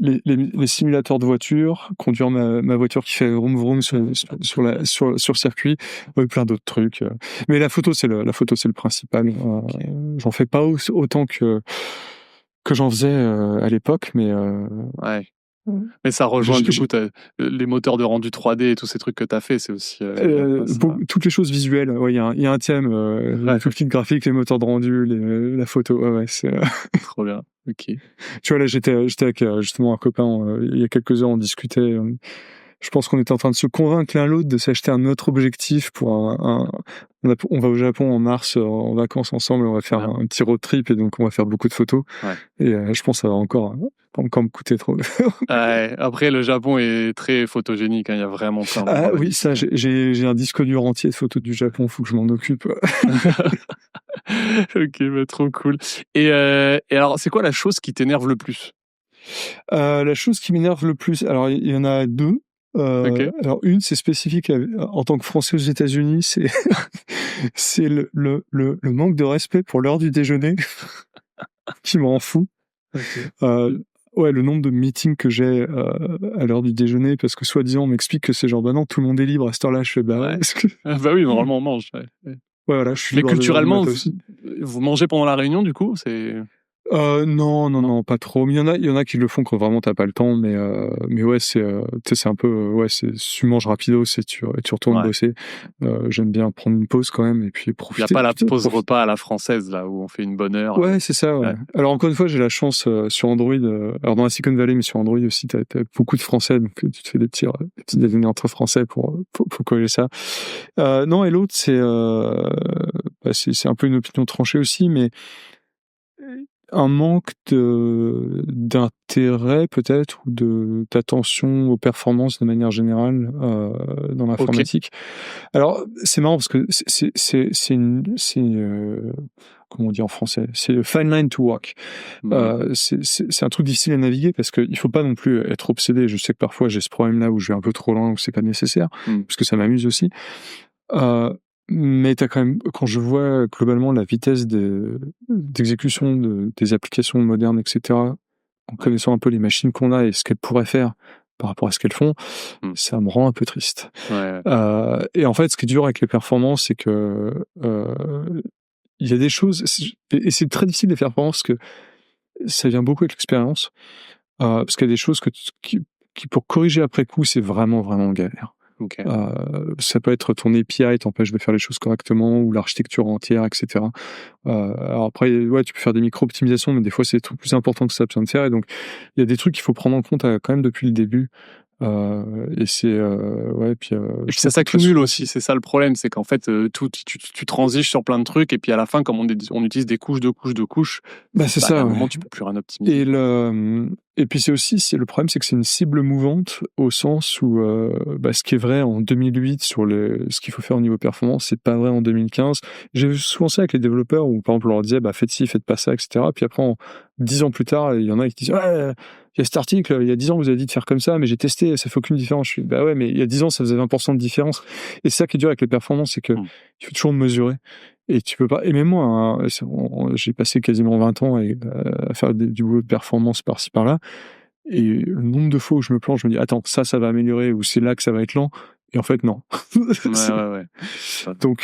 Les simulateurs de voiture, conduire ma voiture qui fait vroom vroom sur circuit, plein d'autres trucs. Mais la photo, c'est le principal. Okay. J'en fais pas autant que j'en faisais à l'époque, mais ouais. Mais ça rejoint du coup les moteurs de rendu 3D et tous ces trucs que tu as fait, c'est aussi toutes les choses visuelles. Ouais, il y a un thème, tout le graphique, les moteurs de rendu, la photo. Ouais, c'est trop bien. Ok. Tu vois, là, j'étais avec justement un copain il y a quelques heures, on discutait. Je pense qu'on était en train de se convaincre l'un l'autre de s'acheter un autre objectif pour on va au Japon en mars en vacances ensemble, on va faire un petit road trip et donc on va faire beaucoup de photos. Ouais. Et je pense que ça va encore me coûter trop. Après, le Japon est très photogénique, il y a vraiment plein de oui, ça, j'ai un disque dur entier de photos du Japon, faut que je m'en occupe. Ok, trop cool. Et alors, c'est quoi la chose qui t'énerve le plus? La chose qui m'énerve le plus, alors il y en a 2. Okay. Alors une, c'est spécifique en tant que Français aux États-Unis, c'est le manque de respect pour l'heure du déjeuner qui me rend fou. Okay. Ouais, le nombre de meetings que j'ai à l'heure du déjeuner, parce que soi-disant on m'explique que c'est genre non, tout le monde est libre à cette heure-là. Je fais ouais. Bah oui, normalement on mange. Ouais, voilà, je suis. Mais culturellement, vous mangez pendant la réunion du coup, c'est. Non, pas trop. Mais il y en a qui le font quand vraiment t'as pas le temps, mais ouais, c'est un peu, tu manges rapido, tu retournes bosser. J'aime bien prendre une pause quand même et puis profiter. Il n'y a pas la pause repas à la française là où on fait une bonne heure. Ouais, c'est ça. Ouais. Alors encore une fois, j'ai la chance sur Android, alors dans la Silicon Valley, mais sur Android aussi, t'as beaucoup de Français, donc tu te fais des petits déjeuners entre Français pour coller ça. Non, et l'autre, c'est un peu une opinion tranchée aussi, mais un manque d'intérêt peut-être ou d'attention aux performances de manière générale dans l'informatique. Okay. Alors c'est marrant parce que c'est comment on dit en français, c'est fine line to walk. C'est un truc difficile à naviguer parce qu'il faut pas non plus être obsédé. Je sais que parfois j'ai ce problème là où je vais un peu trop loin, où c'est pas nécessaire, parce que ça m'amuse aussi. Mais quand je vois globalement la vitesse d'exécution des applications modernes, etc., en connaissant un peu les machines qu'on a et ce qu'elles pourraient faire par rapport à ce qu'elles font, ça me rend un peu triste. Ouais. Et en fait, ce qui est dur avec les performances, c'est que il y a des choses, et c'est très difficile de les faire performances parce que ça vient beaucoup avec l'expérience, parce qu'il y a des choses qui pour corriger après coup, c'est vraiment, vraiment galère. Okay. Ça peut être ton API t'empêche de faire les choses correctement ou l'architecture entière, etc. Alors après, ouais, tu peux faire des micro-optimisations, mais des fois c'est des trucs plus importants que ça besoin de faire. Et donc, il y a des trucs qu'il faut prendre en compte quand même depuis le début. Et c'est ouais, puis et puis ça s'accumule aussi, c'est ça le problème, c'est qu'en fait tu transiges sur plein de trucs et puis à la fin comme on utilise des couches de couches, c'est ça. À un moment tu peux plus rien optimiser. Et puis le problème, c'est que c'est une cible mouvante au sens où ce qui est vrai en 2008 sur ce qu'il faut faire au niveau performance, c'est pas vrai en 2015. J'ai vu souvent ça avec les développeurs où, par exemple, on leur disait faites ci, faites pas ça, etc. Puis après, 10 ans plus tard, il y en a qui disent ouais, il y a cet article, il y a 10 ans, vous avez dit de faire comme ça, mais j'ai testé, ça fait aucune différence. Je suis ouais, mais il y a 10 ans, ça faisait 20% de différence. Et c'est ça qui est dur avec les performances, c'est que il faut toujours mesurer. Et tu peux pas. Et même moi, hein, j'ai passé quasiment 20 ans à faire du boulot de performance par-ci par-là. Et le nombre de fois où je me plante, je me dis attends, ça va améliorer, ou c'est là que ça va être lent. Et en fait, non. Ouais. Donc,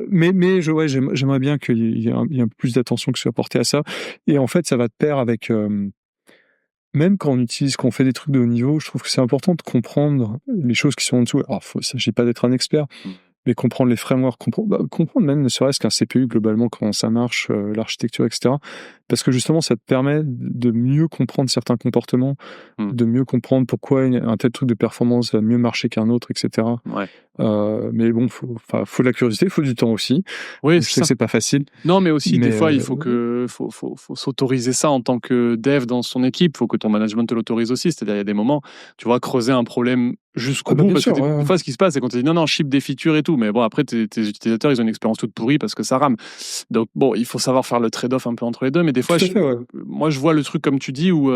j'aimerais bien qu'il y ait un peu plus d'attention qui soit portée à ça. Et en fait, ça va de pair avec. Même quand quand on fait des trucs de haut niveau, je trouve que c'est important de comprendre les choses qui sont en dessous. Alors, il ne s'agit pas d'être un expert, mais comprendre les frameworks, comprendre même ne serait-ce qu'un CPU globalement, comment ça marche, l'architecture, etc. Parce que justement, ça te permet de mieux comprendre certains comportements, de mieux comprendre pourquoi un tel truc de performance va mieux marcher qu'un autre, etc. Ouais. Mais bon, faut de la curiosité, il faut du temps aussi. Oui, je sais que c'est pas facile. Non, mais aussi, des fois, il faut s'autoriser ça en tant que dev dans son équipe. Il faut que ton management te l'autorise aussi. C'est-à-dire, il y a des moments, tu vois, creuser un problème jusqu'au bout. Parce que des fois, ce qui se passe, c'est qu'on te dit non, ship des features et tout. Mais bon, après, tes utilisateurs, ils ont une expérience toute pourrie parce que ça rame. Donc, bon, il faut savoir faire le trade-off un peu entre les deux. Mais des fois, moi, je vois le truc, comme tu dis, où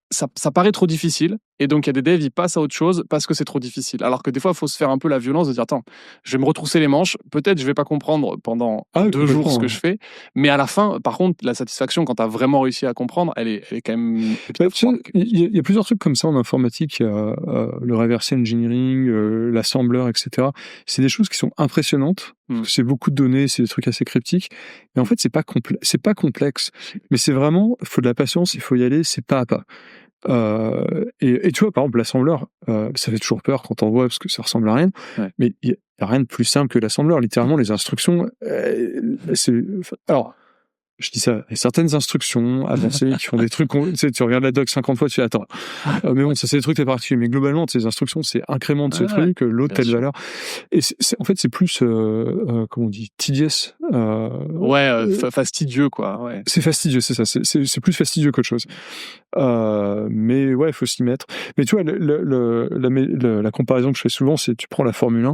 ça paraît trop difficile. Et donc, il y a des devs, ils passent à autre chose parce que c'est trop difficile. Alors que des fois, il faut se faire un peu la violence de dire attends, je vais me retrousser les manches. Peut-être je vais pas comprendre pendant 2 jours ce que je fais. Mais à la fin, par contre, la satisfaction, quand tu as vraiment réussi à comprendre, elle est quand même. Il y a plusieurs trucs comme ça en informatique. Il y a le reverse engineering, l'assembleur, etc. C'est des choses qui sont impressionnantes. C'est beaucoup de données, c'est des trucs assez cryptiques. Mais en fait, c'est pas complexe. Mais c'est vraiment, il faut de la patience, il faut y aller, c'est pas à pas. Et tu vois, par exemple, l'assembleur, ça fait toujours peur quand on voit parce que ça ressemble à rien. Mais il y a rien de plus simple que l'assembleur. Littéralement, les instructions, alors, je dis ça, il y a certaines instructions avancées qui font des trucs, tu regardes la doc 50 fois, tu fais attends, mais bon, ça c'est des trucs très particuliers, mais globalement, ces instructions, c'est incrémente ce truc, l'autre telle valeur, et en fait, c'est plus, comment on dit, tedious. Fastidieux, quoi. Ouais. C'est fastidieux, c'est ça, c'est plus fastidieux qu'autre chose. Mais ouais, il faut s'y mettre. Mais tu vois, la comparaison que je fais souvent, c'est tu prends la Formule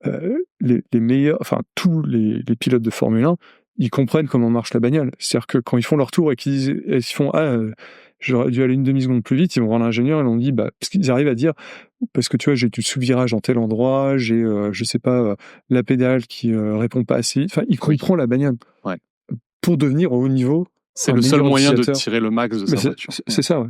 1, les meilleurs, enfin, tous les pilotes de Formule 1, ils comprennent comment marche la bagnole. C'est-à-dire que quand ils font leur tour et qu'ils font j'aurais dû aller une demi-seconde plus vite, ils vont voir l'ingénieur et on dit parce qu'ils arrivent à dire parce que tu vois, j'ai du sous-virage en tel endroit, j'ai je sais pas la pédale qui répond pas assez. Enfin, ils comprennent la bagnole. Ouais. Pour devenir au haut niveau. C'est le seul moyen de tirer le max de sa voiture. C'est ça, ouais.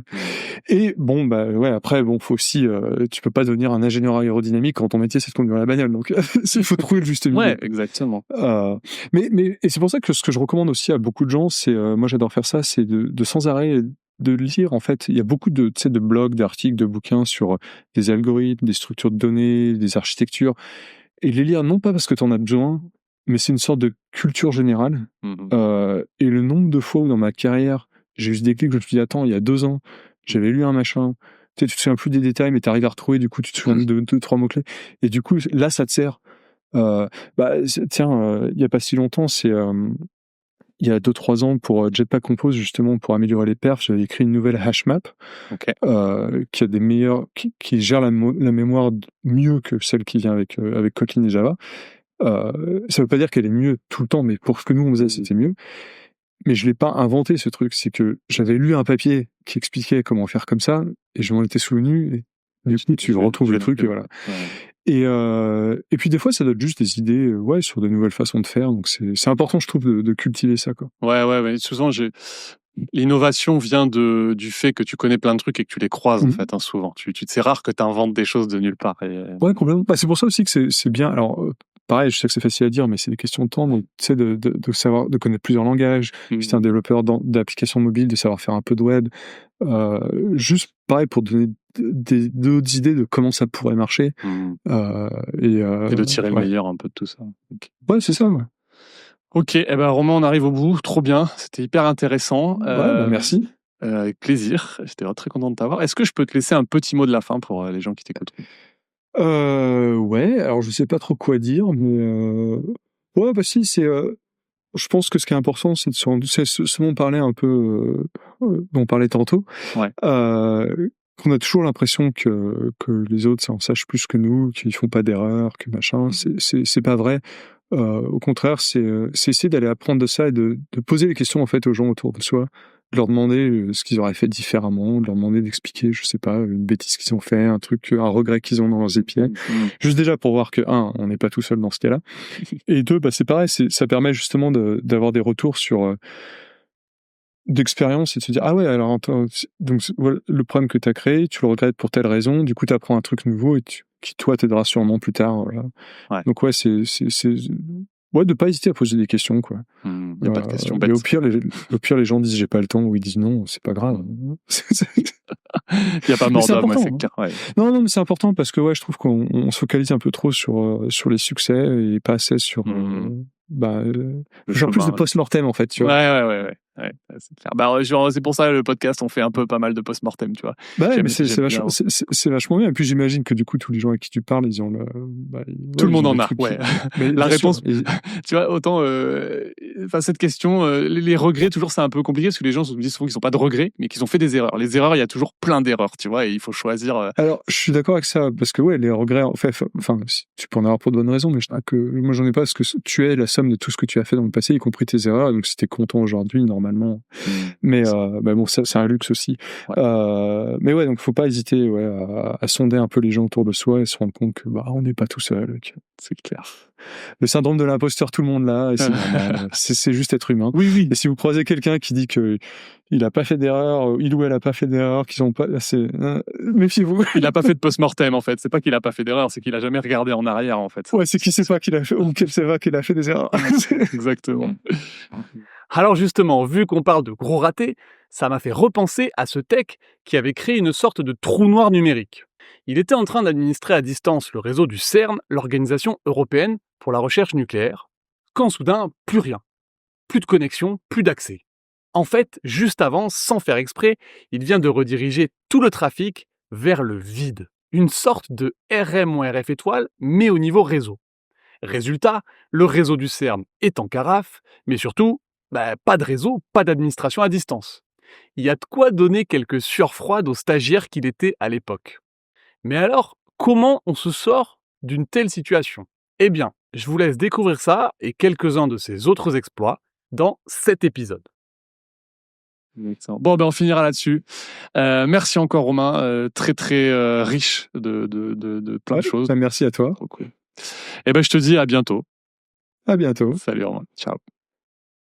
Et bon, après, faut aussi, tu peux pas devenir un ingénieur aérodynamique quand ton métier c'est de conduire la bagnole. Donc, il faut trouver le juste milieu. Ouais, exactement. Et c'est pour ça que ce que je recommande aussi à beaucoup de gens, c'est, moi j'adore faire ça, c'est de sans arrêt de lire. En fait, il y a beaucoup de blogs, d'articles, de bouquins sur des algorithmes, des structures de données, des architectures. Et les lire non pas parce que tu en as besoin, mais c'est une sorte de culture générale. Et le nombre de fois où dans ma carrière, j'ai eu ce déclic, je me suis dit, attends, il y a 2 ans, j'avais lu un machin, tu te souviens plus des détails, mais tu arrives à retrouver, du coup, tu te souviens de 2-3 mots-clés. Et du coup, là, ça te sert. Tiens, il y a pas si longtemps, il y a 2-3 ans, pour Jetpack Compose, justement, pour améliorer les perfs, j'avais écrit une nouvelle hash map, qui a des meilleurs, qui gère la mémoire mieux que celle qui vient avec Kotlin et Java. Ça veut pas dire qu'elle est mieux tout le temps, mais pour ce que nous on faisait, c'était mieux. Mais je l'ai pas inventé, ce truc. C'est que j'avais lu un papier qui expliquait comment faire comme ça, et je m'en étais souvenu, et du coup, tu retrouves le truc, et voilà. Et puis des fois, ça donne juste des idées, sur de nouvelles façons de faire. Donc c'est important, je trouve, de cultiver ça, quoi. Ouais. Souvent, l'innovation vient du fait que tu connais plein de trucs et que tu les croises, en fait, souvent. C'est rare que tu inventes des choses de nulle part. Ouais, complètement. C'est pour ça aussi que c'est bien. Alors, pareil, je sais que c'est facile à dire, mais c'est des questions de temps. Donc, tu sais, de savoir, de connaître plusieurs langages. Si t'es un développeur d'applications mobiles, de savoir faire un peu de web. Juste, pareil, pour donner d'autres idées de comment ça pourrait marcher. Et de tirer le meilleur un peu de tout ça. Okay. Ouais, c'est ça, ouais. Ok, Romain, on arrive au bout. Trop bien. C'était hyper intéressant. Merci. Avec plaisir. J'étais très content de t'avoir. Est-ce que je peux te laisser un petit mot de la fin pour les gens qui t'écoutent? Ouais, alors je sais pas trop quoi dire, mais si, c'est je pense que ce qui est important, c'est c'est ce dont on parlait un peu, dont on parlait tantôt. Ouais. Qu'on a toujours l'impression que les autres ça en sachent plus que nous, qu'ils font pas d'erreurs, que machin. C'est pas vrai. Au contraire, c'est essayer d'aller apprendre de ça et de poser les questions en fait aux gens autour de soi, de leur demander ce qu'ils auraient fait différemment, de leur demander d'expliquer, je sais pas, une bêtise qu'ils ont fait, un truc, un regret qu'ils ont dans leurs épines. Juste déjà pour voir que on n'est pas tout seul dans ce cas-là. Et deux, c'est pareil, ça permet justement d'avoir des retours sur d'expérience et de se dire ah ouais alors attends, donc voilà le problème que tu as créé, tu le regrettes pour telle raison, du coup tu apprends un truc nouveau et qui toi t'aidera sûrement plus tard. Voilà. Ouais. Donc ouais c'est ouais de pas hésiter à poser des questions quoi. Il y a pas de questions Mais bêtes. au pire les gens disent j'ai pas le temps ou ils disent non, c'est pas grave. Il y a pas mort d'homme, c'est clair. Ouais. Non mais c'est important parce que ouais je trouve qu'on se focalise un peu trop sur les succès et pas assez sur genre plus de post-mortem en fait, tu vois. Ouais, c'est clair. Genre, c'est pour ça le podcast, on fait un peu pas mal de post-mortem, tu vois. Mais c'est vachement bien. Et puis j'imagine que du coup, tous les gens avec qui tu parles, ils ont tout le monde en a, ouais. Mais la réponse, tu vois, autant, cette question, les regrets, toujours, c'est un peu compliqué parce que les gens se disent souvent qu'ils n'ont pas de regrets, mais qu'ils ont fait des erreurs. Les erreurs, il y a toujours plein d'erreurs, tu vois, et il faut choisir. Alors, je suis d'accord avec ça, parce que ouais, les regrets, en fait, tu peux en avoir pour de bonnes raisons, mais moi, j'en ai pas parce que tu es la somme de tout ce que tu as fait dans le passé, y compris tes erreurs. Donc, si t'es content aujourd'hui, normalement. Mais bon, ça, c'est un luxe aussi. Ouais. Mais ouais, donc faut pas hésiter à sonder un peu les gens autour de soi et se rendre compte que on n'est pas tout seul. C'est clair. Le syndrome de l'imposteur, tout le monde là, et c'est normal. C'est juste être humain. Oui. Et si vous croisez quelqu'un qui dit que il a pas fait d'erreur, il ou elle a pas fait d'erreur, qu'ils ont pas, méfiez-vous. Il a pas fait de post-mortem en fait. C'est pas qu'il a pas fait d'erreur, c'est qu'il a jamais regardé en arrière en fait. Ouais, c'est qu'il sait pas qu'il a fait ou qu'il sait pas qu'il a fait des erreurs. Exactement. Alors justement, vu qu'on parle de gros ratés, ça m'a fait repenser à ce tech qui avait créé une sorte de trou noir numérique. Il était en train d'administrer à distance le réseau du CERN, l'Organisation européenne pour la recherche nucléaire, quand soudain, plus rien. Plus de connexion, plus d'accès. En fait, juste avant, sans faire exprès, il vient de rediriger tout le trafic vers le vide. Une sorte de RM-RF étoile, mais au niveau réseau. Résultat, le réseau du CERN est en carafe, mais surtout, pas de réseau, pas d'administration à distance. Il y a de quoi donner quelques sueurs froides aux stagiaires qu'il était à l'époque. Mais alors, comment on se sort d'une telle situation ? Eh bien, je vous laisse découvrir ça et quelques-uns de ses autres exploits dans cet épisode. Excellent. Bon, on finira là-dessus. Merci encore Romain, très très riche de plein de choses. Merci à toi. Trop cool. Je te dis à bientôt. À bientôt. Salut Romain. Ciao.